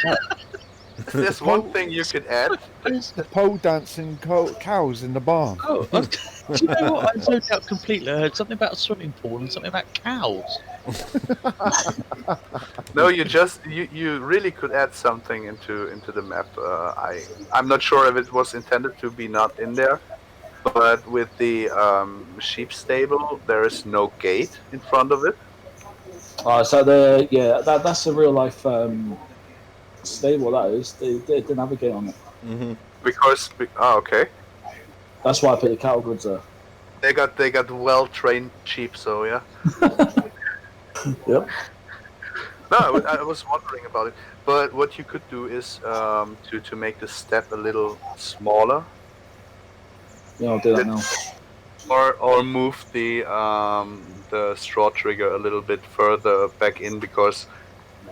If there's one thing you could add, The pole dancing cows in the barn. Oh, do you know what? I zoned out completely. I heard something about a swimming pool and something about cows. no, you really could add something into the map. I'm not sure if it was intended to be not in there, but with the sheep stable, there is no gate in front of it. So that's a real life stable. That is, they didn't have a gate on it. Mm-hmm. Okay. That's why I put the cattle goods there. They got well trained sheep, so yeah. Yep. No, I was wondering about it. But what you could do is to make the step a little smaller. Yeah, I'll do that now. Or move the straw trigger a little bit further back in, because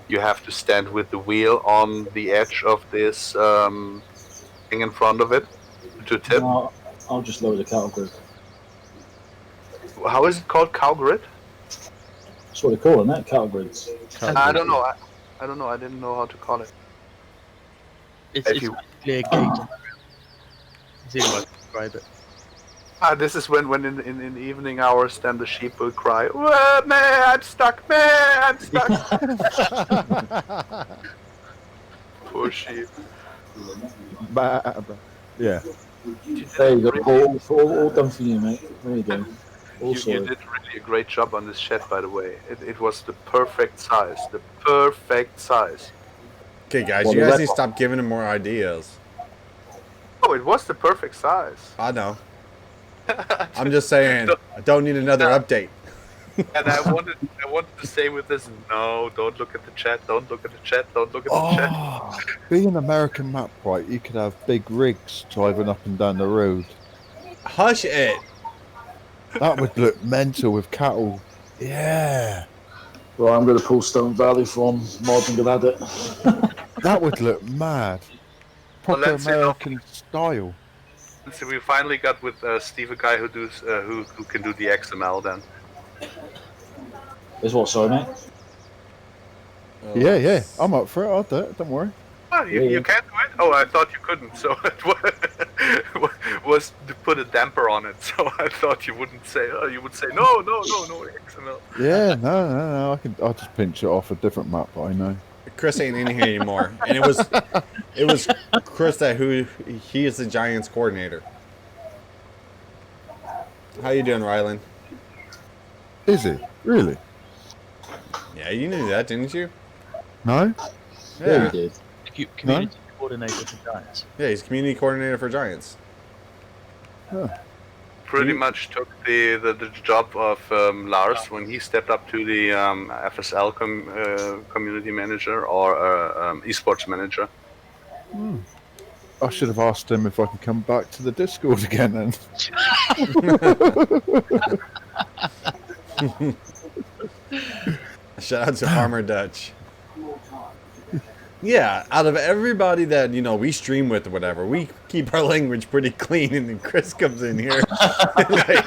you have to stand with the wheel on the edge of this thing in front of it to tip. No, I'll just lower the cattle grid. How is it called? Cow grid? That's what they call them, cattle grids. I don't know. I don't know. I didn't know how to call it. It's basically a gate. It's the only way I can describe it. This is when in the evening hours, then the sheep will cry, "Whoa, man, I'm stuck, man, I'm stuck." Poor sheep. Yeah. There you go. All done for you, mate. There you go. You did really a great job on this shed, by the way. It was the perfect size. The perfect size. Okay, guys, you guys need to stop giving him more ideas. Oh, it was the perfect size. I know. I'm just saying, I don't need another update. And I wanted to say with this, no, don't look at the chat, don't look at the chat, don't look at the chat. Being an American map, right, you could have big rigs driving up and down the road. Hush it. That would look mental with cattle. Yeah. Well, I'm going to pull Stone Valley from Mod and go at it. That would look mad. Proper American style. So we finally got with Steve a guy who can do the XML then. Is what, sorry, mate? Yeah. I'm up for it. I'll do it. Don't worry. Oh, you can't do it? Oh, I thought you couldn't. So it was to put a damper on it. So I thought you wouldn't say. Oh, you would say no XML. Yeah, no. I'll just pinch it off a different map that I know. Chris ain't in here anymore, and it was Chris he is the Giants coordinator. How you doing, Rylan? Is it really? Yeah, you knew that, didn't you? No. Yeah, you did. Community coordinator for Giants. Yeah, he's community coordinator for Giants. Huh. Pretty much took the job of Lars when he stepped up to the FSL community manager or esports manager. I should have asked him if I could come back to the Discord again then. Shout out to Farmer Dutch. Yeah, out of everybody that, we stream with or whatever, we keep our language pretty clean, and then Chris comes in here and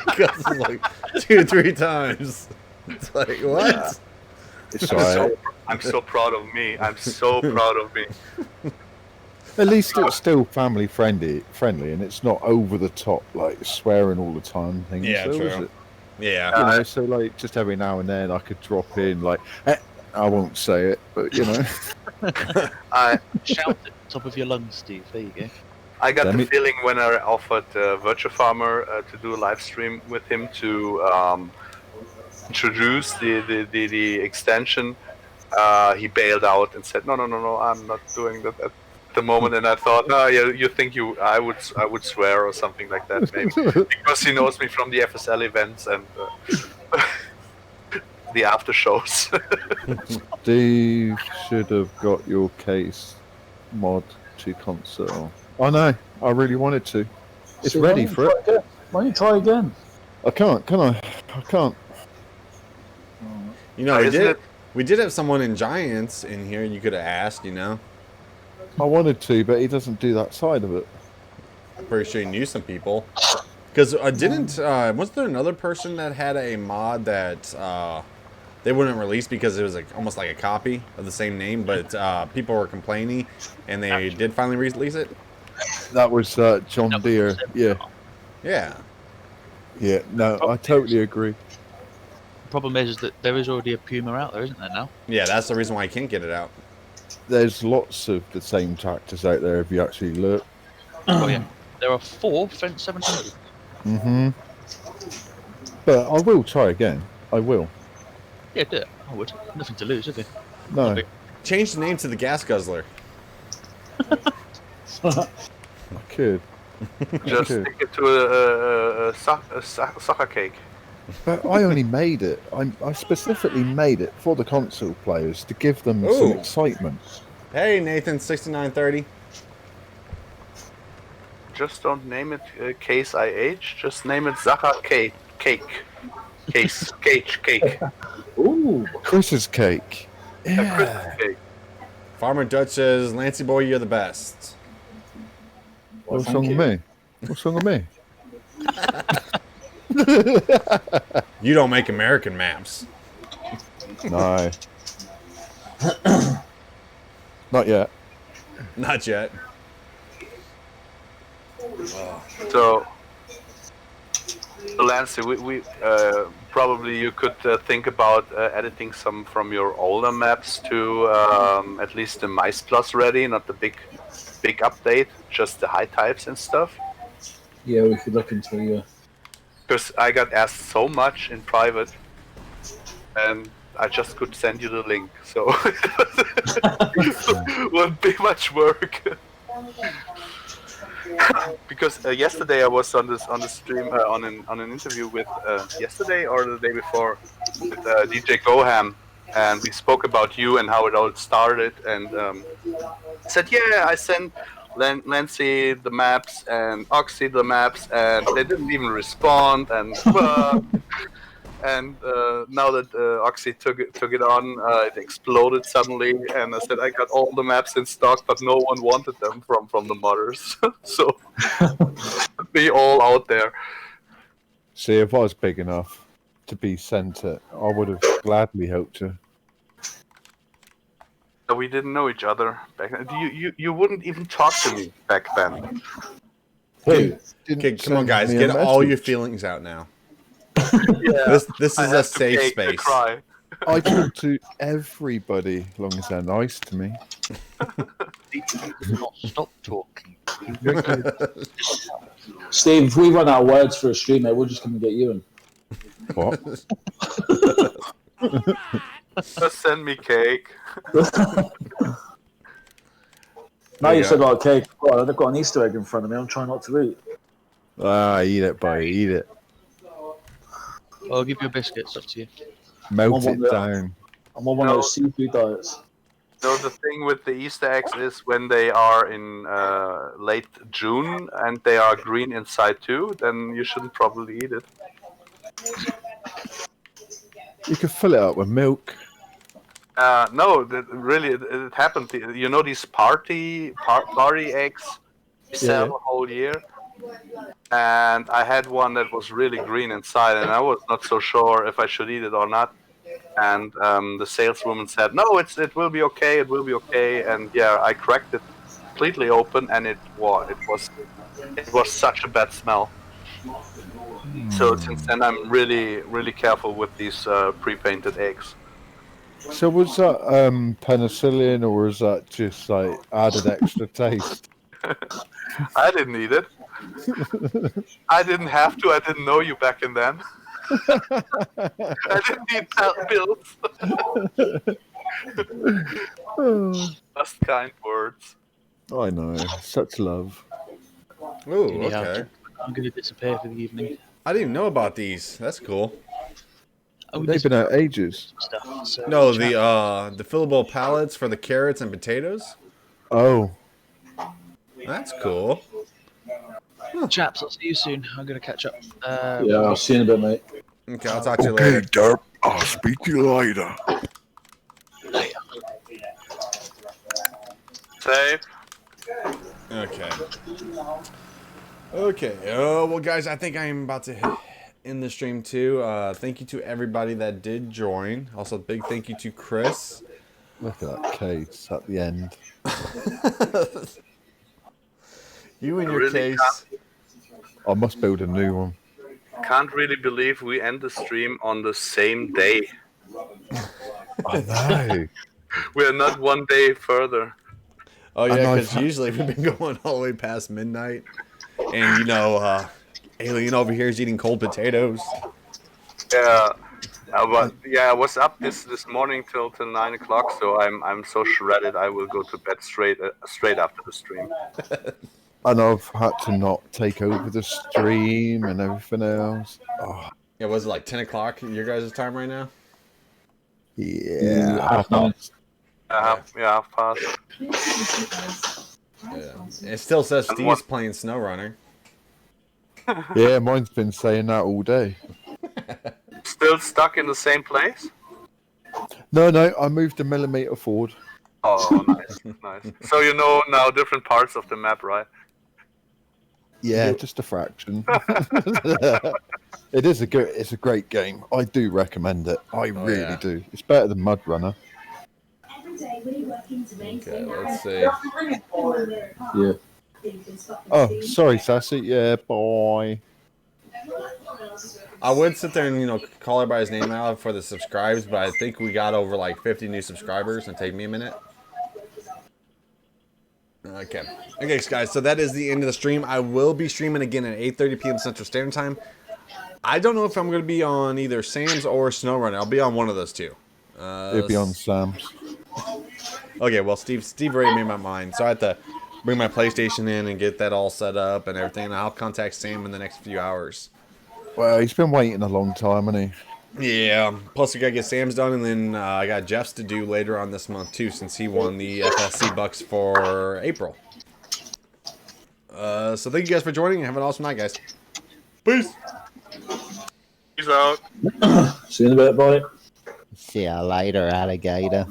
cusses like 2-3 times. It's like, what? I'm so proud of me. I'm so proud of me. At least it's still family friendly, and it's not over the top, like swearing all the time. And things, Yeah, so, true. is it? Yeah. So like just every now and then I could drop in like, I won't say it, but Shout at the top of your lungs, Steve. There you go. I got the feeling when I offered Virtua Farmer to do a live stream with him to introduce the extension, he bailed out and said, no, I'm not doing that at the moment. And I thought, you think I would swear or something like that, maybe, because he knows me from the FSL events and the after shows. Steve should have got your case mod to console. I know, I really wanted to. It's ready for it. Why don't you try again? I can't, can I? I can't. We did have someone in Giants in here you could have asked, I wanted to, but he doesn't do that side of it. I'm pretty sure you knew some people. Because wasn't there another person that had a mod that they wouldn't release because it was like almost like a copy of the same name, but people were complaining, and they did finally release it. That was John Deere. Yeah, Yeah. yeah. No, I totally agree. The problem is that there is already a Puma out there, isn't there now? Yeah, that's the reason why I can't get it out. There's lots of the same tractors out there if you actually look. Oh yeah, there are 4 Fence 700. Mm-hmm. But I will try again. I will. Yeah, do it. I would. Nothing to lose, is there? No. Change the name to the Gas Guzzler. I could. Just Okay. stick it to a soccer cake. But I only made it. I specifically made it for the console players to give them some Ooh. excitement. Hey, Nathan, 6930. Just don't name it Case IH. Just name it Sacher Cake. Case cake. Ooh. Chris's cake. A Yeah. Christmas cake. Farmer Dutch says, Lancy boy, you're the best. What's thank wrong you. with me? What's wrong with me? You don't make American maps. No. Not yet. Not yet. So, Lancy, we probably you could think about editing some from your older maps to at least the Mice Plus ready, not the big update, just the high types and stuff. Yeah, we could look into it. Because I got asked so much in private, and I just could send you the link, so it wouldn't be much work. Because yesterday I was on the stream on an interview with yesterday or the day before with DJ Goham, and we spoke about you and how it all started, and said, yeah, I sent Lancy the maps and Oxy the maps, and they didn't even respond, and and now that Oxy took it on, it exploded suddenly, and I said I got all the maps in stock, but no one wanted them from the modders, so be all out there. See, if I was big enough to be sent it, I would have gladly hoped to. We didn't know each other back then. You wouldn't even talk to me back then. Who? Okay, come on, send guys. me a Get all your message. feelings out now. Yeah, This I is had a to safe beg to space. cry. I talk to everybody as long as they're nice to me. Not stop talking. Steve, if we run out of words for a stream, mate, we'll just come and get you in. What? Just send me cake. Now you you go. said about cake. God, I've got an Easter egg in front of me. I'm trying not to eat. Ah, eat it, boy. Eat it. I'll give you a biscuit. It's up to you. Melt I it want down. I'm on one of those seafood diets. So the thing with the Easter eggs is when they are in late June and they are green inside too, then you shouldn't probably eat it. You could fill it up with milk. No, really, it happened. You know these party eggs you sell Yeah. the whole year? And I had one that was really green inside, and I was not so sure if I should eat it or not. And the saleswoman said, "No, it will be okay. It will be okay." And yeah, I cracked it completely open, and it was such a bad smell. So since then, I'm really careful with these pre-painted eggs. So was that penicillin, or was that just like added extra taste? I didn't eat it. I didn't have to. I didn't know you back in then. I didn't need bills. Just kind words. I know, such love. Ooh, Yeah, okay. I'm going to disappear for the evening. I didn't even know about these. That's cool. Oh, They've been out ages. stuff. So No, the fillable pallets for the carrots and potatoes. Oh, That's cool. chaps, I'll see you soon. I'm going to catch up. Yeah, I'll see you in a bit, mate. Okay, I'll talk to you later. Derp. I'll speak to you later. Save. Okay. Okay. Oh well, guys, I think I'm about to in the stream too. Thank you to everybody that did join. Also, big thank you to Chris. Look at that case at the end. You and your Really case. I must build a new one. Can't really believe we end the stream on the same day. I know. We're not one day further. Oh yeah, I know. because usually we've been going all the way past midnight, and you know, Alien over here is eating cold potatoes. Yeah, but yeah, I was up this morning till 9 o'clock, so I'm so shredded. I will go to bed straight after the stream. And I've had to not take over the stream and everything else. Oh, Yeah, was it like 10 o'clock your guys' time right now? yeah. 9:30. Yeah, half past. Yeah. It still says And Steve's playing SnowRunner. Yeah, mine's been saying that all day. Still stuck in the same place? No, I moved a millimeter forward. Oh, nice, nice. So you know now different parts of the map, right? Yeah, just a fraction. It's a great game. I do recommend it. I really do. It's better than Mud Runner. Okay, let's see. Yeah. Oh, sorry, Sassy. Yeah, bye. I would sit there and, you know, call everybody's name out for the subscribes, but I think we got over like 50 new subscribers, and take me a minute. Okay. Okay, guys, so that is the end of the stream. I will be streaming again at 8:30 p.m. Central Standard Time. I don't know if I'm going to be on either Sam's or SnowRunner. I'll be on one of those two. It'll be on Sam's. Okay, well, Steve already made my mind, so I have to bring my PlayStation in and get that all set up and everything, and I'll contact Sam in the next few hours. Well, he's been waiting a long time, hasn't he? Yeah, plus we gotta get Sam's done, and then I got Jeff's to do later on this month too, since he won the FSC bucks for April. So thank you guys for joining, and have an awesome night, guys. Peace! Peace out. See you in a bit, boy. See ya later, alligator.